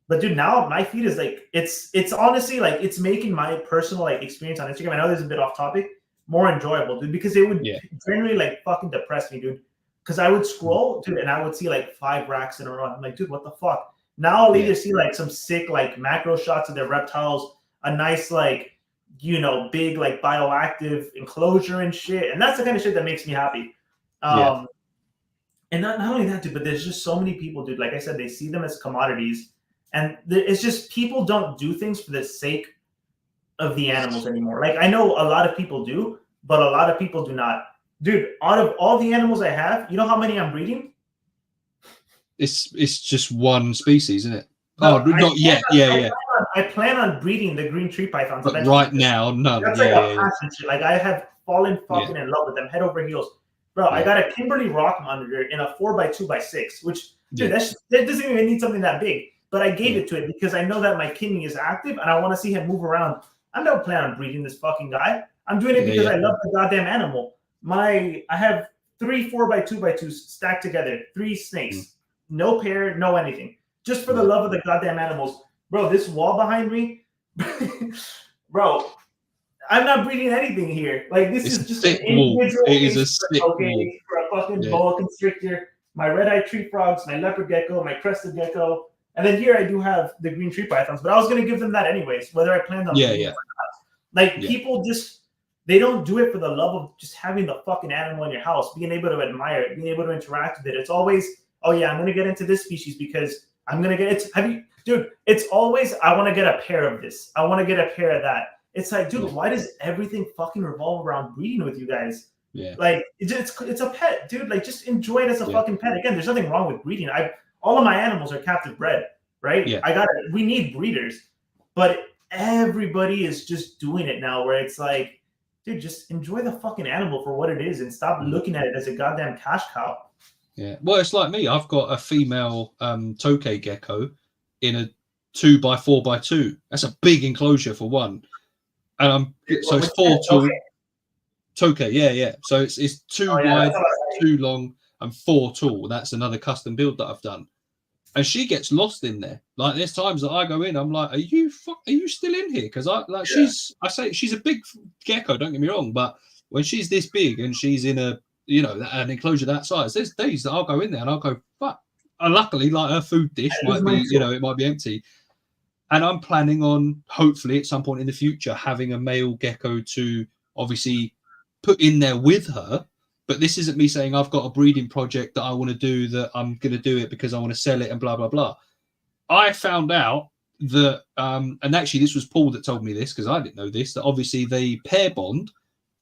S2: But dude, now my feed is like, it's honestly like, it's making my personal like experience on Instagram, I know this is a bit off topic, more enjoyable, dude, because it would generally like fucking depress me, dude. Because I would scroll, dude, and I would see like 5 racks in a row. I'm like, dude, what the fuck? Now I'll either see like some sick like macro shots of their reptiles, a nice like, you know, big like bioactive enclosure and shit. And that's the kind of shit that makes me happy. And not only that, dude, but there's just so many people, dude, like I said, they see them as commodities. And it's just, people don't do things for the sake of the animals anymore. Like, I know a lot of people do, but a lot of people do not. Dude, out of all the animals I have, you know how many I'm breeding?
S1: It's just one species, isn't it? No, not yet.
S2: I plan on breeding the green tree pythons.
S1: But right now, none.
S2: That's like a passion shit. Like, I have fallen fucking in love with them, head over heels. Bro, I got a Kimberly rock monitor in a 4x2x6, which, dude, that doesn't even need something that big. But I gave it to it because I know that my kidney is active and I want to see him move around. I don't plan on breeding this fucking guy. I'm doing it because I love the goddamn animal. I have 3 4x2x2s stacked together, 3 snakes, no pair, no anything, just for the love of the goddamn animals. Bro, this wall behind me, bro, I'm not breeding anything here. Like, this is just an individual. It is a sick wall. For a fucking boa constrictor, my red-eyed tree frogs, my leopard gecko, my crested gecko, and then here I do have the green tree pythons. But I was gonna give them that anyways, whether I planned on or not. Like, people just, they don't do it for the love of just having the fucking animal in your house, being able to admire it, being able to interact with it. It's always, oh yeah, I'm gonna get into this species because I'm gonna get it. Dude, it's always, I want to get a pair of this. I want to get a pair of that. It's like, dude, why does everything fucking revolve around breeding with you guys? Like, it's a pet, dude. Like, just enjoy it as a fucking pet. Again, there's nothing wrong with breeding. All of my animals are captive bred, right? We need breeders, but everybody is just doing it now where it's like, dude, just enjoy the fucking animal for what it is and stop looking at it as a goddamn cash cow.
S1: Yeah. Well, it's like me. I've got a female tokay gecko in a 2x4x2. That's a big enclosure for one. And so it's 4 tall. Tokay, yeah. So it's 2 wide, 2 long. I'm 4 tall. That's another custom build that I've done. And she gets lost in there. Like there's times that I go in, I'm like, are you still in here? Because she's a big gecko, don't get me wrong, but when she's this big and she's in a an enclosure that size, there's days that I'll go in there and I'll go, fuck. And luckily, like her food dish might be, it might be empty. And I'm planning on hopefully at some point in the future having a male gecko to obviously put in there with her. But this isn't me saying I've got a breeding project that I want to do, that I'm going to do it because I want to sell it and blah, blah, blah. I found out that, and actually this was Paul that told me this because I didn't know this, that obviously they pair bond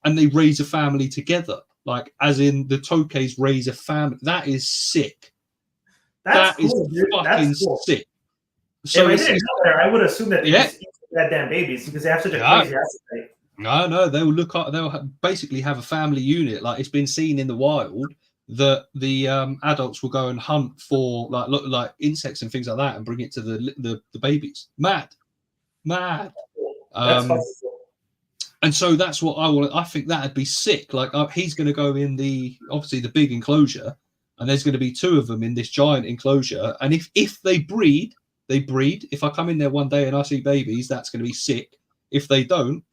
S1: and they raise a family together. Like as in the Tokays raise a family. That is sick.
S2: That's cool,
S1: is fucking sick.
S2: So if I didn't know there, I would assume that they just eat that damn babies because they have such a crazy appetite.
S1: No, they'll basically have a family unit. Like it's been seen in the wild that the adults will go and hunt for like insects and things like that and bring it to the babies. Mad.
S2: That's
S1: and so that's what I want. I think that'd be sick. Like he's going to go in obviously the big enclosure, and there's going to be 2 of them in this giant enclosure. And if they breed, they breed. If I come in there one day and I see babies, that's going to be sick. If they don't,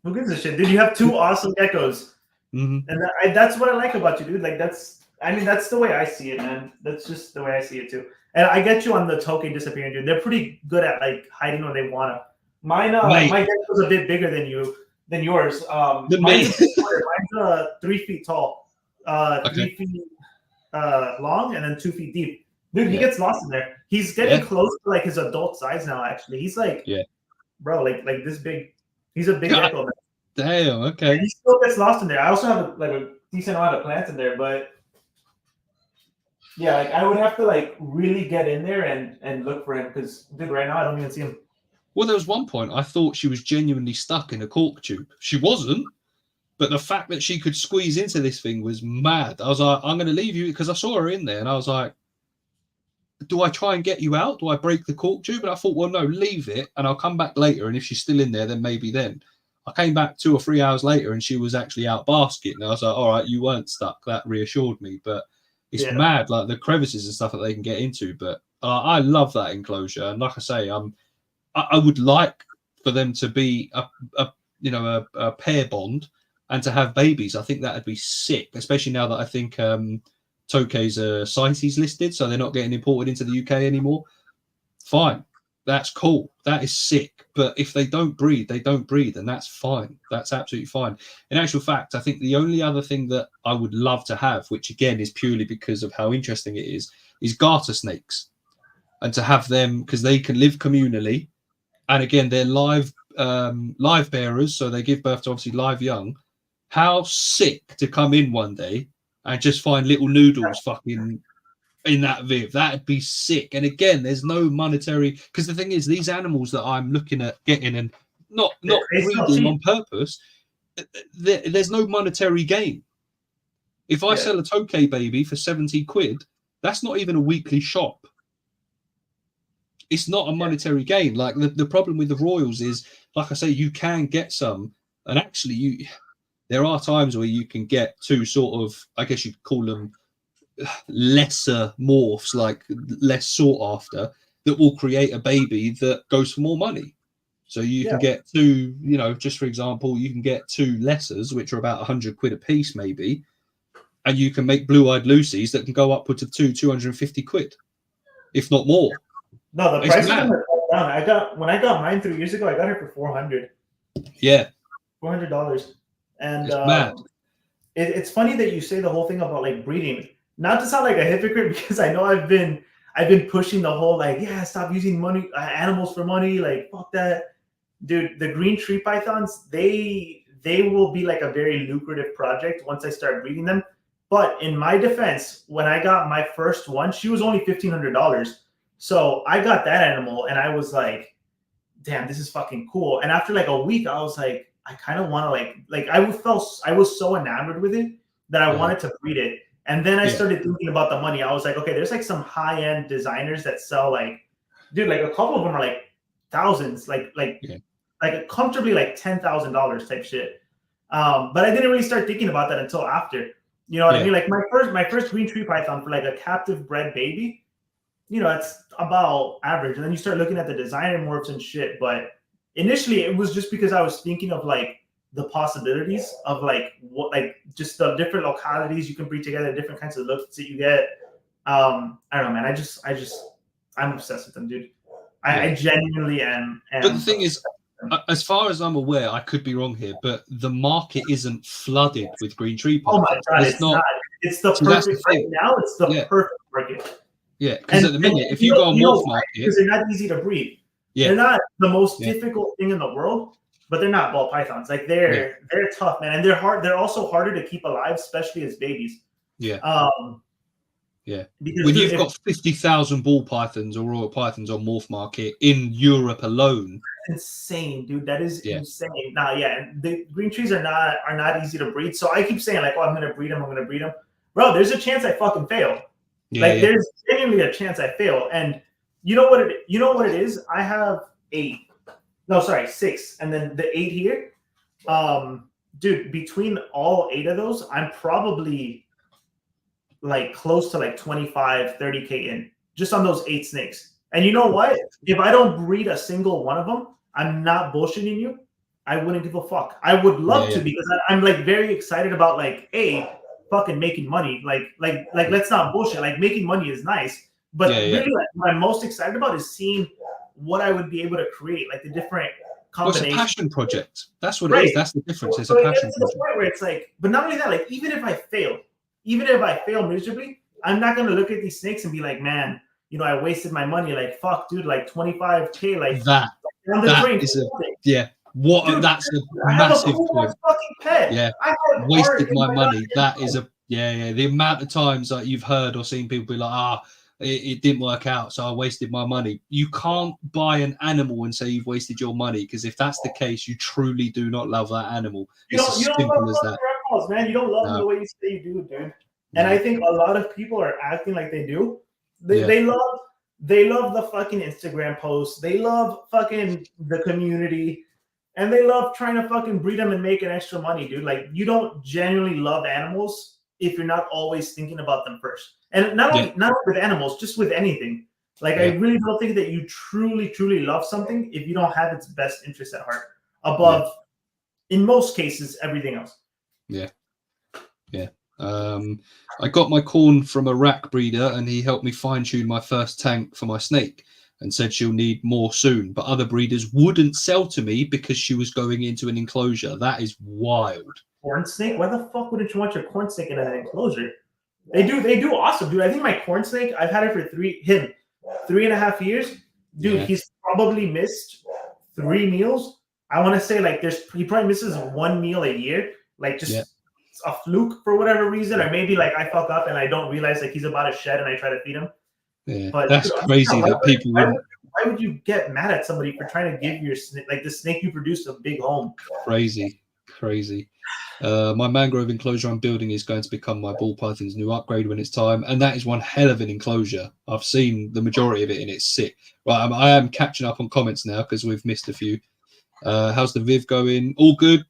S2: who gives a shit, dude? You have 2 awesome geckos, and that's what I like about you, dude. Like that's the way I see it, man. That's just the way I see it too. And I get you on the Tokay disappearing, dude. They're pretty good at like hiding when they wanna. Mine, my gecko's a bit bigger than yours. Mine's 3 feet tall, 3 feet long, and then 2 feet deep. Dude, he gets lost in there. He's getting close to like his adult size now. Actually, he's like, bro, like this big. He's a big gecko.
S1: Damn. Okay.
S2: And he still gets lost in there. I also have a decent amount of plants in there, but yeah, like I would have to like really get in there and look for him because, dude, right now I don't even see him.
S1: Well, there was one point I thought she was genuinely stuck in a cork tube. She wasn't, but the fact that she could squeeze into this thing was mad. I was like, I'm going to leave you because I saw her in there, and I was like, do I try and get you out? Do I break the cork tube? And I thought, well, no, leave it, and I'll come back later. And if she's still in there, then maybe then. I came back 2 or 3 hours later, and she was actually out basket. And I was like, all right, you weren't stuck. That reassured me. But it's mad, like the crevices and stuff that they can get into. But I love that enclosure. And like I say, I would like for them to be a pair bond and to have babies. I think that'd be sick, especially now that I think Tokay's CITES listed, so they're not getting imported into the UK anymore. Fine, that's cool. That is sick. But if they don't breed, they don't breed, and that's fine. That's absolutely fine. In actual fact, I think the only other thing that I would love to have, which again is purely because of how interesting it is garter snakes, and to have them because they can live communally, and again they're live bearers, so they give birth to obviously live young. How sick to come in one day and just find little noodles fucking in that viv. That'd be sick. And again, there's no monetary, because the thing is, these animals that I'm looking at getting and not breeding on purpose, there's no monetary gain. If I sell a Tokay baby for 70 quid, that's not even a weekly shop. It's not a monetary gain. Like the problem with the Royals is, like I say, you can get some, and actually there are times where you can get 2 sort of, I guess you could call them lesser morphs, like less sought after, that will create a baby that goes for more money. So you can get 2, just for example, you can get 2 lessers, which are about 100 quid a piece maybe, and you can make blue-eyed Lucies that can go upwards of 250 quid, if not more.
S2: No, the price is down. When I got mine 3 years ago, I got her for 400.
S1: Yeah,
S2: $400. And
S1: it's
S2: it's funny that you say the whole thing about like breeding. Not to sound like a hypocrite, because I know I've been pushing the whole like, stop using money animals for money, like fuck that, dude. The green tree pythons, they will be like a very lucrative project once I start breeding them. But in my defense, when I got my first one, she was only $1,500. So I got that animal and I was like, damn, this is fucking cool. And after like a week, I was like, I kind of want to like I was so enamored with it that I wanted to breed it. And then I started thinking about the money. I was like, okay, there's like some high-end designers that sell like, dude, like a couple of them are like thousands, like comfortably like $10,000 type shit. But I didn't really start thinking about that until after. You know what I mean? Like my first green tree python for like a captive bred baby, it's about average. And then you start looking at the designer morphs and shit. But initially it was just because I was thinking of like the possibilities of like what, like just the different localities you can breed together, different kinds of looks that you get. I don't know, man. I'm obsessed with them, dude. I genuinely am.
S1: But the thing is, as far as I'm aware, I could be wrong here, but the market isn't flooded with green tree pythons.
S2: Oh my god, it's not. It's the perfect right now. It's the perfect market.
S1: Yeah, because at the minute, if you go on morph market,
S2: because they're not easy to breed. Yeah, they're not the most difficult thing in the world, but they're not ball pythons. Like they're tough, man, and they're hard. They're also harder to keep alive, especially as babies.
S1: Yeah. Because when you've got 50,000 ball pythons or royal pythons on morph market in Europe alone,
S2: insane, dude. That is insane. Nah, the green trees are not easy to breed. So I keep saying like, oh, I'm gonna breed them. Bro, there's a chance I fucking fail. There's genuinely a chance I fail. And you know what it is? I have 6, and then the 8 here. Dude, between all 8 of those, I'm probably like close to like 25, 30K in just on those 8 snakes. And you know what? If I don't breed a single one of them, I'm not bullshitting you. I wouldn't give a fuck. I would love to because I'm like very excited about like fucking making money. Like let's not bullshit. Like making money is nice, but really like, what I'm most excited about is seeing what I would be able to create, like the different combinations.
S1: It's a passion project. That's what it is. That's the difference. It's a passion project.
S2: The point where it's like, but not only that, like even if I fail miserably, I'm not gonna look at these snakes and be like, man, I wasted my money. Like, fuck, dude, like 25K, like
S1: that. Is what? Dude, that's a massive point.
S2: Pet.
S1: Yeah, wasted my money. That is a The amount of times that you've heard or seen people be like, it didn't work out, so I wasted my money. You can't buy an animal and say you've wasted your money, because if that's the case, you truly do not love that animal. It's as simple as that.
S2: Reptiles, man. You don't love them the way you say you do, dude. And I think a lot of people are acting like they do. They love the fucking Instagram posts. They love fucking the community, and they love trying to fucking breed them and make an extra money, dude. Like you don't genuinely love animals if you're not always thinking about them first. And not with animals, just with anything. Like I really don't think that you truly love something if you don't have its best interest at heart above, in most cases, everything else.
S1: Yeah. I got my corn from a rack breeder, and he helped me fine-tune my first tank for my snake and said she'll need more soon. But other breeders wouldn't sell to me because she was going into an enclosure. That is wild.
S2: Corn snake? Why the fuck wouldn't you want your corn snake in an enclosure? They do awesome, dude. I think my corn snake, I've had it for 3.5 years. Dude, he's probably missed 3 meals. I want to say like he probably misses 1 meal a year. Like just a fluke for whatever reason, or maybe like I fuck up and I don't realize like he's about to shed and I try to feed him.
S1: Yeah, but that's crazy that people wouldn't.
S2: Why would you get mad at somebody for trying to give your snake, like the snake you produced, a big home?
S1: Crazy. My mangrove enclosure I'm building is going to become my ball python's new upgrade when it's time, and that is one hell of an enclosure. I've seen the majority of it and it's sick. Right, I am catching up on comments now because we've missed a few. How's the Viv going? All good.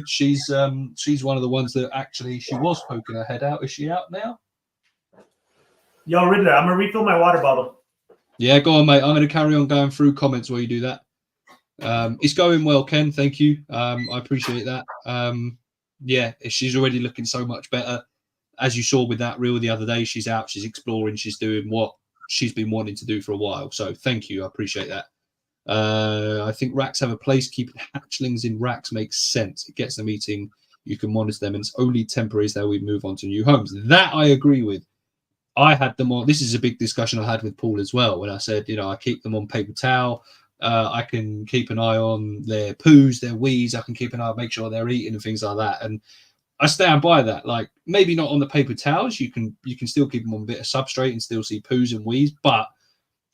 S1: She's one of the ones that actually she was poking her head out. Is she out now?
S2: Yo, Riddler, I'm gonna refill my water bottle.
S1: Yeah, go on, mate. I'm gonna carry on going through comments while you do that. It's going well, Ken. Thank you. I appreciate that. She's already looking so much better. As you saw with that reel the other day, she's out, she's exploring, she's doing what she's been wanting to do for a while. So thank you. I appreciate that. I think racks have a place. Keeping hatchlings in racks makes sense. It gets them eating. You can monitor them, and it's only temporary as we move on to new homes. That I agree with. I had them on. This is a big discussion I had with Paul as well, when I said, I keep them on paper towel. I can keep an eye on their poos, their wheeze. I can keep an eye, make sure they're eating and things like that. And I stand by that. Like maybe not on the paper towels. You can still keep them on a bit of substrate and still see poos and wheeze, but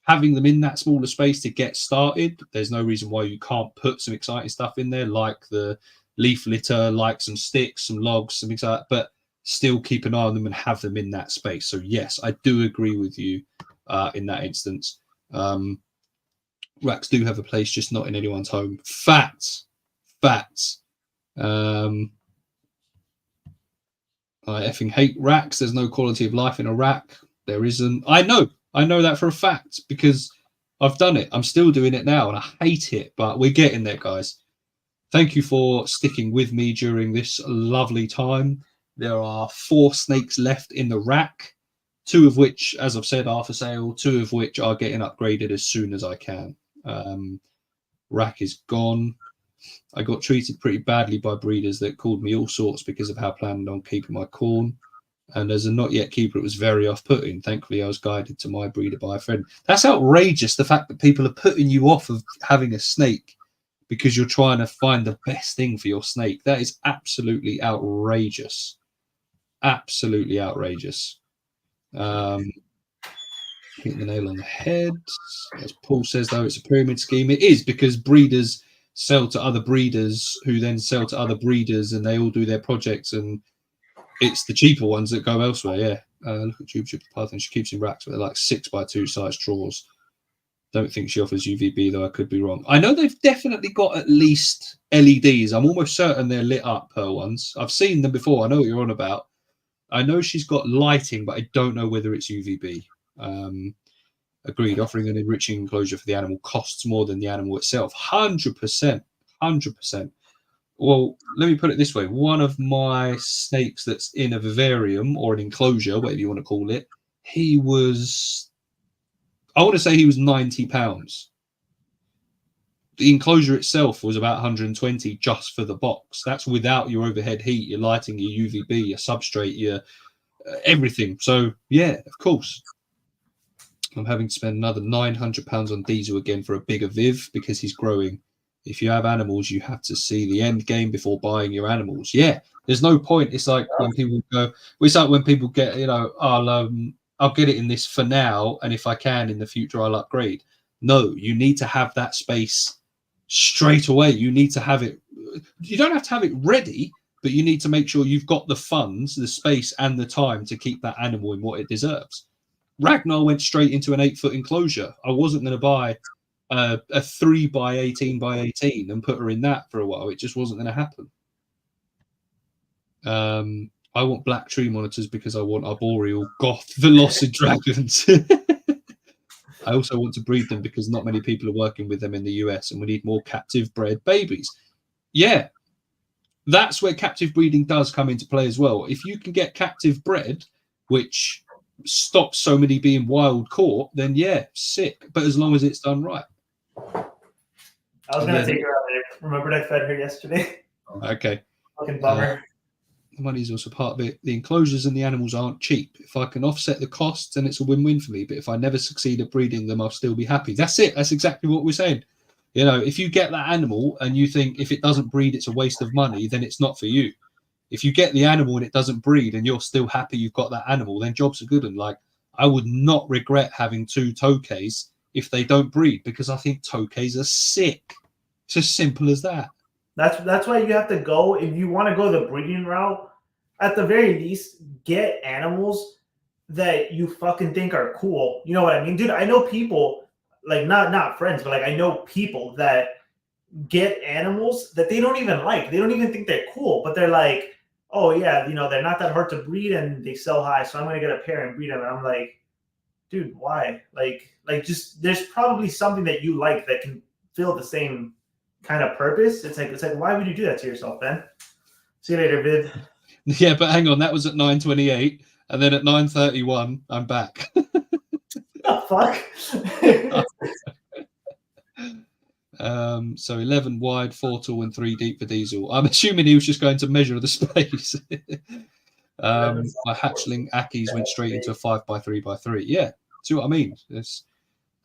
S1: having them in that smaller space to get started, there's no reason why you can't put some exciting stuff in there, like the leaf litter, like some sticks, some logs, some things like that, but still keep an eye on them and have them in that space. So yes, I do agree with you in that instance. Racks do have a place, just not in anyone's home. Facts. I effing hate racks. There's no quality of life in a rack. There isn't. I know that for a fact because I've done it. I'm still doing it now and I hate it, but we're getting there, guys. Thank you for sticking with me during this lovely time. There are 4 snakes left in the rack, 2 of which, as I've said, are for sale, 2 of which are getting upgraded as soon as I can. Rack is gone. I got treated pretty badly by breeders that called me all sorts because of how I planned on keeping my corn. And as a not yet keeper, it was very off-putting. Thankfully, I was guided to my breeder by a friend. That's outrageous, the fact that people are putting you off of having a snake because you're trying to find the best thing for your snake. That is absolutely outrageous. Absolutely outrageous. Hit the nail on the head. As Paul says, though, it's a pyramid scheme. It is, because breeders sell to other breeders who then sell to other breeders, and they all do their projects, and it's the cheaper ones that go elsewhere. Yeah. Look at Jupiter Python. She keeps in racks, but they're like 6x2 size drawers. Don't think she offers UVB, though. I could be wrong. I know they've definitely got at least LEDs. I'm almost certain they're lit up, her ones. I've seen them before. I know what you're on about. I know she's got lighting, but I don't know whether it's UVB. Agreed. Offering an enriching enclosure for the animal costs more than the animal itself. 100%. 100%. Well, let me put it this way. One of my snakes that's in a vivarium or an enclosure, whatever you want to call it, he was, I want to say he was £90. The enclosure itself was about 120 just for the box. That's without your overhead heat, your lighting, your UVB, your substrate, your everything. So, yeah, of course. I'm having to spend another £900 on diesel again for a bigger Viv because he's growing. If you have animals, you have to see the end game before buying your animals. Yeah, there's no point. It's like when people go, it's like when people get, you know, I'll get it in this for now, and if I can in the future, I'll upgrade. No, you need to have that space straight away. You need to have it. You don't have to have it ready, but you need to make sure you've got the funds, the space, and the time to keep that animal in what it deserves. Ragnar went straight into an 8-foot enclosure. I wasn't going to buy a 3x18x18 and put her in that for a while. It just wasn't going to happen. I want black tree monitors because I want arboreal goth velocid dragons. I also want to breed them because not many people are working with them in the US, and we need more captive bred babies. Yeah, that's where captive breeding does come into play as well. If you can get captive bred, which stops so many being wild caught, then yeah, sick. But as long as it's done right.
S2: I was going to take her out there. Remembered I fed her yesterday.
S1: Okay.
S2: Fucking bummer.
S1: The money's also part of it. The enclosures and the animals aren't cheap. If I can offset the costs, then it's a win-win for me. But if I never succeed at breeding them, I'll still be happy. That's it. That's exactly what we're saying. You know, if you get that animal and you think if it doesn't breed, it's a waste of money, then it's not for you. If you get the animal and it doesn't breed and you're still happy you've got that animal, then jobs are good. And like, I would not regret having 2 tokays if they don't breed, because I think tokays are sick. It's as simple as that.
S2: That's why you have to go, if you want to go the breeding route, at the very least, get animals that you fucking think are cool. You know what I mean? Dude, I know people, like not friends, but like I know people that get animals that they don't even like. They don't even think they're cool, but they're like, oh yeah, you know, they're not that hard to breed and they sell high, so I'm gonna get a pair and breed them. And I'm like, dude, why? Like just there's probably something that you like that can fill the same kind of purpose. It's like why would you do that to yourself, Ben? See you later, Viv.
S1: Yeah, but hang on, that was at 9:28, and then at 9:31, I'm back.
S2: The fuck?
S1: So 11 wide, 4 tall, and 3 deep for diesel. I'm assuming he was just going to measure the space. My hatchling Akis went straight into a 5x3x3. Yeah, see what I mean? It's,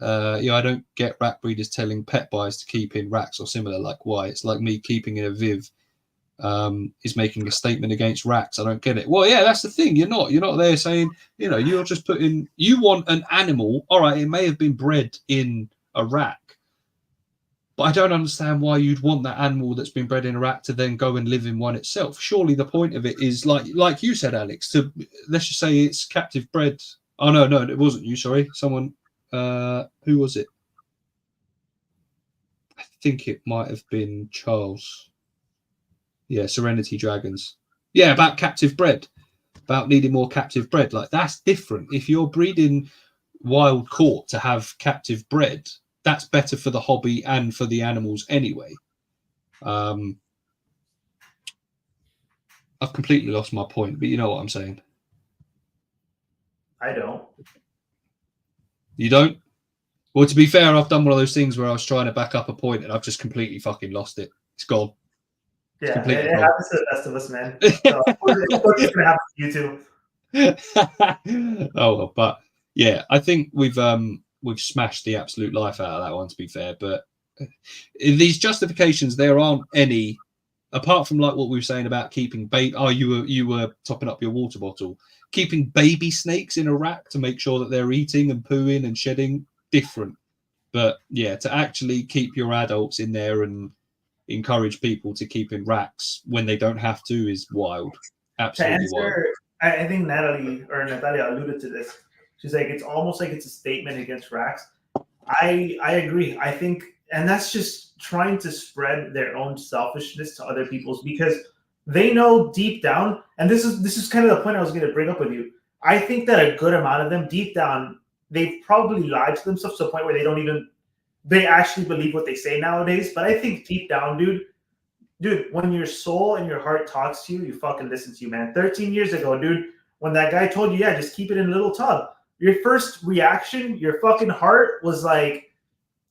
S1: I don't get rack breeders telling pet buyers to keep in racks or similar. Like, why? It's like me keeping in a Viv is making a statement against racks. I don't get it. Well, yeah, that's the thing. You're not there saying, you know, you're just putting, you want an animal. All right, it may have been bred in a rack, but I don't understand why you'd want that animal that's been bred in a rack to then go and live in one itself. Surely the point of it is, like you said, Alex, to, let's just say it's captive bred. Oh, no, it wasn't you. Sorry. Someone, who was it? I think it might have been Charles. Yeah, Serenity Dragons. Yeah, about captive bred. about needing more captive bred. Like, that's different. If you're breeding wild caught to have captive bred, that's better for the hobby and for the animals anyway. I've completely lost my point, but you know what I'm saying.
S2: I don't.
S1: You don't? Well, to be fair, I've done one of those things where I was trying to back up a point and I've just completely fucking lost it. It's gone.
S2: It's completely it happens to the best of us, man. So it's gonna happen to you
S1: too. Oh well, but yeah, I think we've smashed the absolute life out of that one, to be fair. But in these justifications, there aren't any, apart from like what we were saying about keeping you were topping up your water bottle, keeping baby snakes in a rack to make sure that they're eating and pooing and shedding, different. But yeah, to actually keep your adults in there and encourage people to keep in racks when they don't have to is wild. Absolutely wild.
S2: I think Natalia alluded to this. She's like, it's almost like it's a statement against racks. I agree. I think, and that's just trying to spread their own selfishness to other people's, because they know deep down, and this is kind of the point I was going to bring up with you. I think that a good amount of them deep down, they've probably lied to themselves to the point where they actually believe what they say nowadays. But I think deep down, dude, when your soul and your heart talks to you, you fucking listen to you, man. 13 years ago, dude, when that guy told you, yeah, just keep it in a little tub, your first reaction, your fucking heart was like,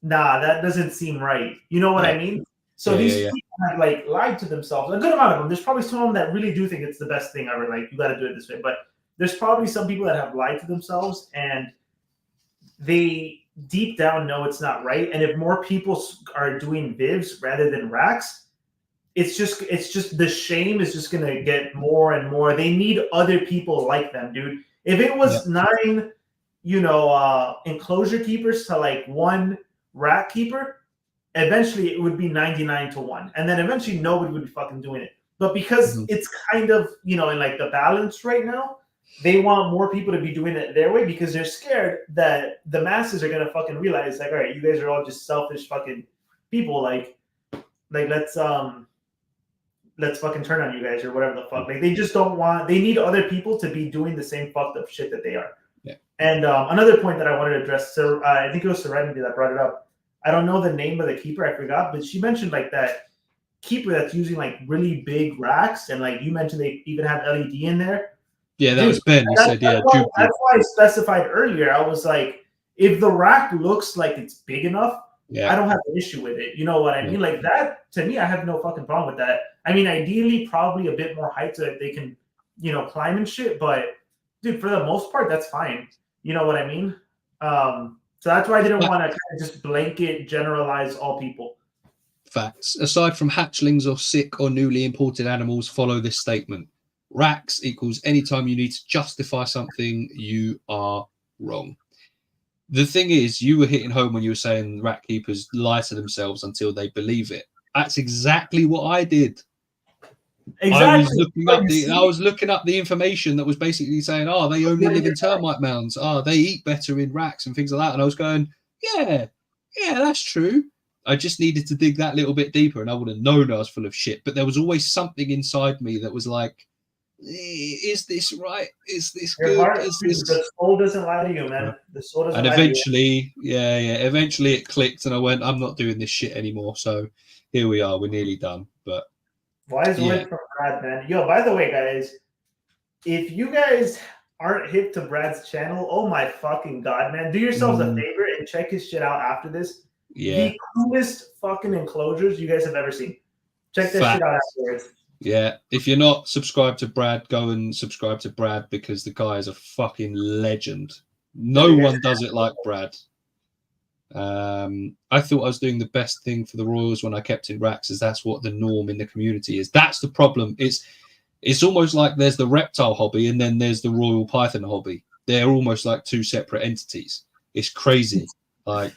S2: nah, that doesn't seem right. You know what I mean? So these people have like lied to themselves. A good amount of them. There's probably some of them that really do think it's the best thing ever. Like, you got to do it this way. But there's probably some people that have lied to themselves, and they deep down know it's not right. And if more people are doing vivs rather than racks, it's just the shame is just going to get more and more. They need other people like them, dude. If it was 9, enclosure keepers to like 1 rack keeper, eventually it would be 99-1. And then eventually nobody would be fucking doing it. But because it's kind of, in like the balance right now, they want more people to be doing it their way because they're scared that the masses are going to fucking realize, like, all right, you guys are all just selfish fucking people. Like let's fucking turn on you guys or whatever the fuck. Like, they just don't want, they need other people to be doing the same fucked up shit that they are.
S1: Yeah.
S2: And another point that I wanted to address, so I think it was Serenity that brought it up. I don't know the name of the keeper, I forgot, but she mentioned like that keeper that's using like really big racks, and like you mentioned they even have LED in there.
S1: Yeah, that was Ben. He said, yeah.
S2: That's why I specified earlier. I was like, if the rack looks like it's big enough, I don't have an issue with it. You know what I mean? Like that, to me, I have no fucking problem with that. I mean, ideally, probably a bit more height so that they can, climb and shit. But dude, for the most part, that's fine. You know what I mean? So that's why I didn't want to kind of just blanket generalize all people.
S1: Facts. Aside from hatchlings or sick or newly imported animals, follow this statement. Racks equals anytime you need to justify something, you are wrong. The thing is, you were hitting home when you were saying rack keepers lie to themselves until they believe it. That's exactly what I did. Exactly. I was looking up the information that was basically saying, oh, they only live in termite mounds. Oh, they eat better in racks and things like that. And I was going, yeah, that's true. I just needed to dig that little bit deeper and I would have known I was full of shit. But there was always something inside me that was like, is this right? Is this good?
S2: The soul doesn't lie to you, man. The soul doesn't
S1: lie to you. Eventually it clicked and I went, I'm not doing this shit anymore. So here we are. We're nearly done. But
S2: wise words from Brad, man. Yo, by the way, guys, if you guys aren't hip to Brad's channel, oh my fucking god, man, do yourselves a favor and check his shit out after this.
S1: Yeah.
S2: The coolest fucking enclosures you guys have ever seen. Check that shit out afterwards.
S1: Yeah, if you're not subscribed to Brad, go and subscribe to Brad because the guy is a fucking legend. No one does it like Brad. I thought I was doing the best thing for the Royals when I kept in racks, as that's what the norm in the community is. That's the problem. It's almost like there's the reptile hobby and then there's the Royal Python hobby. They're almost like 2 separate entities. It's crazy. Like,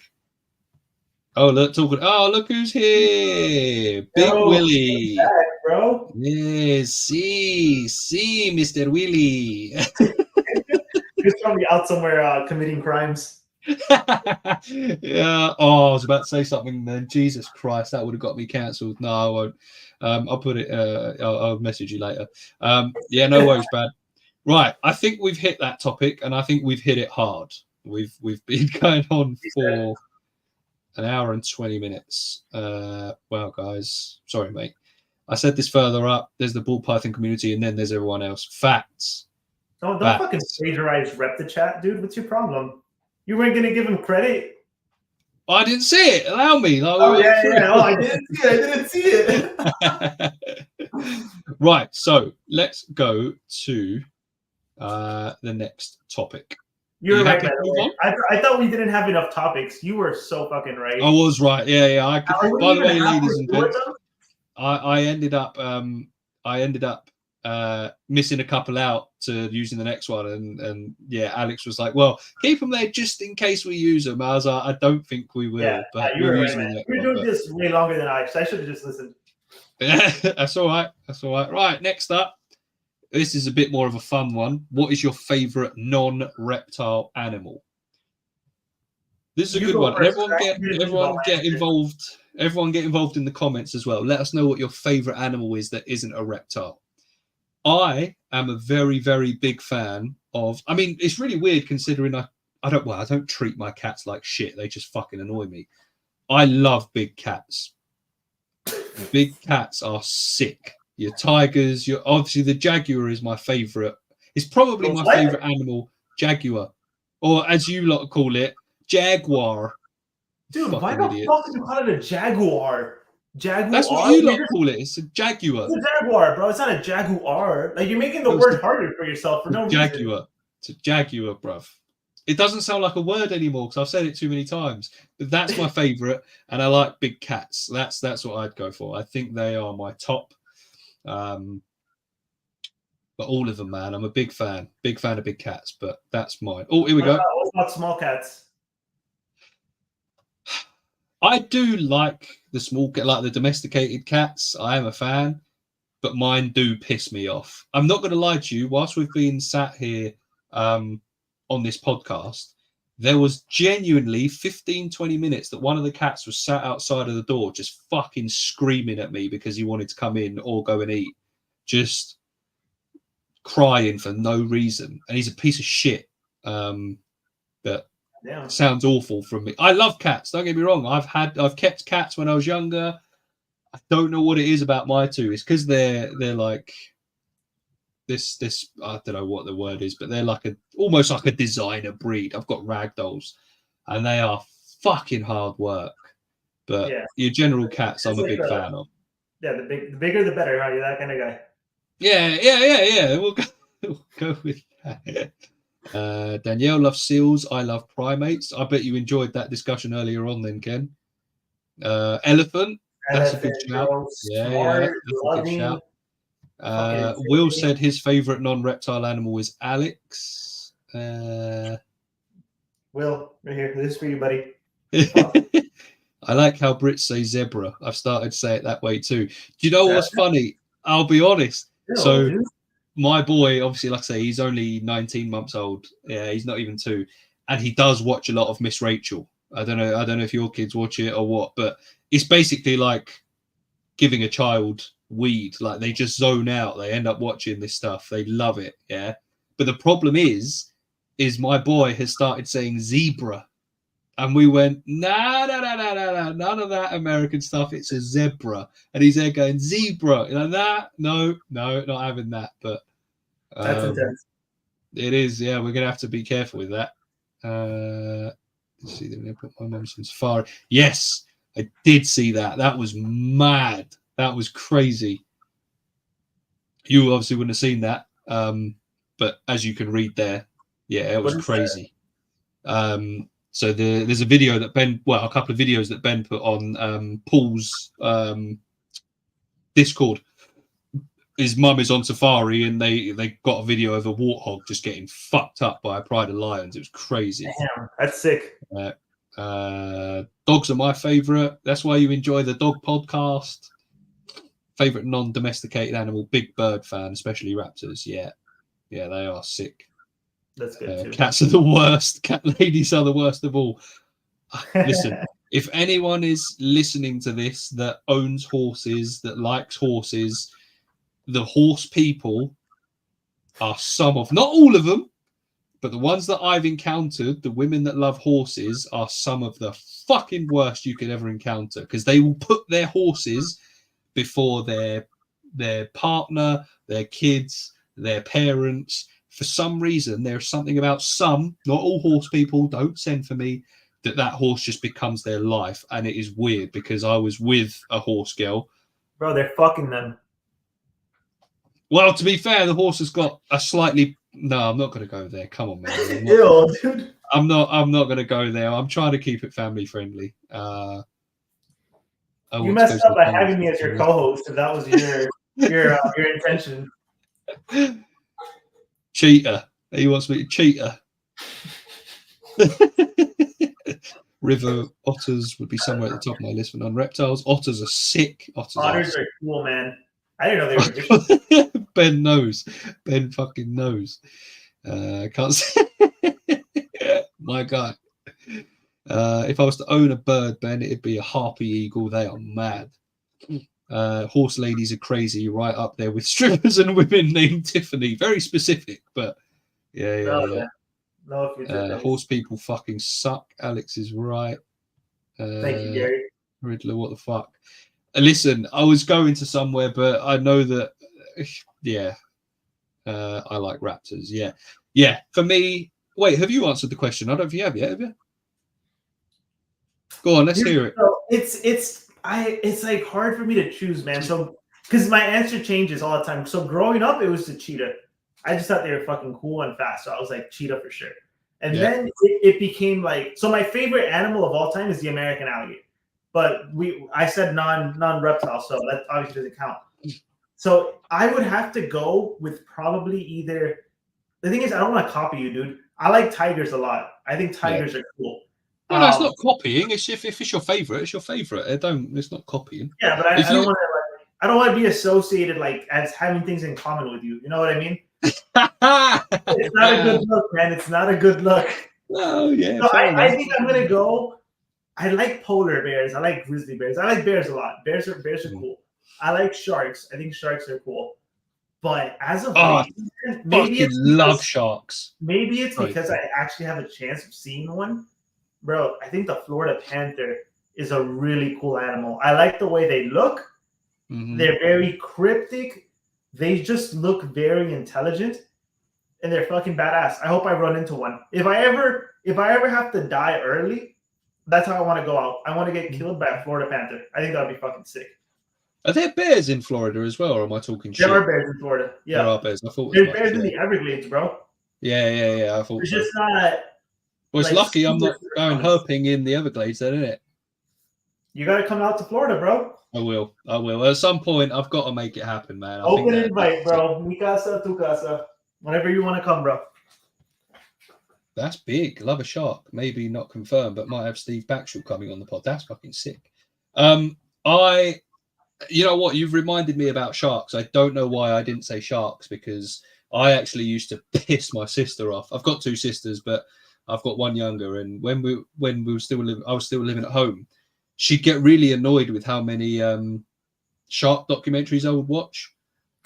S1: look who's here. Big Willie.
S2: Back, bro.
S1: Yes, see, Mr. Willie.
S2: He's probably out somewhere committing crimes.
S1: Yeah. Oh, I was about to say something then. Jesus Christ, that would have got me cancelled. No, I won't. I'll put it. I'll message you later. Yeah, no worries, Brad. Right, I think we've hit that topic, and I think we've hit it hard. We've been going on for an hour and 20 minutes. Wow, guys, sorry, mate. I said this further up. There's the ball python community, and then there's everyone else. Facts.
S2: Don't
S1: Facts.
S2: fucking plagiarize Reptichat, dude. What's your problem? You weren't gonna give him credit.
S1: I didn't see it. Allow me. Like,
S2: Oh yeah. Oh, I didn't see it.
S1: Right. So let's go to the next topic.
S2: You're right, by the way. I thought we didn't have enough topics. You were so fucking right.
S1: I was right. Yeah. By the way, ladies and gents, I ended up missing a couple out to using the next one, and yeah, Alex was like, "Well, keep them there just in case we use them." I was like, "I don't think we will," but
S2: you're right, man. You're doing this way longer than I should have just listened.
S1: Yeah, that's all right. That's all right. Right, next up. This is a bit more of a fun one. What is your favorite non-reptile animal? This is a good one. And everyone get involved. Everyone get involved in the comments as well. Let us know what your favorite animal is that isn't a reptile. I am a very, very big fan of. I mean, it's really weird considering I don't treat my cats like shit. They just fucking annoy me. I love big cats. Big cats are sick. Your tigers, obviously the jaguar is my favorite. It's probably my favorite animal, jaguar, or as you lot call it, jaguar.
S2: Dude, why the fuck did you call it a jaguar? Jaguar.
S1: That's what you lot call it. It's a jaguar.
S2: It's a jaguar, bro. It's not a jaguar. Like you're making the word harder for yourself for no reason.
S1: Jaguar. It's a jaguar, bruv. It doesn't sound like a word anymore because I've said it too many times. But that's my favorite, and I like big cats. That's what I'd go for. I think they are my top. But all of them, man, I'm a big fan of big cats. But that's mine. Oh, here we go.
S2: What about small cats?
S1: I do like the small cat, like the domesticated cats. I am a fan, but mine do piss me off. I'm not going to lie to you. Whilst we've been sat here on this podcast, there was genuinely 15-20 minutes that one of the cats was sat outside of the door just fucking screaming at me because he wanted to come in or go and eat, just crying for no reason. And he's a piece of shit. But sounds awful from me. I love cats, don't get me wrong. I've kept cats when I was younger. I don't know what it is about my two. It's because they're like this I don't know what the word is, but they're like almost like a designer breed. I've got ragdolls and they are fucking hard work. But your general cats I'm a big fan of.
S2: Yeah, the bigger the better. Are you that kind of guy?
S1: Yeah. We'll go with that. Danielle loves seals. I love primates. I bet you enjoyed that discussion earlier on then, Ken. Elephant. That's a good shout. Yeah, that's a good shout. Will said his favorite non-reptile animal is Alex.
S2: Will, right here. This is for you, buddy.
S1: I like how Brits say zebra. I've started to say it that way too. Do you know what's funny? I'll be honest. My boy, obviously, like I say, he's only 19 months old. Yeah, he's not even 2. And he does watch a lot of Miss Rachel. I don't know if your kids watch it or what, but it's basically like giving a child weed. Like they just zone out. They end up watching this stuff. They love it. Yeah. But the problem is my boy has started saying zebra. And we went, nah, none of that American stuff. It's a zebra. And he's there going, zebra. Like that? No, not having that. But
S2: that's intense.
S1: It is, yeah. We're going to have to be careful with that. Let's see, they're going to put my mum's in Safari. Yes, I did see that. That was mad. That was crazy. You obviously wouldn't have seen that. But as you can read there, yeah, it was crazy. So there's a video that a couple of videos that Ben put on Paul's Discord. His mum is on safari and they got a video of a warthog just getting fucked up by a pride of lions. It was crazy.
S2: Damn, that's sick.
S1: Dogs are my favorite. That's why you enjoy the dog podcast. Favorite non-domesticated animal, big bird fan, especially raptors. Yeah, they are sick.
S2: That's good too.
S1: Cats are the worst. Cat ladies are the worst of all. Listen, if anyone is listening to this that owns horses, that likes horses, the horse people, are some of, not all of them, but the ones that I've encountered, the women that love horses are some of the fucking worst you could ever encounter, because they will put their horses before their partner, their kids, their parents. For some reason, there's something about some, not all horse people, don't send for me, that horse just becomes their life. And it is weird, because I was with a horse girl.
S2: Bro, they're fucking them.
S1: Well, to be fair, the horse has got a slightly... No, I'm not going to go there. Come on, man.
S2: Ew, dude.
S1: I'm not going to go there. I'm trying to keep it family friendly.
S2: You messed up by having me as your co-host, if that was your intention.
S1: Cheater. He wants me to cheater. River otters would be somewhere at the top of my list for non-reptiles. Otters are sick.
S2: Otters are cool, man. I didn't know they were vicious.
S1: Ben knows. Ben fucking knows. Can't say. My guy. If I was to own a bird, Ben, it'd be a harpy eagle. They are mad. Horse ladies are crazy, right up there with strippers and women named Tiffany. Very specific, but yeah.
S2: No,
S1: horse people fucking suck. Alex is right.
S2: Thank you, Gary.
S1: Riddler, what the fuck? Listen, I was going to somewhere, but I know that, I like raptors. Yeah. For me, wait, have you answered the question? I don't know if you have yet, have you? Go on, let's hear it.
S2: So it's like hard for me to choose, man. So because my answer changes all the time. So growing up, it was the cheetah. I just thought they were fucking cool and fast. So I was like cheetah for sure. And then it became like, so my favorite animal of all time is the American alligator. But I said non-reptile, so that obviously doesn't count. So I would have to go with probably either. The thing is, I don't want to copy you, dude. I like tigers a lot. I think tigers are cool.
S1: No, it's not copying. It's if it's your favorite, it's your favorite. It's not copying.
S2: Yeah, but I don't want to be associated like as having things in common with you. You know what I mean? It's not a good look, man. It's not a good look.
S1: Oh yeah.
S2: So I think I'm gonna go. I like polar bears. I like grizzly bears. I like bears a lot. Bears are cool. I like sharks. I think sharks are cool. But as of maybe it's
S1: love sharks.
S2: Maybe it's because I actually have a chance of seeing one. Bro, I think the Florida panther is a really cool animal. I like the way they look. Mm-hmm. They're very cryptic. They just look very intelligent. And they're fucking badass. I hope I run into one. If I ever have to die early, that's how I want to go out. I want to get killed by a Florida panther. I think that would be fucking sick.
S1: Are there bears in Florida as well, or am I talking shit?
S2: There are bears in Florida. Yeah.
S1: There are bears. I thought
S2: there's bears in the Everglades, bro.
S1: Yeah. I thought
S2: it's just not.
S1: Well, it's lucky I'm not going herping in the Everglades, then, isn't it?
S2: You got to come out to Florida, bro.
S1: I will. At some point, I've got to make it happen, man.
S2: Open invite, bro. Mi casa, tu casa. Whenever you want to come, bro.
S1: That's big. Love a shark. Maybe not confirmed, but might have Steve Backshall coming on the pod. That's fucking sick. You know what? You've reminded me about sharks. I don't know why I didn't say sharks, because I actually used to piss my sister off. I've got two sisters, but I've got one younger. And when we were I was still living at home, she'd get really annoyed with how many shark documentaries I would watch.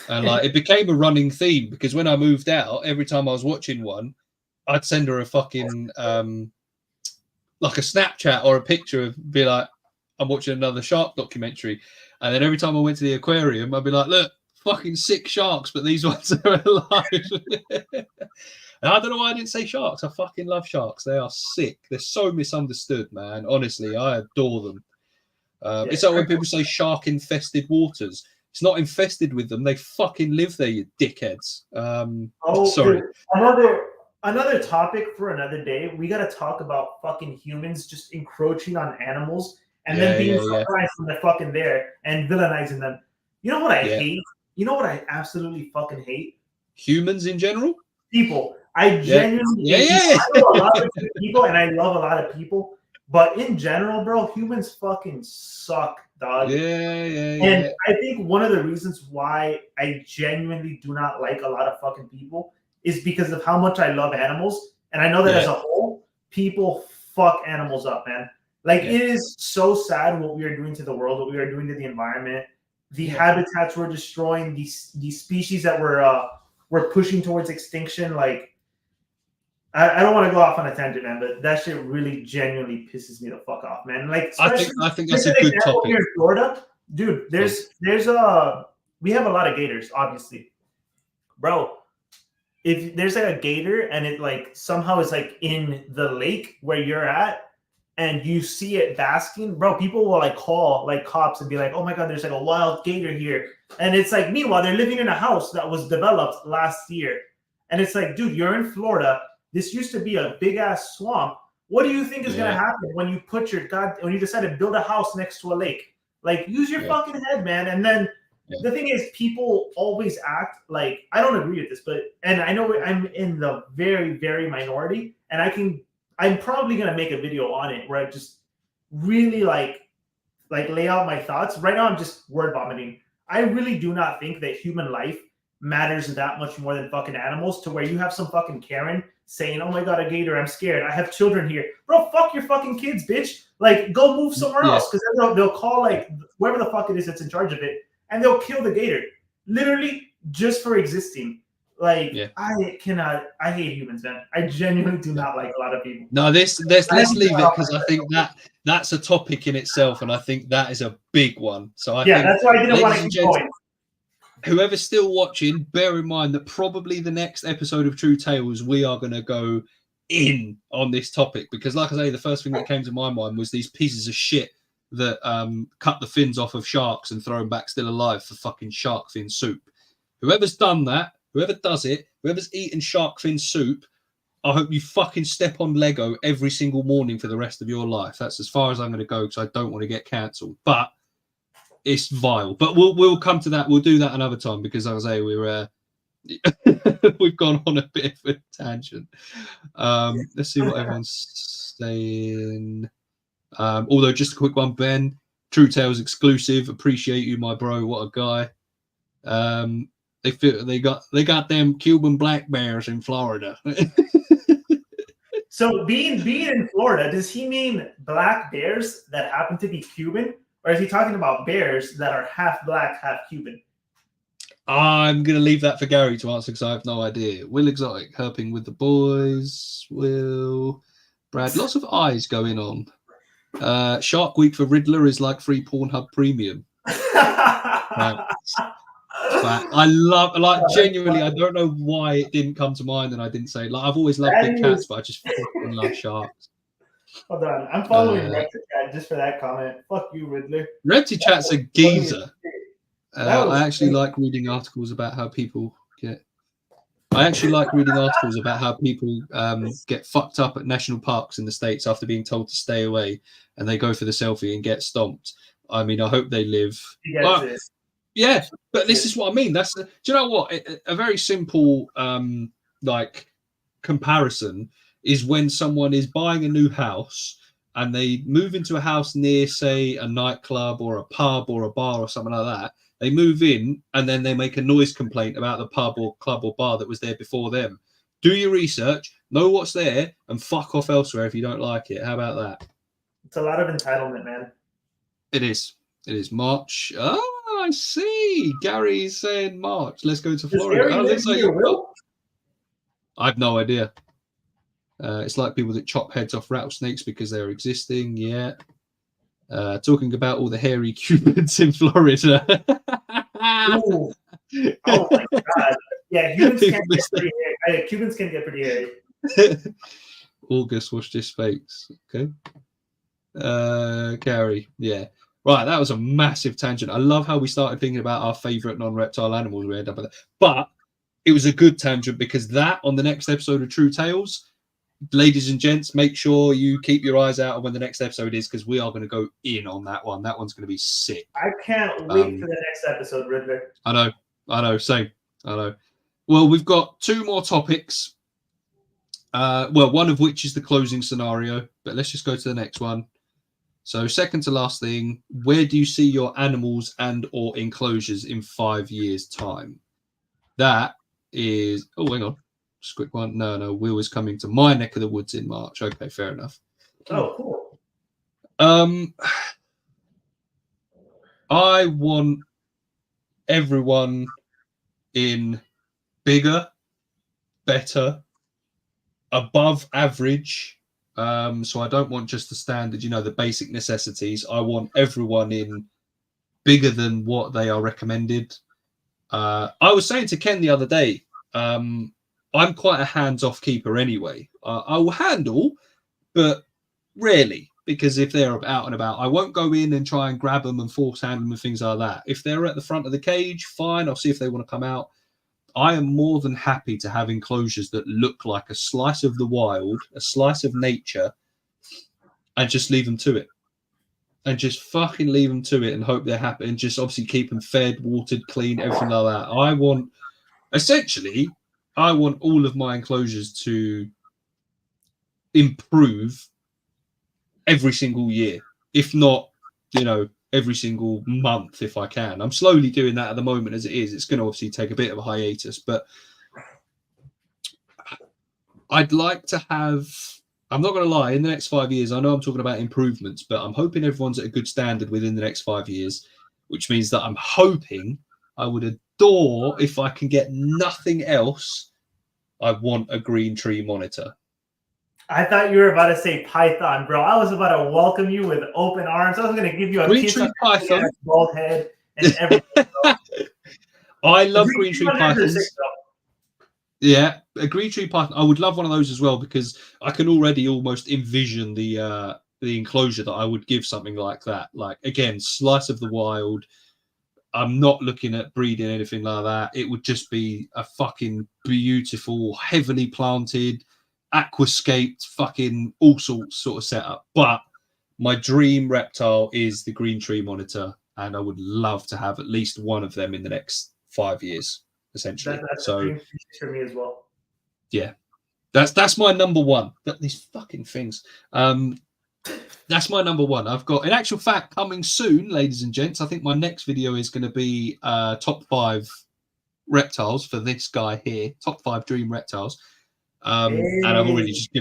S1: And like it became a running theme, because when I moved out, every time I was watching one, I'd send her a fucking like a Snapchat or a picture of, be like, I'm watching another shark documentary. And then every time I went to the aquarium, I'd be like, look, fucking sick sharks, but these ones are alive. And I don't know why I didn't say sharks. I fucking love sharks. They are sick. They're so misunderstood, man. Honestly, I adore them. It's like when people say shark-infested waters. It's not infested with them. They fucking live there, you dickheads. Sorry.
S2: Dude, another topic for another day. We got to talk about fucking humans just encroaching on animals and then being surprised when they're fucking there and villainizing them. You know what I hate? You know what I absolutely fucking hate?
S1: Humans in general?
S2: People. I genuinely I know a lot of people and I love a lot of people, but in general, bro, humans fucking suck, dog. And I think one of the reasons why I genuinely do not like a lot of fucking people is because of how much I love animals. And I know that as a whole, people fuck animals up, man. Like it is so sad what we are doing to the world, what we are doing to the environment, the habitats we're destroying, these species that we're we're pushing towards extinction. Like, I don't want to go off on a tangent, man, but that shit really genuinely pisses me the fuck off, man. Like,
S1: I think that's a good topic.
S2: Here in Florida, dude, there's we have a lot of gators, obviously, bro. If there's like a gator and it like somehow is like in the lake where you're at, and you see it basking, bro, people will like call like cops and be like, "Oh my god, there's like a wild gator here," and it's like, meanwhile, they're living in a house that was developed last year, and it's like, dude, you're in Florida. This used to be a big ass swamp. What do you think is gonna happen when you put when you decide to build a house next to a lake? Like, use your fucking head, man. And then the thing is, people always act like, I don't agree with this, and I know I'm in the very, very minority, and I'm probably gonna make a video on it where I just really like lay out my thoughts. Right now, I'm just word vomiting. I really do not think that human life matters that much more than fucking animals, to where you have some fucking Karen saying, "Oh my god, a gator, I'm scared. I have children here." Bro, fuck your fucking kids, bitch. Like, go move somewhere else, because they'll call like whoever the fuck it is that's in charge of it, and they'll kill the gator, literally just for existing. Like, I hate humans, man. I genuinely do not like a lot of people.
S1: No, let's leave it, because I think that's a topic in itself, and I think that is a big one. So I think
S2: that's why I didn't want to keep going.
S1: Whoever's still watching, bear in mind that probably the next episode of True Tales, we are going to go in on this topic, because, like I say, the first thing that came to my mind was these pieces of shit that cut the fins off of sharks and throw them back still alive for fucking shark fin soup. Whoever's done that, whoever does it, whoever's eaten shark fin soup, I hope you fucking step on Lego every single morning for the rest of your life. That's as far as I'm going to go, because I don't want to get cancelled. But it's vile. But we'll come to that. We'll do that another time, because, as I say, we've gone on a bit of a tangent. Let's see what everyone's saying. Although, just a quick one, Ben. True Tales exclusive. Appreciate you, my bro. What a guy. They got them Cuban black bears in Florida.
S2: So being in Florida, does he mean black bears that happen to be Cuban, or is he talking about bears that are half black, half Cuban?
S1: I'm going to leave that for Gary to answer, because I have no idea. Will Exotic, herping with the boys. Will Brad, lots of eyes going on. Shark Week for Riddler is like free Pornhub Premium. Right. But I love, like, genuinely, I don't know why it didn't come to mind and I didn't say, like, I've always loved big cats, but I just fucking love sharks.
S2: Hold on, I'm following Reptile just for that comment. Fuck you, Riddler.
S1: Reptile's a geezer. I actually like reading articles about how people get. I actually like reading articles about how people get fucked up at national parks in the States after being told to stay away, and they go for the selfie and get stomped. I mean, I hope they live. Yeah, but this is what I mean. Do you know what? A very simple like comparison is when someone is buying a new house and they move into a house near, say, a nightclub or a pub or a bar or something like that. They move in and then they make a noise complaint about the pub or club or bar that was there before them. Do your research, know what's there, and fuck off elsewhere if you don't like it. How about that?
S2: It's a lot of entitlement, man.
S1: It is. It is March. Oh, I see. Gary's saying March. Let's go to Florida. I have no idea. It's like people that chop heads off rattlesnakes because they're existing. Yeah. Talking about all the hairy Cubans in Florida.
S2: Oh my god! Yeah, Cubans can get pretty hairy. Cubans can get pretty hairy.
S1: August washed his face. Okay. Gary. Yeah. Right. That was a massive tangent. I love how we started thinking about our favorite non-reptile animals. We ended up with that. But it was a good tangent, because that on the next episode of True Tales, ladies and gents, make sure you keep your eyes out on when the next episode is, because we are going to go in on that one. That one's going to be sick.
S2: I can't wait for the next episode, Riddler.
S1: I know. Same. I know. Well, we've got two more topics. One of which is the closing scenario, but let's just go to the next one. So, second to last thing, where do you see your animals and or enclosures in 5 years' time? That is... Oh, hang on. Just a quick one. No. Will is coming to my neck of the woods in March. Okay, fair enough.
S2: Oh, cool.
S1: I want everyone in bigger, better, above average. So I don't want just the standard, the basic necessities. I want everyone in bigger than what they are recommended. I was saying to Ken the other day, I'm quite a hands-off keeper anyway. I will handle, but rarely, because if they're out and about, I won't go in and try and grab them and force handle them and things like that. If they're at the front of the cage, fine, I'll see if they want to come out. I am more than happy to have enclosures that look like a slice of the wild, a slice of nature, and just leave them to it. And just fucking leave them to it and hope they're happy, and just obviously keep them fed, watered, clean, everything like that. I want all of my enclosures to improve every single year, if not, every single month if I can. I'm slowly doing that at the moment as it is. It's going to obviously take a bit of a hiatus, but I'd like to have, I'm not going to lie, in the next 5 years, I know I'm talking about improvements, but I'm hoping everyone's at a good standard within the next 5 years, which means that I'm hoping I would adore, if I can get nothing else, I want a green tree monitor.
S2: I thought you were about to say python, bro. I was about to welcome you with open arms. I was going to give you a
S1: green
S2: kiss
S1: tree
S2: on
S1: python,
S2: bald head, and everything.
S1: I love green tree pythons. Yeah, a green tree python. I would love one of those as well, because I can already almost envision the enclosure that I would give something like that. Like, again, slice of the wild. I'm not looking at breeding anything like that. It would just be a fucking beautiful, heavily planted, aquascaped, fucking all sorts sort of setup. But my dream reptile is the green tree monitor, and I would love to have at least one of them in the next 5 years, essentially.
S2: That's
S1: so
S2: a dream for me as well.
S1: Yeah, that's my number one. These fucking things. That's my number one. I've got, in actual fact, coming soon, ladies and gents. I think my next video is going to be top 5 reptiles for this guy here. Top 5 dream reptiles. And I've already just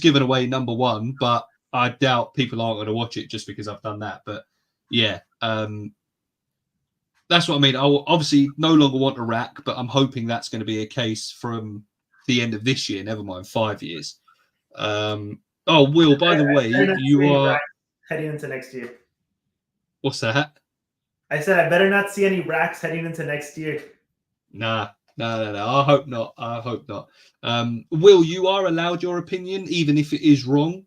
S1: given away number one, but I doubt people aren't going to watch it just because I've done that. But yeah, that's what I mean. I will obviously no longer want a rack, but I'm hoping that's going to be a case from the end of this year. Never mind 5 years. Oh, Will, by the way, you are
S2: heading into next year.
S1: What's that?
S2: I said I better not see any racks heading into next year.
S1: No. I hope not. Will, you are allowed your opinion, even if it is wrong.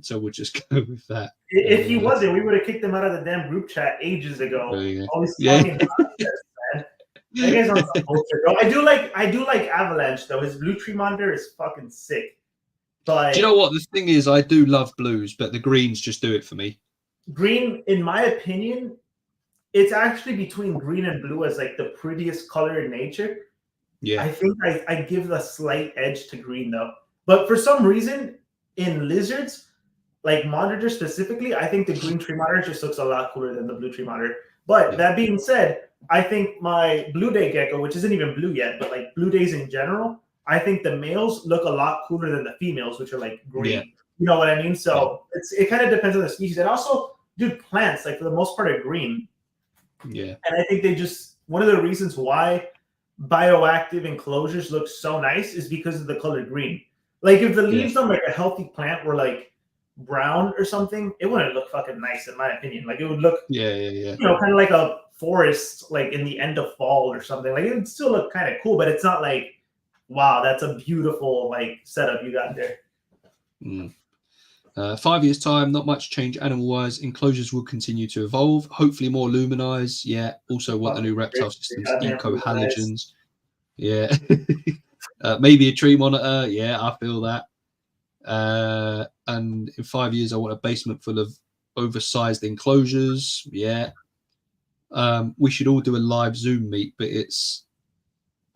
S1: So we'll just go with that.
S2: If he wasn't, we would have kicked him out of the damn group chat ages ago. Always talking nonsense, man. That guy's on some bullshit, bro. I do like Avalanche though. His blue tree monitor is fucking sick. But
S1: do you know what the thing is? I do love blues, but the greens just do it for me.
S2: Green, in my opinion, it's actually between green and blue as like the prettiest color in nature.
S1: Yeah,
S2: I think I give the slight edge to green though. But for some reason, in lizards, like monitors specifically, I think the green tree monitor just looks a lot cooler than the blue tree monitor. But that being said, I think my blue day gecko, which isn't even blue yet, but like blue days in general, I think the males look a lot cooler than the females, which are like green. Yeah. You know what I mean? So it kind of depends on the species. And also, dude, plants, like for the most part, are green.
S1: Yeah.
S2: And I think they just, one of the reasons why bioactive enclosures look so nice is because of the color green. Like if the leaves on like a healthy plant were like brown or something, it wouldn't look fucking nice in my opinion. Like it would look, you know, kind of like a forest, like in the end of fall or something. Like it would still look kind of cool, but it's not like, wow, that's a beautiful like setup you got there.
S1: 5 years time, not much change animal wise. Enclosures will continue to evolve, hopefully more luminized. Yeah, also want the new reptile systems, eco halogens. Yeah. Maybe a tree monitor. Yeah, I feel that. And in 5 years I want a basement full of oversized enclosures. Yeah. We should all do a live Zoom meet, but it's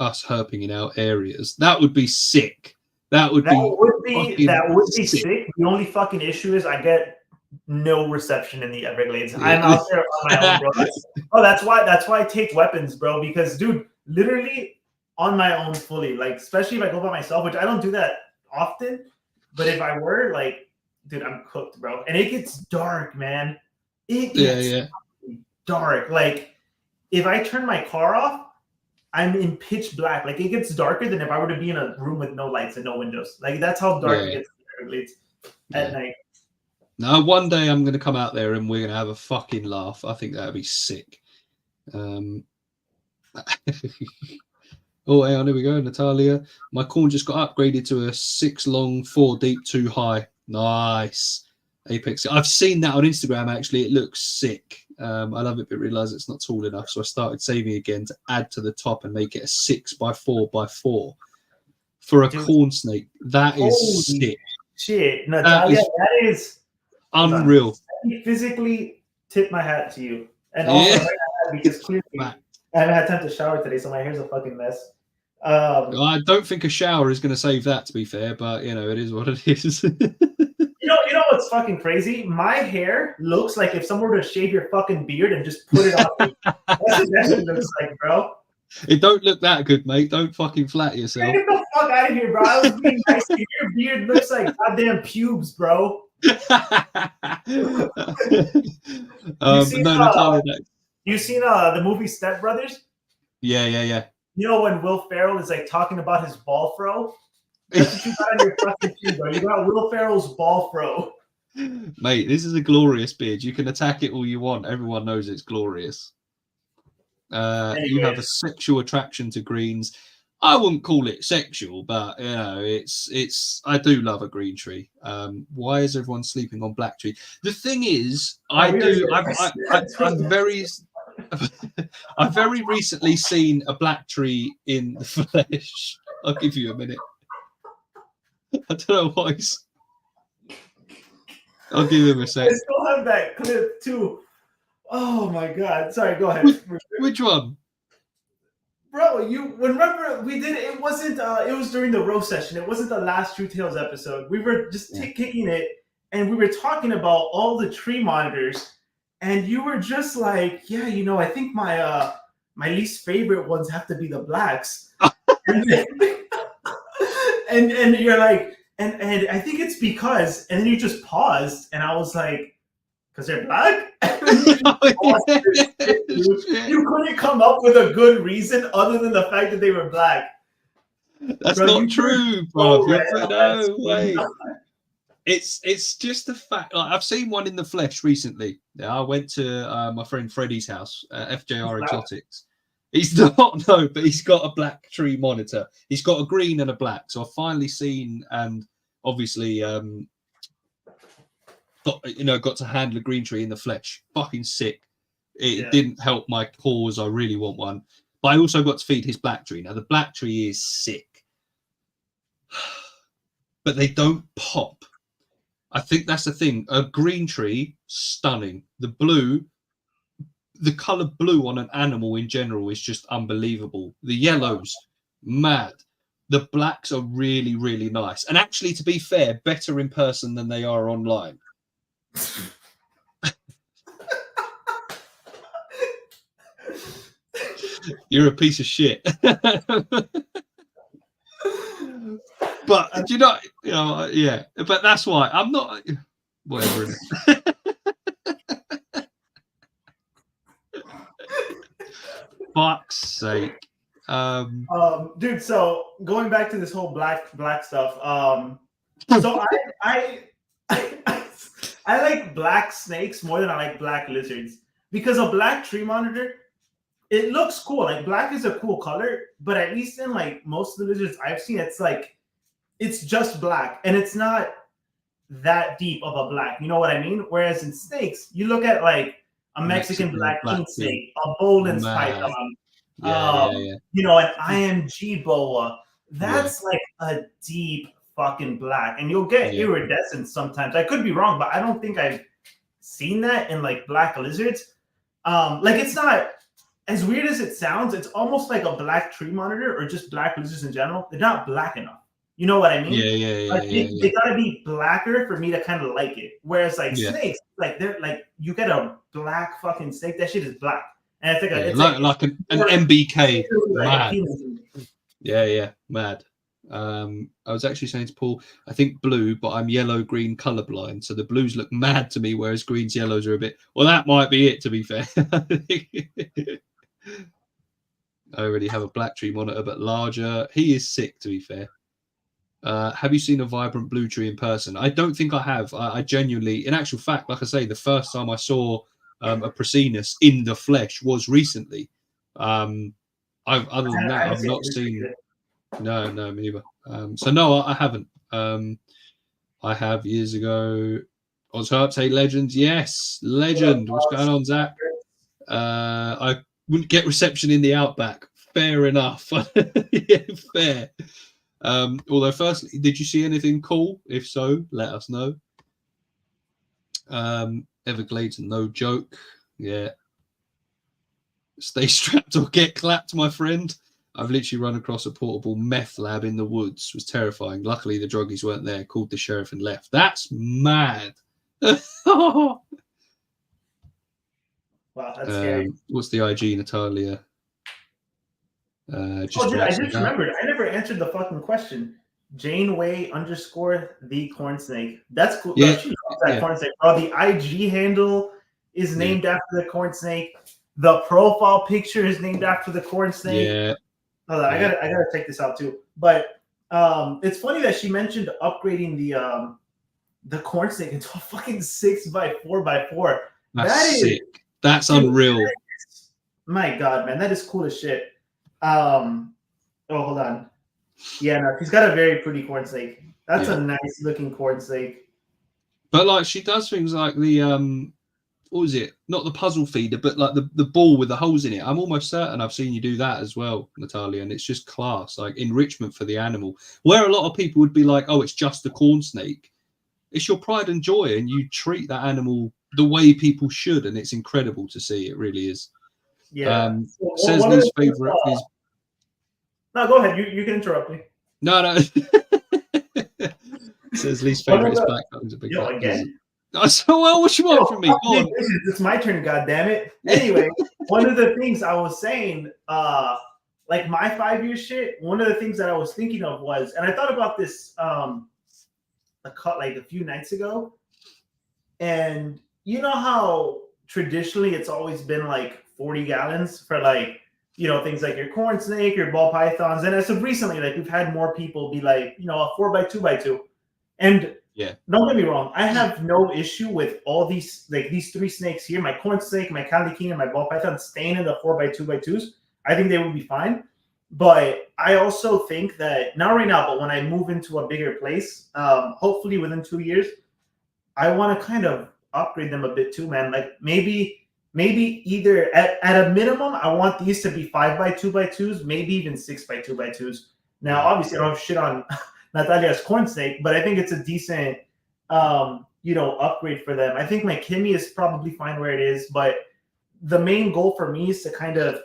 S1: us herping in our areas. That would be sick. That would be sick.
S2: The only fucking issue is I get no reception in the Everglades. I'm out there on my own, bro. That's why I take weapons, bro. Because, dude, literally on my own fully. Like, especially if I go by myself, which I don't do that often. But if I were, like, dude, I'm cooked, bro. And it gets dark, man. It gets dark. Like, if I turn my car off, I'm in pitch black. Like it gets darker than if I were to be in a room with no lights and no windows. Like that's how dark it gets at night.
S1: Now, one day I'm going to come out there and we're going to have a fucking laugh. I think that would be sick. Oh, hang on, here we go, Natalia. My corn just got upgraded to a 6 long, 4 deep, 2 high. Nice. Apex. I've seen that on Instagram, actually. It looks sick. I love it, but realised it's not tall enough. So I started saving again to add to the top and make it a 6x4x4 for a corn snake. That is sick.
S2: Shit, Natalia, that is
S1: unreal.
S2: I physically tip my hat to you. And also, because clearly I haven't had time to shower today, so my hair's a fucking mess.
S1: I don't think a shower is going to save that, to be fair, but you know, it is what it is.
S2: You know what's fucking crazy? My hair looks like if someone were to shave your fucking beard and just put it on. That's what that shit looks like, bro.
S1: It don't look that good, mate. Don't fucking flatter yourself.
S2: Get the fuck out of here, bro. I was being nice. Your beard looks like goddamn pubes, bro. You seen the movie Step Brothers?
S1: Yeah.
S2: You know when Will Ferrell is like talking about his ball fro? That's what you got on your fucking shoe, bro. You got Will Ferrell's ball fro.
S1: Mate, this is a glorious beard. You can attack it all you want. Everyone knows it's glorious. You have a sexual attraction to greens. I wouldn't call it sexual, but you know, it's. I do love a green tree. Why is everyone sleeping on black tree? The thing is, I've very recently seen a black tree in the flesh. I'll give you a minute. I don't know why. I'll give him a sec.
S2: I still have that clip too. Oh my god! Sorry, go ahead.
S1: Which one?
S2: Bro, you remember we did it wasn't it was during the roast session. It wasn't the last True Tales episode. We were just kicking it and we were talking about all the tree monitors and you were just like, yeah, you know, I think my my least favorite ones have to be the blacks. and you're like and I think it's because and then you just paused and I was like, because they're black? You couldn't come up with a good reason other than the fact that they were black.
S1: That's not true, bro. No way. It's just the fact. Like, I've seen one in the flesh recently. I went to my friend Freddie's house, FJR Exotics. He's not, no, but he's got a black tree monitor. He's got a green and a black. So I've finally seen and obviously got to handle a green tree in the flesh. Fucking sick. It didn't help my cause. I really want one. But I also got to feed his black tree. Now, the black tree is sick. But they don't pop. I think that's the thing. A green tree, stunning. The blue, the colour blue on an animal in general is just unbelievable. The yellows, mad. The blacks are really, really nice. And actually, to be fair, better in person than they are online. You're a piece of shit. But do you know, yeah. But that's why I'm not. Whatever. Fuck's sake.
S2: Dude. So going back to this whole black stuff. So I like black snakes more than I like black lizards because a black tree monitor, it looks cool. Like black is a cool color, but at least in like most of the lizards I've seen, it's like it's just black and it's not that deep of a black. You know what I mean? Whereas in snakes, you look at like a Mexican black king snake, a Bolin's python, you know, an IMG boa. That's like a deep fucking black, and you'll get iridescence sometimes. I could be wrong, but I don't think I've seen that in like black lizards. Like it's not as weird as it sounds. It's almost like a black tree monitor or just black lizards in general. They're not black enough. You know what I mean? They gotta be blacker for me to kind of like it. Whereas like snakes, like they're like you get a black fucking snake, that shit is black, and it's
S1: like an MBK. Mad. Mad. I was actually saying to Paul, I think blue, but I'm yellow-green colorblind, so the blues look mad to me, whereas greens, yellows are a bit. Well, that might be it. To be fair. I already have a black tree monitor, but larger. He is sick, to be fair. Have you seen a vibrant blue tree in person? I don't think I have. I genuinely, in actual fact, like I say, the first time I saw a Prasinus in the flesh was recently. Other than that, I've not seen. No, me neither. So no, I haven't. I have years ago. Ozherps, hey Legends, yes, legend. What's going on, Zach? I wouldn't get reception in the Outback. Fair enough. Yeah, fair. Although, firstly, did you see anything cool? If so, let us know. Everglades, no joke. Yeah. Stay strapped or get clapped, my friend. I've literally run across a portable meth lab in the woods. It was terrifying. Luckily, the druggies weren't there. Called the sheriff and left. That's mad.
S2: Wow, that's scary.
S1: What's the IG, Natalia?
S2: I just remembered. I never answered the fucking question. Janeway _ the corn snake. That's cool.
S1: Yeah,
S2: corn snake. Oh, the IG handle is named after the corn snake. The profile picture is named after the corn snake.
S1: Yeah.
S2: Hold on, I gotta check this out too. But it's funny that she mentioned upgrading the corn snake into a fucking 6x4x4.
S1: That's sick. That's unreal.
S2: My God, man, that is cool as shit. Oh, hold on. Yeah, no, she's got a very pretty corn snake. That's a nice looking corn snake.
S1: But like, she does things like the what was it? Not the puzzle feeder, but like the ball with the holes in it. I'm almost certain I've seen you do that as well, Natalia, and it's just class, like enrichment for the animal. Where a lot of people would be like, "Oh, it's just a corn snake." It's your pride and joy, and you treat that animal the way people should, and it's incredible to see. It really is.
S2: Yeah.
S1: Says Lee's favorite is.
S2: No, go ahead. You can interrupt me.
S1: No. Says Lee's favorite is black. A big black
S2: again.
S1: So, well, what you want from me? Go on.
S2: It's my turn, goddammit. Anyway, one of the things I was saying, like my 5-year shit, one of the things that I was thinking of was, and I thought about this like a few nights ago, and you know how traditionally it's always been like 40 gallons for like, you know, things like your corn snake, your ball pythons, and as of recently, like we've had more people be like, you know, a 4x2x2, and
S1: yeah,
S2: don't get me wrong, I have no issue with all these, like these 3 snakes here, my corn snake, my caliking, and my ball python staying in the 4x2x2s. I think they would be fine. But I also think that not right now, but when I move into a bigger place, hopefully within 2 years, I want to kind of upgrade them a bit too, man. Like maybe either at a minimum, I want these to be 5x2x2s, maybe even 6x2x2s. Now, obviously, I don't have shit on Natalia's corn snake, but I think it's a decent, upgrade for them. I think my Kimmy is probably fine where it is, but the main goal for me is to kind of,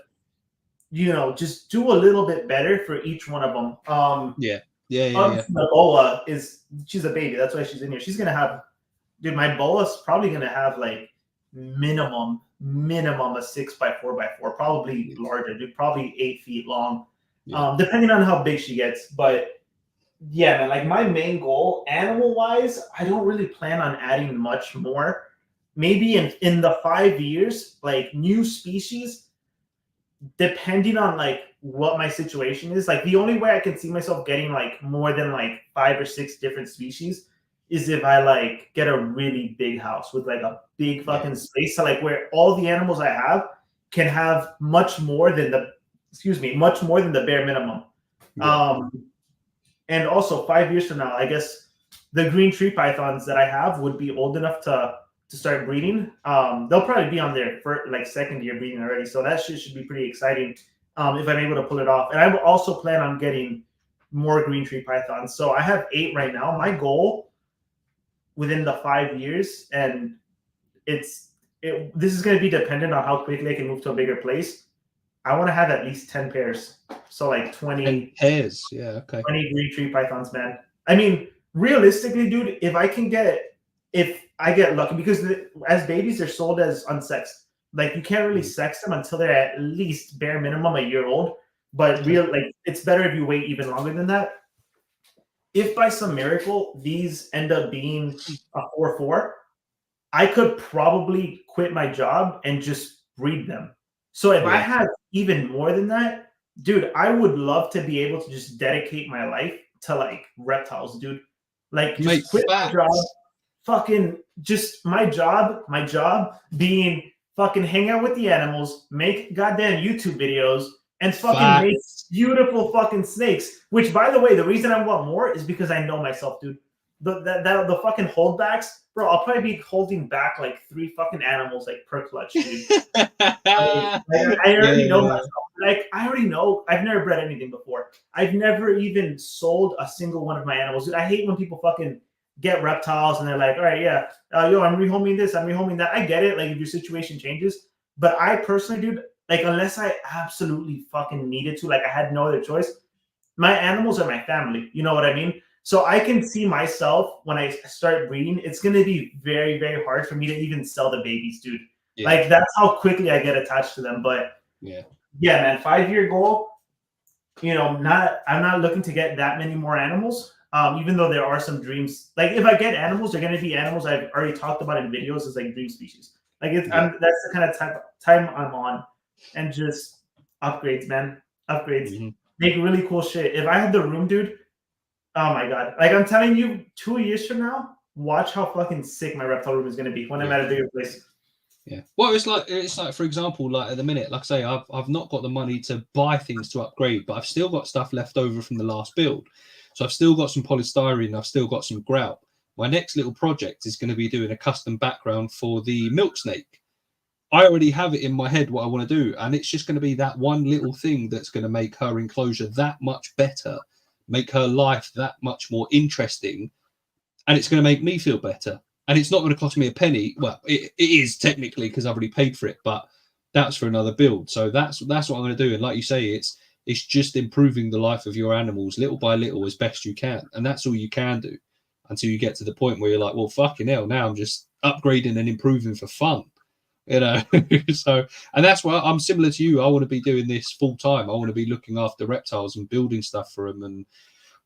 S2: just do a little bit better for each one of them. The boa she's a baby. That's why she's in here. She's gonna have, dude. My boa's probably gonna have like minimum a 6x4x4, probably larger, dude. Probably 8 feet long, depending on how big she gets. But yeah, man. Like my main goal, animal wise, I don't really plan on adding much more. Maybe in the 5 years, like new species. Depending on like what my situation is, like the only way I can see myself getting like more than like 5 or 6 different species is if I like get a really big house with like a big fucking space, so like where all the animals I have can have much more than the bare minimum. And also 5 years from now, I guess the green tree pythons that I have would be old enough to start breeding. They'll probably be on their second year breeding already, so that shit should be pretty exciting if I'm able to pull it off. And I will also plan on getting more green tree pythons. So I have 8 right now. My goal within the 5 years, and this is going to be dependent on how quickly I can move to a bigger place. I want to have at least 10 pairs. So like 20
S1: 10 pairs. Yeah, okay.
S2: 20 green tree pythons, man. I mean, realistically, dude, if I get lucky, because as babies, they're sold as unsexed. Like you can't really sex them until they're at least bare minimum a year old. But it's better if you wait even longer than that. If by some miracle these end up being a 4-4, I could probably quit my job and just breed them. So if I have even more than that, dude, I would love to be able to just dedicate my life to like reptiles, dude. Like just
S1: Mate,
S2: quit my job,
S1: facts.
S2: fucking just my job being fucking hang out with the animals, make goddamn YouTube videos, and fucking make
S1: Facts.
S2: beautiful fucking snakes. Which, by the way, the reason I want more is because I know myself, dude. The fucking holdbacks, bro. I'll probably be holding back like 3 fucking animals like per clutch, dude. I already know myself. Like I already know. I've never bred anything before. I've never even sold a single one of my animals. Dude, I hate when people fucking get reptiles and they're like, all right, yeah, yo, I'm rehoming this, I'm rehoming that. I get it. Like if your situation changes, but I personally, dude, like unless I absolutely fucking needed to, like I had no other choice. My animals are my family. You know what I mean? So I can see myself when I start breeding, it's going to be very, very hard for me to even sell the babies, dude.
S1: Yeah.
S2: Like that's how quickly I get attached to them. But yeah, man, 5-year goal. You know, I'm not looking to get that many more animals. Even though there are some dreams. Like if I get animals, they're going to be animals I've already talked about in videos as like dream species. Like that's the kind of time I'm on, and just upgrades, man, upgrades.
S1: Mm-hmm.
S2: Make really cool shit. If I had the room, dude. Oh my god! Like I'm telling you, 2 years from now, watch how fucking sick my reptile room is going to be when I'm at a bigger place.
S1: Yeah. Well, it's like for example, like at the minute, like I say, I've not got the money to buy things to upgrade, but I've still got stuff left over from the last build. So I've still got some polystyrene, I've still got some grout. My next little project is going to be doing a custom background for the milk snake. I already have it in my head what I want to do, and it's just going to be that one little thing that's going to make her enclosure that much better, make her life that much more interesting, and it's going to make me feel better. And it's not going to cost me a penny. Well, it is technically because I've already paid for it, but that's for another build. So that's what I'm going to do. And like you say, it's just improving the life of your animals little by little as best you can, and that's all you can do until you get to the point where you're like, well, fucking hell, now I'm just upgrading and improving for fun. You know, so, and that's why I'm similar to you. I want to be doing this full time. I want to be looking after reptiles and building stuff for them. And,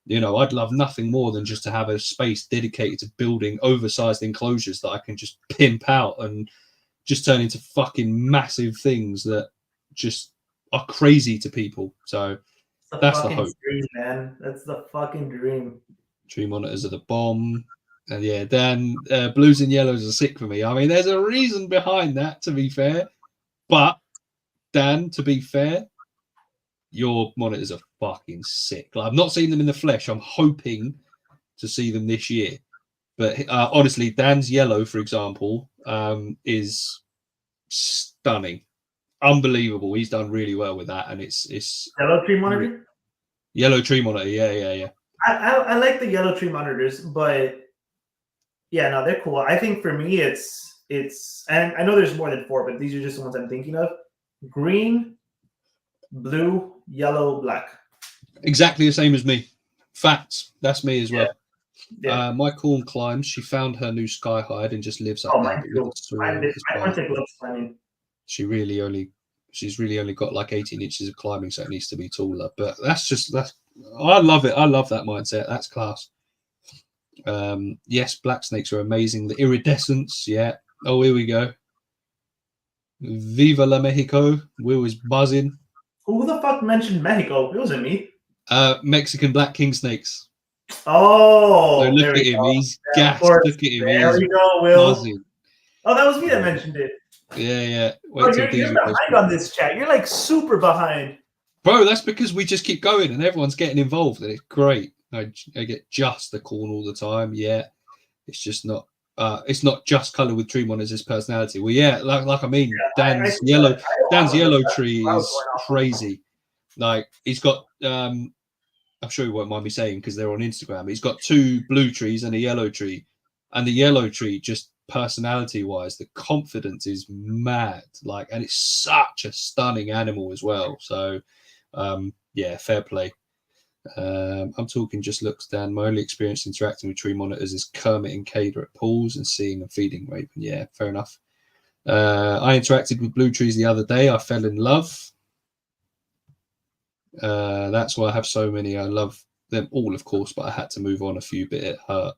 S1: you know, I'd love nothing more than just to have a space dedicated to building oversized enclosures that I can just pimp out and just turn into fucking massive things that just are crazy to people. So that's the hope.
S2: Dream, man. That's the fucking dream.
S1: Tree monitors are the bomb. And yeah, Dan, blues and yellows are sick for me. I mean, there's a reason behind that, to be fair. But, Dan, to be fair, your monitors are fucking sick. Like, I've not seen them in the flesh. I'm hoping to see them this year. But honestly, Dan's yellow, for example, is stunning. Unbelievable. He's done really well with that. And it's
S2: yellow tree monitor?
S1: Yellow tree monitor, yeah.
S2: I like the yellow tree monitors, but yeah, no, they're cool. I think for me, it's, and I know there's more than 4, but these are just the ones I'm thinking of. Green, blue, yellow, black.
S1: Exactly the same as me. Facts. That's me as well.
S2: Yeah.
S1: My corn climbs. She found her new sky hide and just lives up there. She's really only got like 18 inches of climbing, so it needs to be taller. But that's I love it. I love that mindset. That's class. Yes, black snakes are amazing. The iridescence, yeah. Oh, here we go. Viva la Mexico. Will is buzzing.
S2: Who the fuck mentioned Mexico? It wasn't me.
S1: Mexican black king snakes.
S2: Oh,
S1: so look at him.
S2: Go.
S1: He's gassed. Look at him.
S2: There we go, Will.
S1: Buzzing.
S2: Oh, that was me that mentioned it.
S1: Yeah.
S2: Wait till you're behind on this chat. You're like super behind.
S1: Bro, that's because we just keep going and everyone's getting involved and it's great. I get just the corn all the time. Yeah. It's just not just color with tree monitors, his personality. Well, yeah, like I mean, Dan's yellow tree is crazy. Like he's got I'm sure you won't mind me saying because they're on Instagram. He's got 2 blue trees and a yellow tree. And the yellow tree, just personality wise, the confidence is mad. Like, and it's such a stunning animal as well. So yeah, fair play. I'm talking just looks, Dan. My only experience interacting with tree monitors is Kermit and Cader at pools and seeing them feeding Raven. Yeah, fair enough. I interacted with blue trees the other day. I fell in love. That's why I have so many. I love them all, of course, but I had to move on a few bit. It hurt.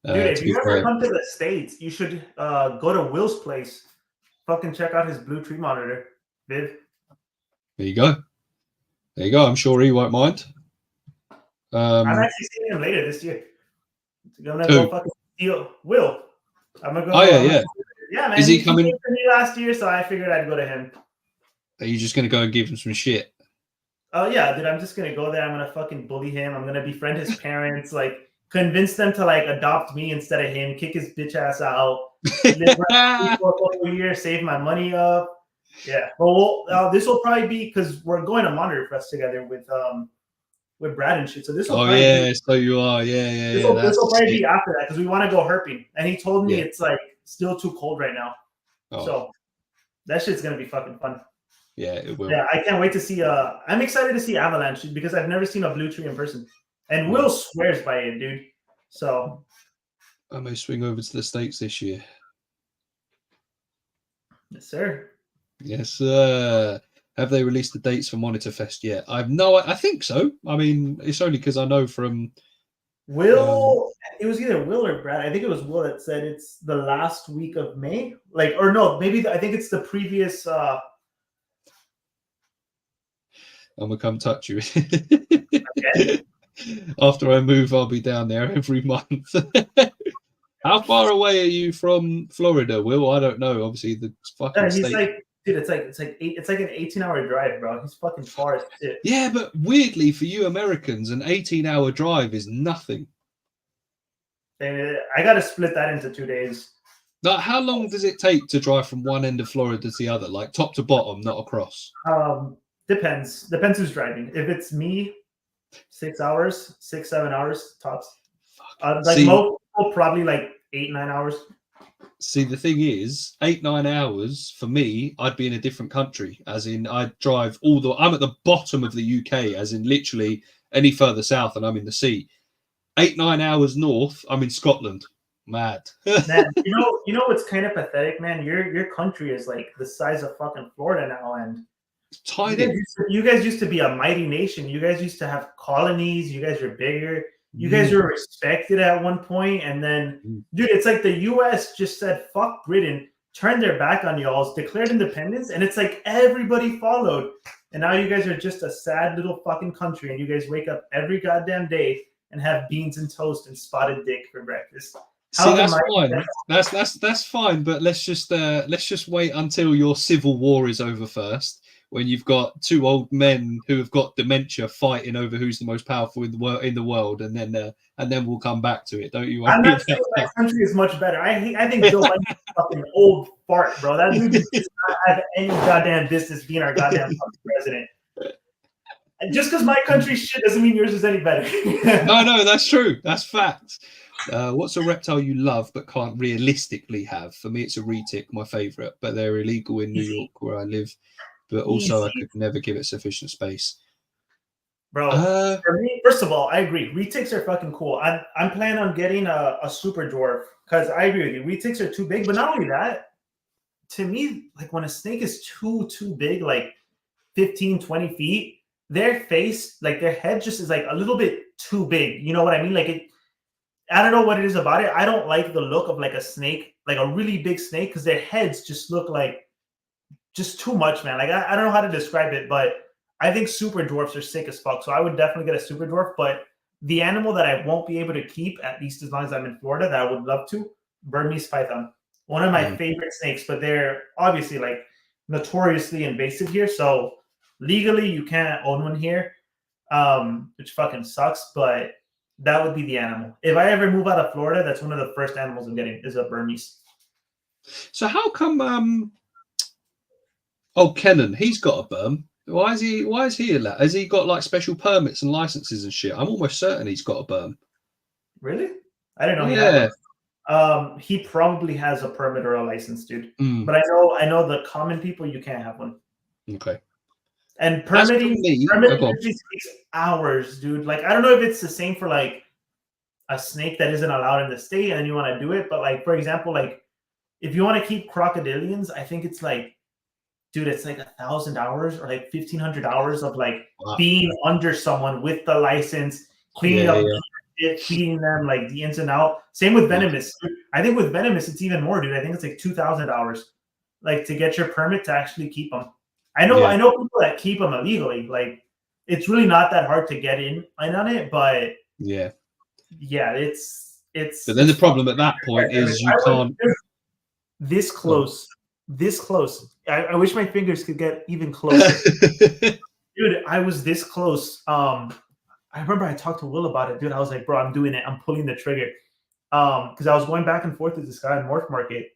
S2: Dude, if you ever come to the States, you should go to Will's place. Fucking check out his blue tree monitor, Viv.
S1: There you go. There you go. I'm sure he won't mind.
S2: I'm actually seeing him later this year. I'm gonna
S1: Who?
S2: go fucking steal Will. I'm gonna go.
S1: Oh yeah.
S2: Yeah, man.
S1: Is he
S2: He
S1: coming?
S2: came to me last year, so I figured I'd go to him.
S1: Are you just gonna go and give him some shit?
S2: Oh yeah, dude. I'm just gonna go there. I'm gonna fucking bully him. I'm gonna befriend his parents. Like convince them to like adopt me instead of him. Kick his bitch ass out. Live rent-free for a couple years. Save my money up. Yeah. Well, this will probably be because we're going to Monitor Fest together with Brad and shit. So this will.
S1: Oh
S2: probably
S1: yeah, so you are. Yeah.
S2: This will probably be after that because we want to go herping, and he told me
S1: Yeah.
S2: it's like still too cold right now.
S1: Oh.
S2: So that shit's gonna be fucking fun.
S1: Yeah, it will.
S2: Yeah, I can't wait to see. I'm excited to see Avalanche because I've never seen a blue tree in person, and Will swears by it, dude. So
S1: I may swing over to the States this year.
S2: yes, sir.
S1: Yes, sir. Have they released the dates for Monitor Fest yet? I think so. I mean, it's only because I know from
S2: Will. It was either Will or Brad. I think it was Will that said it's the last week of May. Like, or no, maybe I think it's the previous.
S1: I'm gonna come touch you. Okay. After I move, I'll be down there every month. How far away are you from Florida, Will? I don't know. Obviously, the fucking
S2: He's
S1: state.
S2: like, dude, it's like an 18-hour drive, bro. He's fucking far as shit.
S1: Yeah, but weirdly for you Americans, an 18-hour drive is nothing.
S2: And I got to split that into 2 days.
S1: Like, how long does it take to drive from one end of Florida to the other, like top to bottom, not across?
S2: Depends who's driving. If it's me, 6 hours, 6-7 hours tops. Like most people, probably like 8-9 hours.
S1: See, the thing is, 8-9 hours for me, I'd be in a different country. As in, I'd drive I'm at the bottom of the UK, as in literally any further south, and I'm in the sea. 8-9 hours north, I'm in Scotland. Mad.
S2: Man, you know what's kind of pathetic, man? Your country is like the size of fucking Florida now, and
S1: tiny.
S2: You guys used to be a mighty nation. You guys used to have colonies. You guys are bigger. You guys were respected at one point, and then, dude, it's like the U.S. just said fuck Britain, turned their back on y'all, declared independence, and it's like everybody followed, and now you guys are just a sad little fucking country, and you guys wake up every goddamn day and have beans and toast and spotted dick for breakfast.
S1: See, that's fine. That's fine, but let's just wait until your civil war is over first, when you've got two old men who have got dementia fighting over who's the most powerful in the world, and then we'll come back to it. Don't you?
S2: I'm not saying my country is much better. I think Joe Biden's a fucking old fart, bro. That dude does not have any goddamn business being our goddamn president. And just because my country's shit doesn't mean yours is any better.
S1: No, that's true. That's fact. What's a reptile you love but can't realistically have? For me, it's a retic, my favorite, but they're illegal in New York where I live. But also, I could never give it sufficient space.
S2: Bro, for me, first of all, I agree. Retics are fucking cool. I'm planning on getting a super dwarf because I agree with you. Retics are too big, but not only that, to me, like when a snake is too big, like 15, 20 feet, their face, like their head just is like a little bit too big. You know what I mean? Like I don't know what it is about it. I don't like the look of like a snake, like a really big snake, because their heads just look like just too much, man. Like I don't know how to describe it, but I think super dwarfs are sick as fuck. So I would definitely get a super dwarf. But the animal that I won't be able to keep, at least as long as I'm in Florida, that I would love to, Burmese python. One of my favorite snakes, but they're obviously like notoriously invasive here. So legally you can't own one here, which fucking sucks, but that would be the animal. If I ever move out of Florida, that's one of the first animals I'm getting is a Burmese.
S1: So how come Kenan, he's got a berm. Why is he allowed? Has he got like special permits and licenses and shit? I'm almost certain he's got a berm.
S2: Really? I didn't know he had one. He probably has a permit or a license, dude. But I know the common people, you can't have one.
S1: Okay.
S2: And permitting takes hours, dude. Like I don't know if it's the same for like a snake that isn't allowed in the state and you want to do it, but like for example, like if you want to keep crocodilians, I think it's like, dude, it's like 1,000 hours or like 1,500 hours of like being under someone with the license, cleaning up shit, feeding them like the ins and out. Same with venomous. I think with venomous it's even more, dude. I think it's like 2,000 hours, like to get your permit to actually keep them. I know people that keep them illegally. Like it's really not that hard to get in on it, but
S1: yeah.
S2: it's.
S1: But then the problem at that point is you can't.
S2: This close, this close. I wish my fingers could get even closer. Dude, I was this close. I remember I talked to Will about it, dude. I was like, bro, I'm doing it. I'm pulling the trigger. Because I was going back and forth with this guy in Morph Market.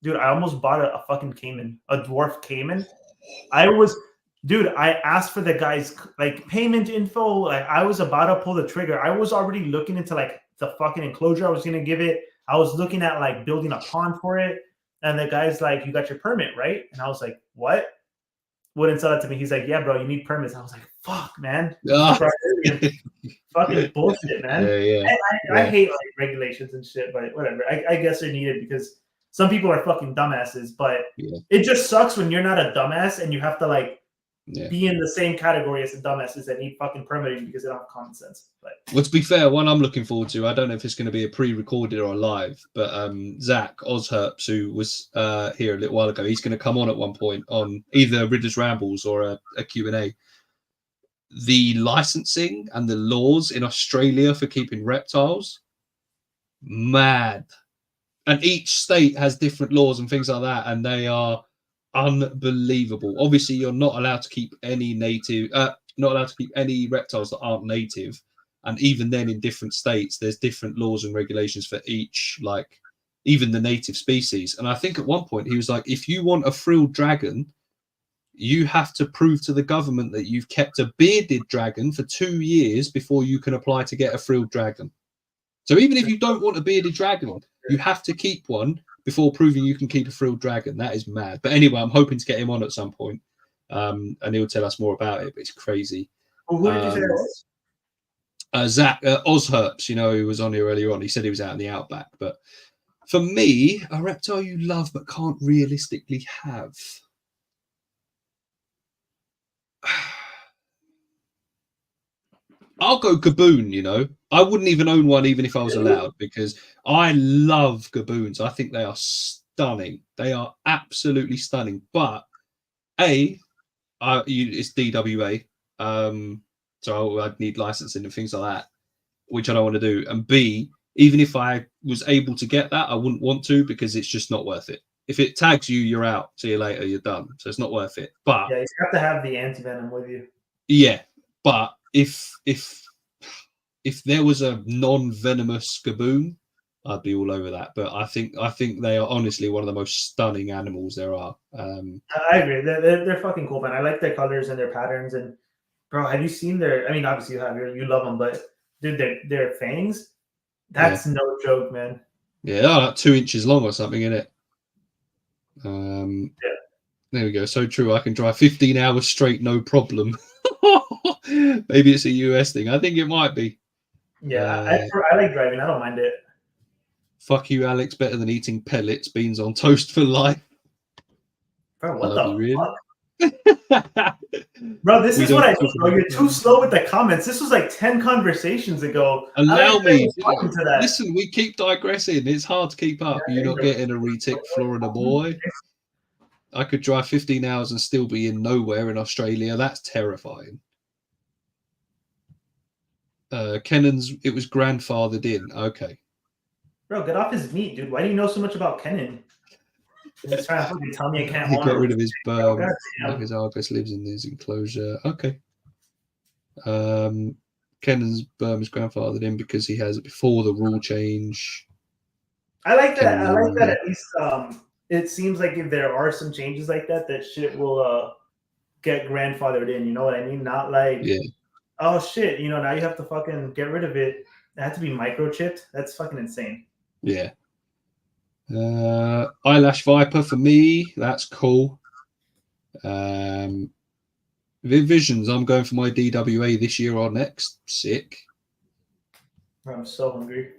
S2: Dude, I almost bought a fucking caiman, a dwarf caiman. I asked for the guy's like payment info. Like I was about to pull the trigger. I was already looking into like the fucking enclosure I was gonna give it. I was looking at like building a pond for it. And the guy's like, you got your permit, right? And I was like, what? Wouldn't sell it to me. He's like, yeah, bro, you need permits. I was like, fuck, man. Fucking bullshit, man.
S1: Yeah.
S2: I hate like regulations and shit, but whatever. I guess they're needed because some people are fucking dumbasses, but it just sucks when you're not a dumbass and you have to like be in the same category as the dumbasses that need fucking permitting because they don't have common sense. But
S1: well, to be fair, one I'm looking forward to, I don't know if it's going to be a pre-recorded or a live, but Zach Ozherps, who was here a little while ago, he's going to come on at one point on either Ridder's Rambles or a Q&A. The licensing and the laws in Australia for keeping reptiles, mad. And each state has different laws and things like that, and they are unbelievable. Obviously, you're not allowed to keep any any reptiles that aren't native, and even then in different states there's different laws and regulations for each, like even the native species. And I think at one point he was like, if you want a frilled dragon, you have to prove to the government that you've kept a bearded dragon for 2 years before you can apply to get a frilled dragon. So even if you don't want a bearded dragon, you have to keep one before proving you can keep a frilled dragon. That is mad. But anyway, I'm hoping to get him on at some point, and he'll tell us more about it. But it's crazy.
S2: Well, who did you say that was?
S1: Zach Ozherps, who was on here earlier on. He said he was out in the outback. But for me, a reptile you love but can't realistically have. I'll go gaboon, I wouldn't even own one even if I was allowed, because I love gaboons. I think they are stunning. They are absolutely stunning. But it's DWA, so I'd need licensing and things like that, which I don't want to do. And B, even if I was able to get that, I wouldn't want to because it's just not worth it. If it tags you, you're out. See you later. You're done. So it's not worth it. But
S2: yeah, you have to have the anti-venom with you.
S1: Yeah, but if there was a non-venomous gaboon, I'd be all over that. But I think they are honestly one of the most stunning animals there are.
S2: I agree. They're fucking cool, man. I like their colors and their patterns. And bro, have you seen their? I mean, obviously you love them, but dude, their fangs. That's no joke, man.
S1: Yeah, they're like 2 inches long or something, isn't it? There we go. So true. I can drive 15 hours straight, no problem. Maybe it's a US thing. I think it might be.
S2: Yeah, I like driving. I don't mind it.
S1: Fuck you, Alex. Better than eating pellets, beans on toast for life.
S2: Bro, what the fuck? Bro, this is what I think, bro. You're too slow with the comments. This was like 10 conversations ago.
S1: Allow me. Listen, we keep digressing. It's hard to keep up. You're not getting a retic, Florida boy. I could drive 15 hours and still be in nowhere in Australia. That's terrifying. Kennan's, it was grandfathered in. Okay.
S2: Bro, get off his meat, dude. Why do you know so much about Kenan? He's trying to fucking tell me I can't.
S1: He got rid of his sperm. His Argus lives in his enclosure. Okay. Kennan's sperm is grandfathered in because he has it before the rule change.
S2: I like that. I like that at least. It seems like if there are some changes like that, that shit will get grandfathered in. You know what I mean? Not like, oh shit, now you have to fucking get rid of it. It had to be microchipped. That's fucking insane.
S1: Yeah. Eyelash Viper for me. That's cool. Visions. I'm going for my DWA this year or next. Sick.
S2: I'm so hungry.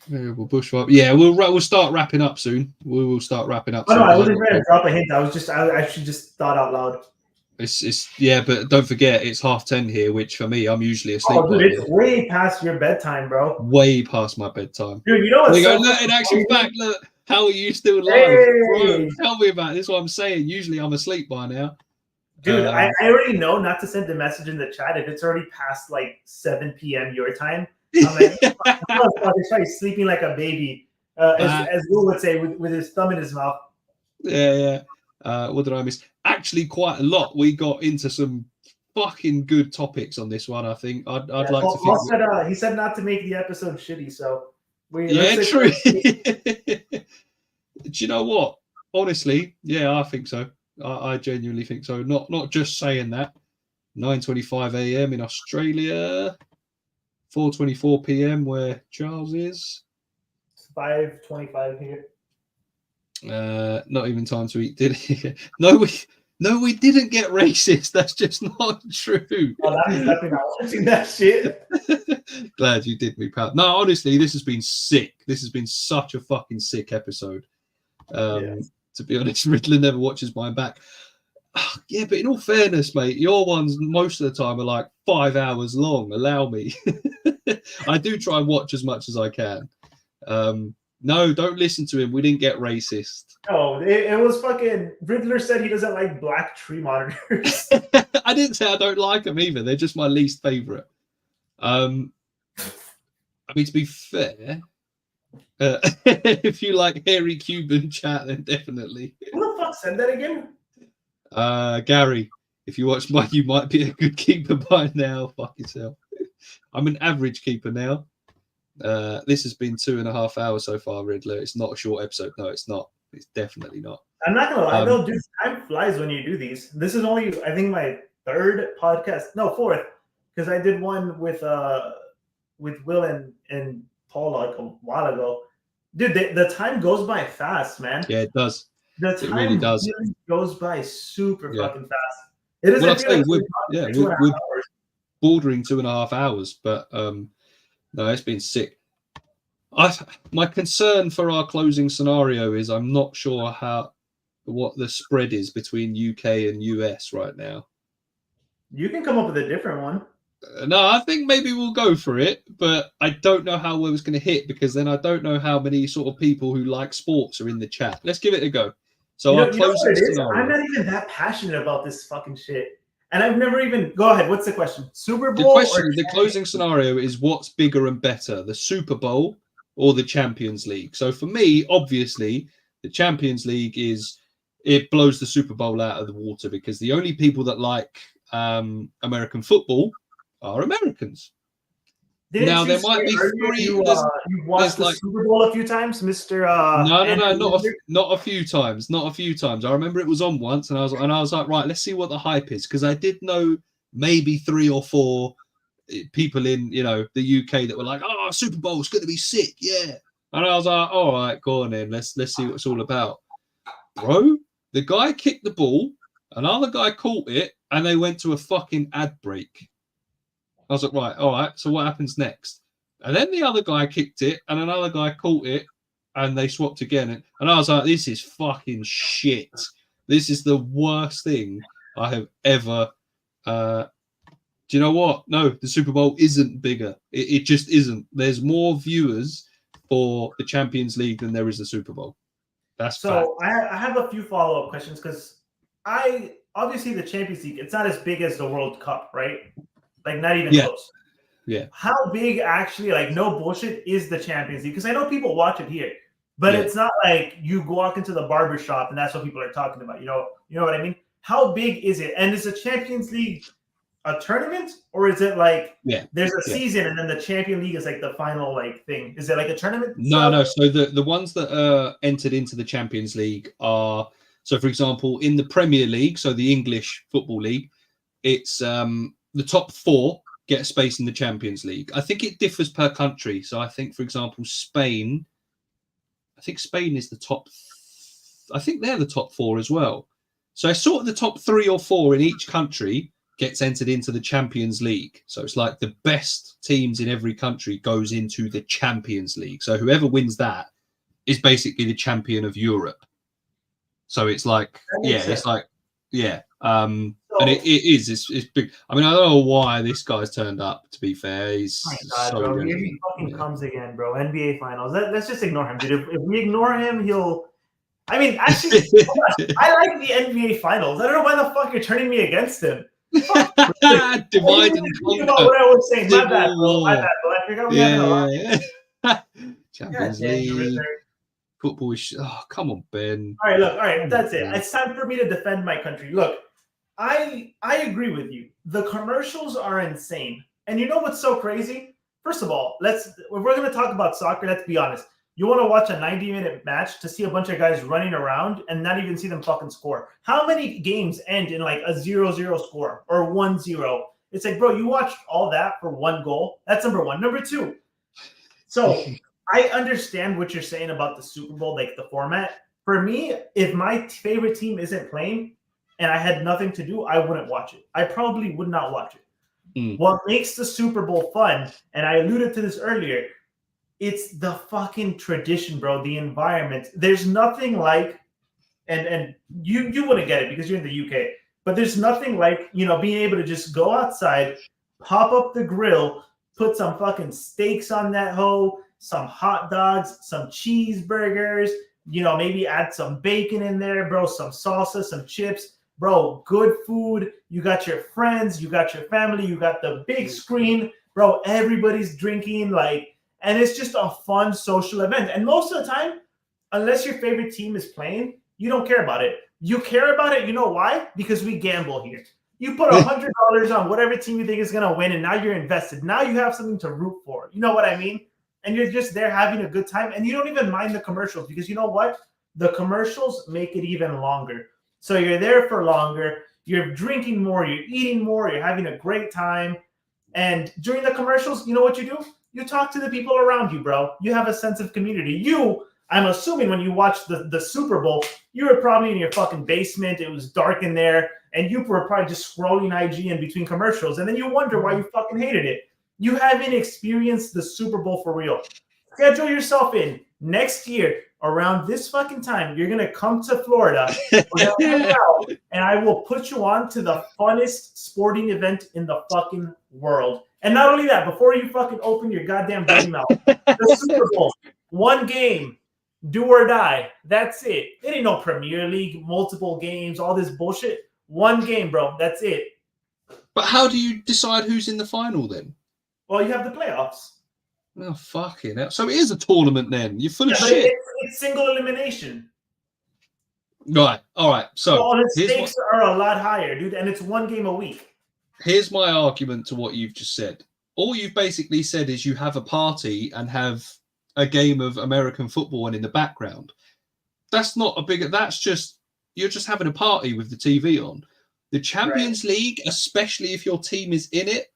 S1: Variable bush viper. Yeah, we'll start wrapping up soon. We will start wrapping up.
S2: Oh, no, I wasn't trying to drop a hint. I actually just thought out loud.
S1: It's but don't forget it's 10:30 here, which for me I'm usually asleep.
S2: Oh, dude, it's way past your bedtime, bro.
S1: Way past my bedtime.
S2: Dude, you know what's
S1: so look, in actual fact, look, how are you still alive?
S2: Hey.
S1: Bro, tell me about it. This is what I'm saying. Usually I'm asleep by now.
S2: Dude, I already know not to send the message in the chat if it's already past like 7 p.m. your time. I'm like, it's probably sleeping like a baby, as Will would say, with his thumb in his mouth.
S1: Yeah. What did I miss? Actually, quite a lot. We got into some fucking good topics on this one. I think I'd like to think.
S2: He said not to make the episode shitty, so
S1: true. Do you know what? Honestly, yeah, I think so. I genuinely think so. Not just saying that. 9:25 a.m. in Australia, 4:24 p.m. where Charles is.
S2: It's 5:25 here.
S1: Not even time to eat dinner. No, we didn't get racist. That's just not true.
S2: Oh, that means definitely not watching that shit.
S1: Glad you did me proud. No, honestly, this has been sick. This has been such a fucking sick episode. To be honest, Riddler never watches mine back. Yeah, but in all fairness, mate, your ones most of the time are like 5 hours long. Allow me. I do try and watch as much as I can. No, don't listen to him. We didn't get racist.
S2: No, it was fucking Riddler said he doesn't like black tree monitors.
S1: I didn't say I don't like them either. They're just my least favorite. I mean, to be fair, if you like hairy Cuban chat, then definitely.
S2: Who the fuck said that again?
S1: Gary, if you watch mine, you might be a good keeper by now. Fuck yourself. I'm an average keeper now. This has been 2.5 hours so far, Riddler. It's not a short episode. No, it's not. It's definitely not.
S2: I'm not gonna lie though, dude. Time flies when you do these. This is only, I think, my third podcast. No, fourth, because I did one with Will and Paul like a while ago. Dude, the time goes by fast, man.
S1: Yeah, it does.
S2: The time
S1: really does.
S2: Really goes by super fucking fast. It is.
S1: Well, we're bordering 2.5 hours, but no, it's been sick. My concern for our closing scenario is I'm not sure what the spread is between UK and US right now.
S2: You can come up with a different one.
S1: No, I think maybe we'll go for it, but I don't know how well it's going to hit because then I don't know how many sort of people who like sports are in the chat. Let's give it a go. So our closing scenario.
S2: I'm not even that passionate about this fucking shit. And I've never even... Go ahead. What's the question? Super Bowl?
S1: The closing scenario is what's bigger and better, the Super Bowl or the Champions League. So for me, obviously, the Champions League it blows the Super Bowl out of the water because the only people that like American football are Americans. Now there might be three.
S2: You watched the Super Bowl a few times, Mr.
S1: No, not a few times. Not a few times. I remember it was on once, and I was like, right, let's see what the hype is, because I did know maybe 3 or 4 people in the UK that were like, oh, Super Bowl's going to be sick, yeah. And I was like, all right, go on in, let's see what it's all about, bro. The guy kicked the ball, another guy caught it, and they went to a fucking ad break. I was like, right, all right, so what happens next? And then the other guy kicked it, and another guy caught it, and they swapped again. And I was like, this is fucking shit. This is the worst thing I have ever... do you know what? No, the Super Bowl isn't bigger. It just isn't. There's more viewers for the Champions League than there is the Super Bowl. That's
S2: so fact. I have a few follow-up questions, because obviously the Champions League, it's not as big as the World Cup, right? Like, not even close.
S1: Yeah.
S2: How big, actually, like, no bullshit, is the Champions League? Because I know people watch it here, but it's not like you walk into the barber shop and that's what people are talking about. You know what I mean? How big is it? And is the Champions League a tournament, or is it like there's a season and then the Champions League is like the final like thing? Is it like a tournament?
S1: No. So the ones that are entered into the Champions League are, so for example, in the Premier League, so the English Football League, it's the top 4 get a space in the Champions League. I think it differs per country. So I think, for example, Spain is the top. I think they're the top 4 as well. So sort of the top 3 or 4 in each country gets entered into the Champions League. So it's like the best teams in every country goes into the Champions League. So whoever wins that is basically the champion of Europe. So it's like, and it is. It's big. I mean, I don't know why this guy's turned up. To be fair, he's
S2: bro. Here he fucking comes again, bro. NBA Finals. Let's just ignore him, dude. If we ignore him, I mean, actually, I like the NBA Finals. I don't know why the fuck you're turning me against him.
S1: Divide and
S2: Think about
S1: conquer.
S2: what I was saying. My
S1: Civil
S2: bad, bro. My
S1: war.
S2: bad, bro. I forgot we have an alliance.
S1: Yeah.
S2: God
S1: Champions
S2: damn you,
S1: League.
S2: Ritter.
S1: Football is. Oh, come on, Ben.
S2: All right, look. All right,
S1: Come
S2: that's
S1: on,
S2: it.
S1: Ben.
S2: It's time for me to defend my country. Look, I agree with you. The commercials are insane. And you know what's so crazy? First of all, if we're going to talk about soccer, let's be honest. You want to watch a 90-minute match to see a bunch of guys running around and not even see them fucking score. How many games end in like a 0-0 score or 1-0? It's like, bro, you watched all that for one goal. That's number one. Number two. So I understand what you're saying about the Super Bowl, like the format. For me, if my favorite team isn't playing and I had nothing to do, I wouldn't watch it. I probably would not watch it. What makes the Super Bowl fun, and I alluded to this earlier, it's the fucking tradition, bro. The environment. There's nothing like, and you wouldn't get it because you're in the UK, but there's nothing like, being able to just go outside, pop up the grill, put some fucking steaks on that hoe, some hot dogs, some cheeseburgers, maybe add some bacon in there, bro, some salsa, some chips, bro, good food. You got your friends, you got your family, you got the big screen, bro, everybody's drinking, and it's just a fun social event. And most of the time, unless your favorite team is playing, you don't care about it. You care about it, you know why? Because we gamble here. You put $100 on whatever team you think is going to win, and now you're invested. Now you have something to root for. You know what I mean? And you're just there having a good time, and you don't even mind the commercials because you know what? The commercials make it even longer. So you're there for longer. You're drinking more. You're eating more. You're having a great time. And during the commercials, you know what you do? You talk to the people around you, bro. You have a sense of community. I'm assuming when you watched the Super Bowl, you were probably in your fucking basement. It was dark in there, and you were probably just scrolling IG in between commercials, and then you wonder why you fucking hated it. You haven't experienced the Super Bowl for real. Schedule yourself in. Next year, around this fucking time, you're going to come to Florida, and I will put you on to the funnest sporting event in the fucking world. And not only that, before you fucking open your goddamn dirty mouth, the Super Bowl, one game, do or die. That's it. It ain't no Premier League, multiple games, all this bullshit. One game, bro. That's it.
S1: But how do you decide who's in the final then?
S2: Well, you have the playoffs.
S1: Oh, fucking hell. So it is a tournament then. You're full of shit.
S2: It's single elimination.
S1: Right. All right. So
S2: the stakes are a lot higher, dude, and it's one game a week.
S1: Here's my argument to what you've just said. All you've basically said is you have a party and have a game of American football and in the background. That's not a big... That's just... You're just having a party with the TV on. The Champions League, especially if your team is in it,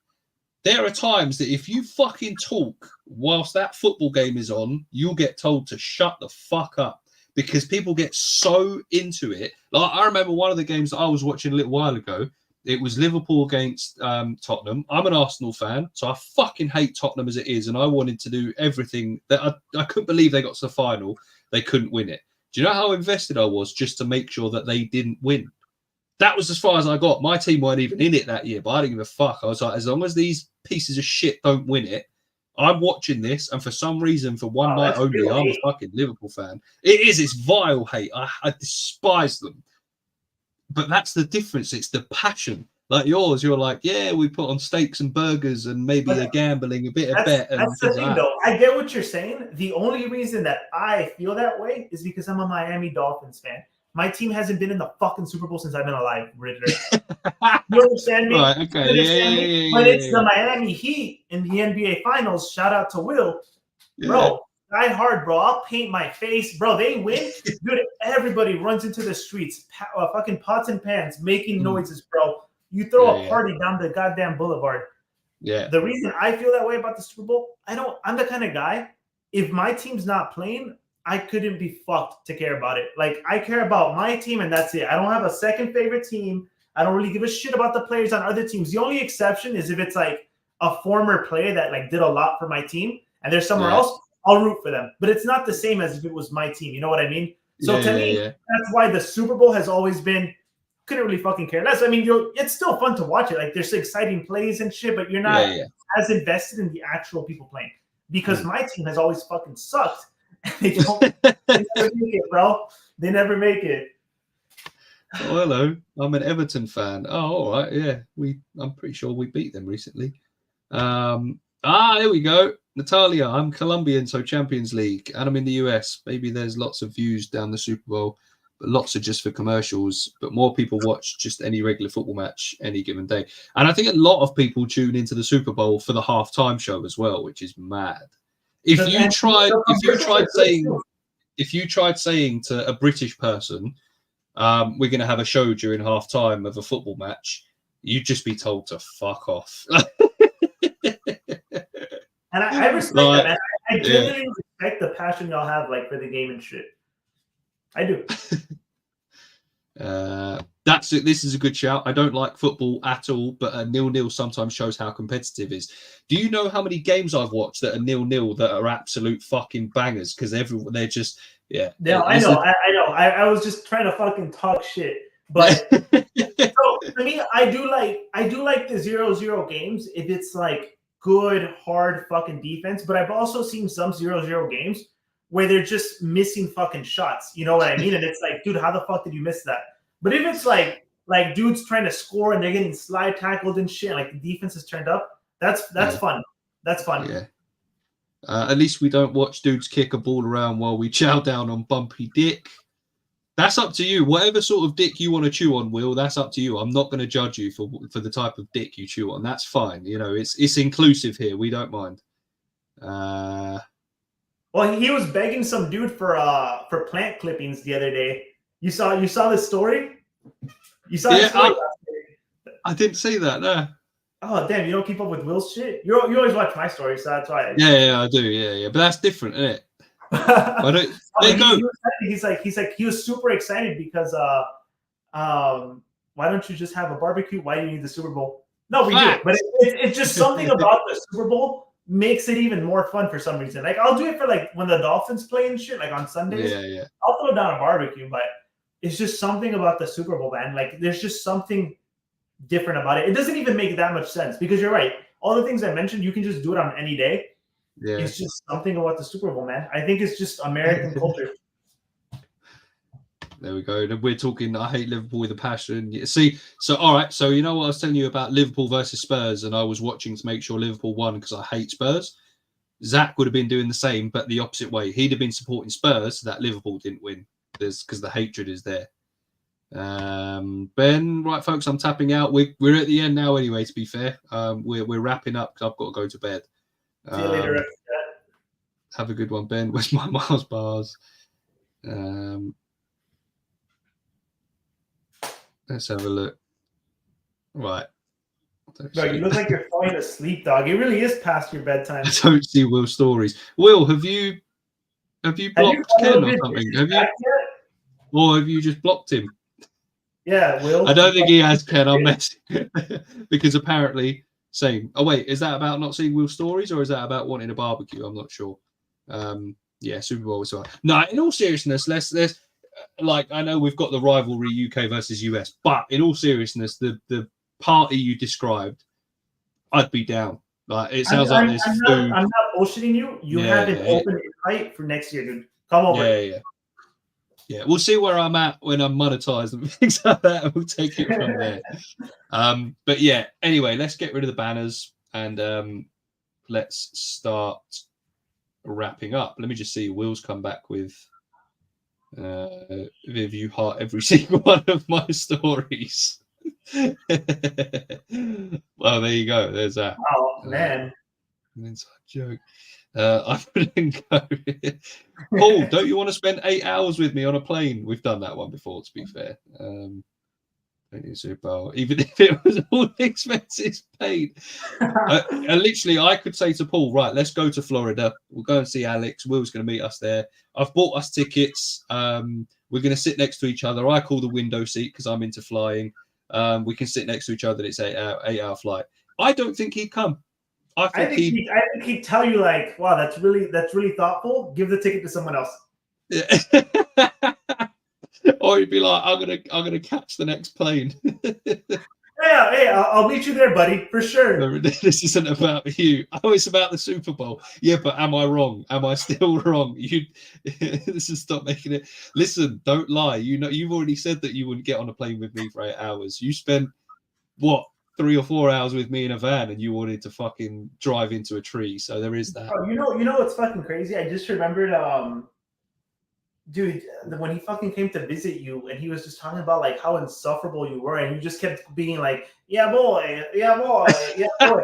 S1: there are times that if you fucking talk whilst that football game is on, you'll get told to shut the fuck up because people get so into it. Like, I remember one of the games that I was watching a little while ago. It was Liverpool against Tottenham. I'm an Arsenal fan, so I fucking hate Tottenham as it is, and I wanted to do everything that I couldn't believe they got to the final. They couldn't win it. Do you know how invested I was just to make sure that they didn't win? That was as far as I got. My team weren't even in it that year, but I didn't give a fuck. I was like, as long as these pieces of shit don't win it, I'm watching this, and for some reason, for one night only, I'm a fucking Liverpool fan. It is. It's vile hate. I despise them. But that's the difference. It's the passion. Like yours, you're like, yeah, we put on steaks and burgers and maybe a gambling, a bit of bet. And
S2: that's the thing, though. I get what you're saying. The only reason that I feel that way is because I'm a Miami Dolphins fan. My team hasn't been in the fucking Super Bowl since I've been alive, Ritter. You understand me?
S1: Right, okay. Yeah.
S2: But it's the Miami Heat in the NBA Finals. Shout out to Will. Bro, die hard, bro. I'll paint my face. Bro, they win. Dude, everybody runs into the streets, fucking pots and pans, making noises, bro. You throw a party down the goddamn boulevard.
S1: Yeah.
S2: The reason I feel that way about the Super Bowl, I'm the kind of guy, if my team's not playing, I couldn't be fucked to care about it. Like, I care about my team, and that's it. I don't have a second favorite team. I don't really give a shit about the players on other teams. The only exception is if it's like a former player that like did a lot for my team, and they're somewhere else, I'll root for them. But it's not the same as if it was my team. You know what I mean? So to me, that's why the Super Bowl has always been, couldn't really fucking care less. I mean, it's still fun to watch it. Like, there's exciting plays and shit, but you're not as invested in the actual people playing. Because my team has always fucking sucked. They don't make it, bro. They never make it.
S1: Oh, hello. I'm an Everton fan. Oh, all right. Yeah, I'm pretty sure we beat them recently. There we go. Natalia, I'm Colombian, so Champions League, and I'm in the US. Maybe there's lots of views down the Super Bowl, but lots are just for commercials. But more people watch just any regular football match any given day. And I think a lot of people tune into the Super Bowl for the halftime show as well, which is mad. If you tried saying to a British person, we're going to have a show during halftime of a football match, you'd just be told to fuck off.
S2: And I respect that, man. I genuinely respect the passion y'all have, like, for the game and shit. I do.
S1: That's it. This is a good shout. I don't like football at all, but a 0-0 sometimes shows how competitive it is. Do you know how many games I've watched that are 0-0 that are absolute fucking bangers? Because they're just
S2: Yeah, I know. I was just trying to fucking talk shit, but so for me, I do like the 0-0 games if it's like good, hard fucking defense. But I've also seen some 0-0 games where they're just missing fucking shots. You know what I mean? And it's like, dude, how the fuck did you miss that? But if it's like dudes trying to score and they're getting slide tackled and shit, like the defense is turned up, that's fun. That's fun.
S1: Yeah. At least we don't watch dudes kick a ball around while we chow down on bumpy dick. That's up to you. Whatever sort of dick you want to chew on, Will, that's up to you. I'm not going to judge you for the type of dick you chew on. That's fine. You know, it's inclusive here. We don't mind.
S2: Well, he was begging some dude for plant clippings the other day. You saw this story? You saw the story?
S1: I didn't see that, no.
S2: Oh, damn, you don't keep up with Will's shit? You always watch my stories, so that's why.
S1: Yeah, I do. Yeah. But that's different, isn't it? I don't. There you go.
S2: He's like he was super excited because why don't you just have a barbecue? Why do you need the Super Bowl? No, we do, but it's just something about the Super Bowl makes it even more fun for some reason. Like I'll do it for like when the Dolphins play and shit, like on Sundays.
S1: Yeah.
S2: I'll throw down a barbecue, but it's just something about the Super Bowl, man. Like there's just something different about it. It doesn't even make that much sense because you're right. All the things I mentioned, you can just do it on any day. Yeah. It's just something about the Super Bowl, man. I think it's just American culture.
S1: There we go. We're talking, I hate Liverpool with a passion. See, so all right. So you know what I was telling you about Liverpool versus Spurs, and I was watching to make sure Liverpool won because I hate Spurs. Zach would have been doing the same, but the opposite way. He'd have been supporting Spurs so that Liverpool didn't win. Because the hatred is there. Ben, right, folks, I'm tapping out. We're at the end now, anyway. To be fair, we're wrapping up because I've got to go to bed.
S2: See you later.
S1: Have a good one, Ben. Where's my Mars bars? Let's have a look. Right.
S2: Bro, you look like you're falling asleep, dog. It really is past your bedtime.
S1: I don't see Will's stories. Will, have you blocked Ken or something? Have you? Or have you just blocked him?
S2: Yeah, Will.
S1: I don't think he has, Ken. I'm messing. Because apparently, same. Oh, wait. Is that about not seeing Will's stories or is that about wanting a barbecue? I'm not sure. Yeah, Super Bowl was fine. No, in all seriousness, let's like, I know we've got the rivalry UK versus US, but in all seriousness, the party you described, I'd be down. Like, it sounds like there's food.
S2: I'm not bullshitting you. You have an open invite for next year, dude. Come over.
S1: Yeah, we'll see where I'm at when I'm monetized and things like that, and we'll take it from there. But yeah, anyway, let's get rid of the banners and let's start wrapping up. Let me just see. Will's come back with if you heart every single one of my stories. Well, there you go. There's that.
S2: Oh man,
S1: an inside joke. I wouldn't go. Paul, don't you want to spend 8 hours with me on a plane? We've done that one before, to be fair. Super Bowl, even if it was all the expenses paid. Literally, I could say to Paul, right, let's go to Florida. We'll go and see Alex. Will's going to meet us there. I've bought us tickets. We're going to sit next to each other. I call the window seat because I'm into flying. We can sit next to each other. It's an 8-hour flight. I don't think he'd come. I think
S2: he'd tell you like, wow, that's really thoughtful. Give the ticket to someone else.
S1: Or he'd be like, I'm gonna catch the next plane.
S2: Yeah, hey, I'll meet you there, buddy, for sure.
S1: This isn't about you. Oh, it's about the Super Bowl. Yeah, but am I wrong? Am I still wrong? This is stop making it. Listen, don't lie. You've already said that you wouldn't get on a plane with me for 8 hours. You spent what 3 or 4 hours with me in a van, and you wanted to fucking drive into a tree. So there is that.
S2: Oh, you know what's fucking crazy? I just remembered, dude, when he fucking came to visit you, and he was just talking about like how insufferable you were, and you just kept being like, "Yeah, boy, yeah, boy, yeah, boy."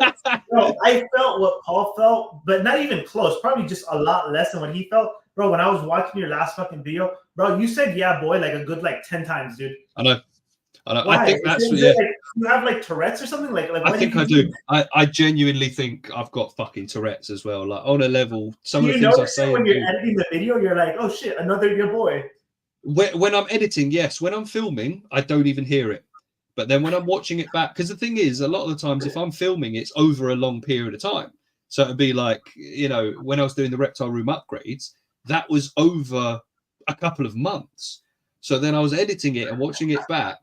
S2: Bro, I felt what Paul felt, but not even close. Probably just a lot less than what he felt, bro. When I was watching your last fucking video, bro, you said "yeah, boy" like a good like 10 times, dude.
S1: I know.
S2: Why?
S1: I think that's
S2: like, you have like Tourette's or something? Like
S1: I think I do. I genuinely think I've got fucking Tourette's as well. Like on a level, some of the things I say
S2: when you're editing the video, you're like, "Oh shit, another your boy."
S1: When I'm editing, yes. When I'm filming, I don't even hear it. But then when I'm watching it back, because the thing is, a lot of the times, if I'm filming, it's over a long period of time. So it'd be like, when I was doing the Reptile Room upgrades, that was over a couple of months. So then I was editing it and watching it back.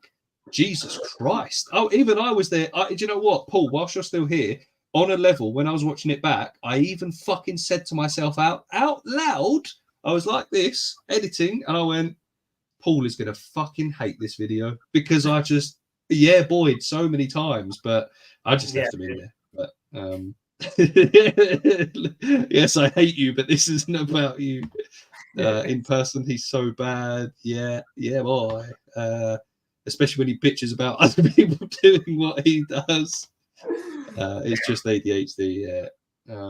S1: Jesus Christ. Oh, even I was there. Do you know what, Paul, whilst you're still here, on a level, when I was watching it back, I even fucking said to myself out loud, I was like this, editing, and I went, Paul is going to fucking hate this video because I just, boyed so many times, but I just left him in there. But yes, I hate you, but this isn't about you. In person, he's so bad. Yeah, boy. Especially when he bitches about other people doing what he does. It's just ADHD. Yeah.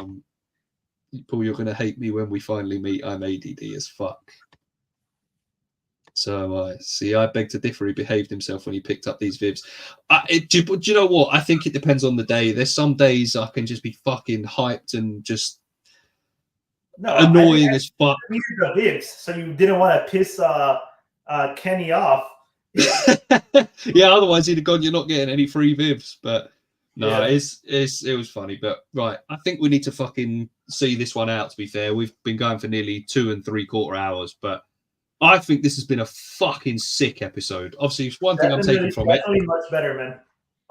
S1: Paul, you're going to hate me when we finally meet. I'm ADD as fuck. So I beg to differ. He behaved himself when he picked up these vibs. Do you know what? I think it depends on the day. There's some days I can just be fucking hyped and just annoying as fuck.
S2: The vibs, so you didn't want to piss Kenny off.
S1: Yeah, otherwise he'd have gone, "You're not getting any free vibs." But no, it was funny. But right, I think we need to fucking see this one out. To be fair, we've been going for nearly 2 3/4 hours, but I think this has been a fucking sick episode. Obviously, it's one thing I'm taking from it.
S2: Definitely much better, man.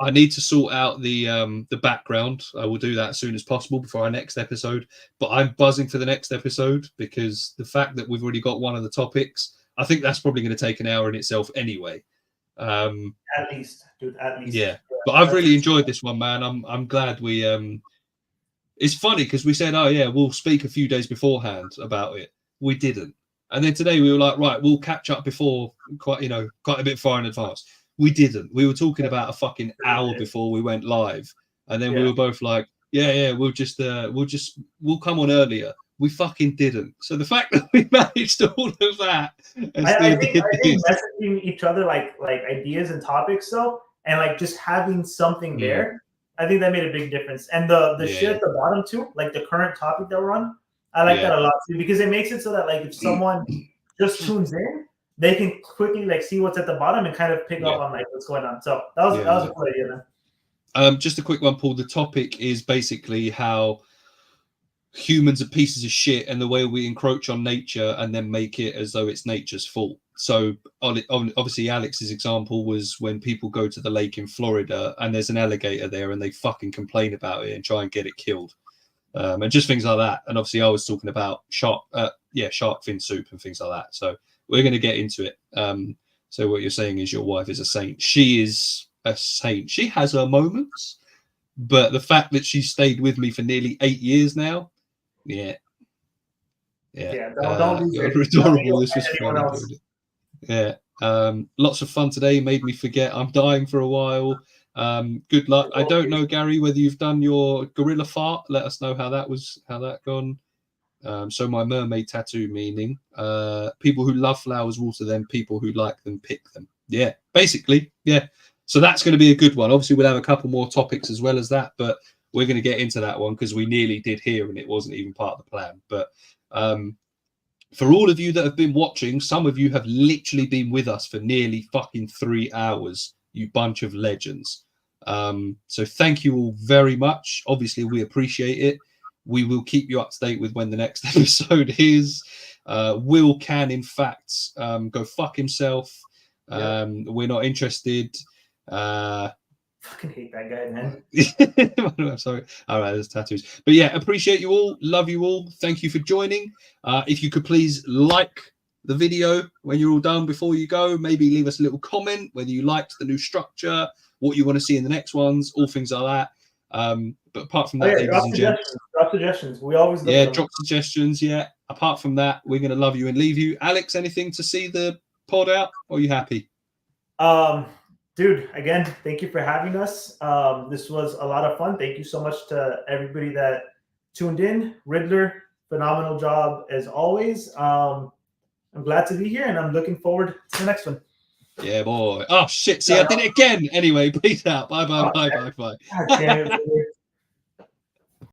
S1: I need to sort out the background. I will do that as soon as possible before our next episode. But I'm buzzing for the next episode because the fact that we've already got one of the topics, I think that's probably going to take an hour in itself anyway.
S2: At least, dude. At least.
S1: Yeah, but I've really enjoyed this one, man. I'm glad we. It's funny because we said, "Oh yeah, we'll speak a few days beforehand about it." We didn't. And then today we were like, right, we'll catch up before quite a bit far in advance. We didn't. We were talking about a fucking hour before we went live. And then we were both like, yeah, we'll come on earlier. We fucking didn't. So the fact that we managed all of that.
S2: I think messaging each other like ideas and topics though, and like just having something there, I think that made a big difference. And the shit at the bottom too, like the current topic that we're on, I like that a lot too, because it makes it so that like if someone just tunes in, they can quickly like see what's at the bottom and kind of pick up on like what's going on. So that was a cool idea,
S1: man. Just a quick one, Paul. The topic is basically how humans are pieces of shit and the way we encroach on nature and then make it as though it's nature's fault. So obviously Alex's example was when people go to the lake in Florida and there's an alligator there and they fucking complain about it and try and get it killed. And just things like that. And obviously I was talking about shark fin soup and things like that. So we're going to get into it. So what you're saying is your wife is a saint. She is a saint. She has her moments, but the fact that she stayed with me for nearly 8 years now, don't adorable. This was fun. Yeah. Lots of fun today. Made me forget I'm dying for a while. Good luck. I don't know, Gary, whether you've done your gorilla fart. Let us know how that gone. So my mermaid tattoo meaning people who love flowers water them, people who like them pick them. Yeah, basically, yeah. So that's going to be a good one. Obviously, we'll have a couple more topics as well as that, but we're going to get into that one because we nearly did here and it wasn't even part of the plan. But for all of you that have been watching, some of you have literally been with us for nearly fucking 3 hours. You bunch of legends. So thank you all very much. Obviously, we appreciate it. We will keep you up to date with when the next episode is. Will can, in fact, go fuck himself. We're not interested.
S2: Fucking hate that guy, man.
S1: I'm sorry. All right, there's tattoos. But yeah, appreciate you all. Love you all. Thank you for joining. If you could please like the video when you're all done before you go, maybe leave us a little comment whether you liked the new structure, what you want to see in the next ones, all things like that. But apart from that, ladies and gents,
S2: drop suggestions. We always look at them.
S1: drop suggestions. Yeah. Apart from that, we're going to love you and leave you. Alex, anything to see the pod out? Or are you happy?
S2: Dude, again, thank you for having us. This was a lot of fun. Thank you so much to everybody that tuned in. Riddler, phenomenal job as always. I'm glad to be here, and I'm looking forward to the next one.
S1: Yeah, boy. Oh, shit. See, I did it again. Anyway, peace out. Bye.
S2: God damn it.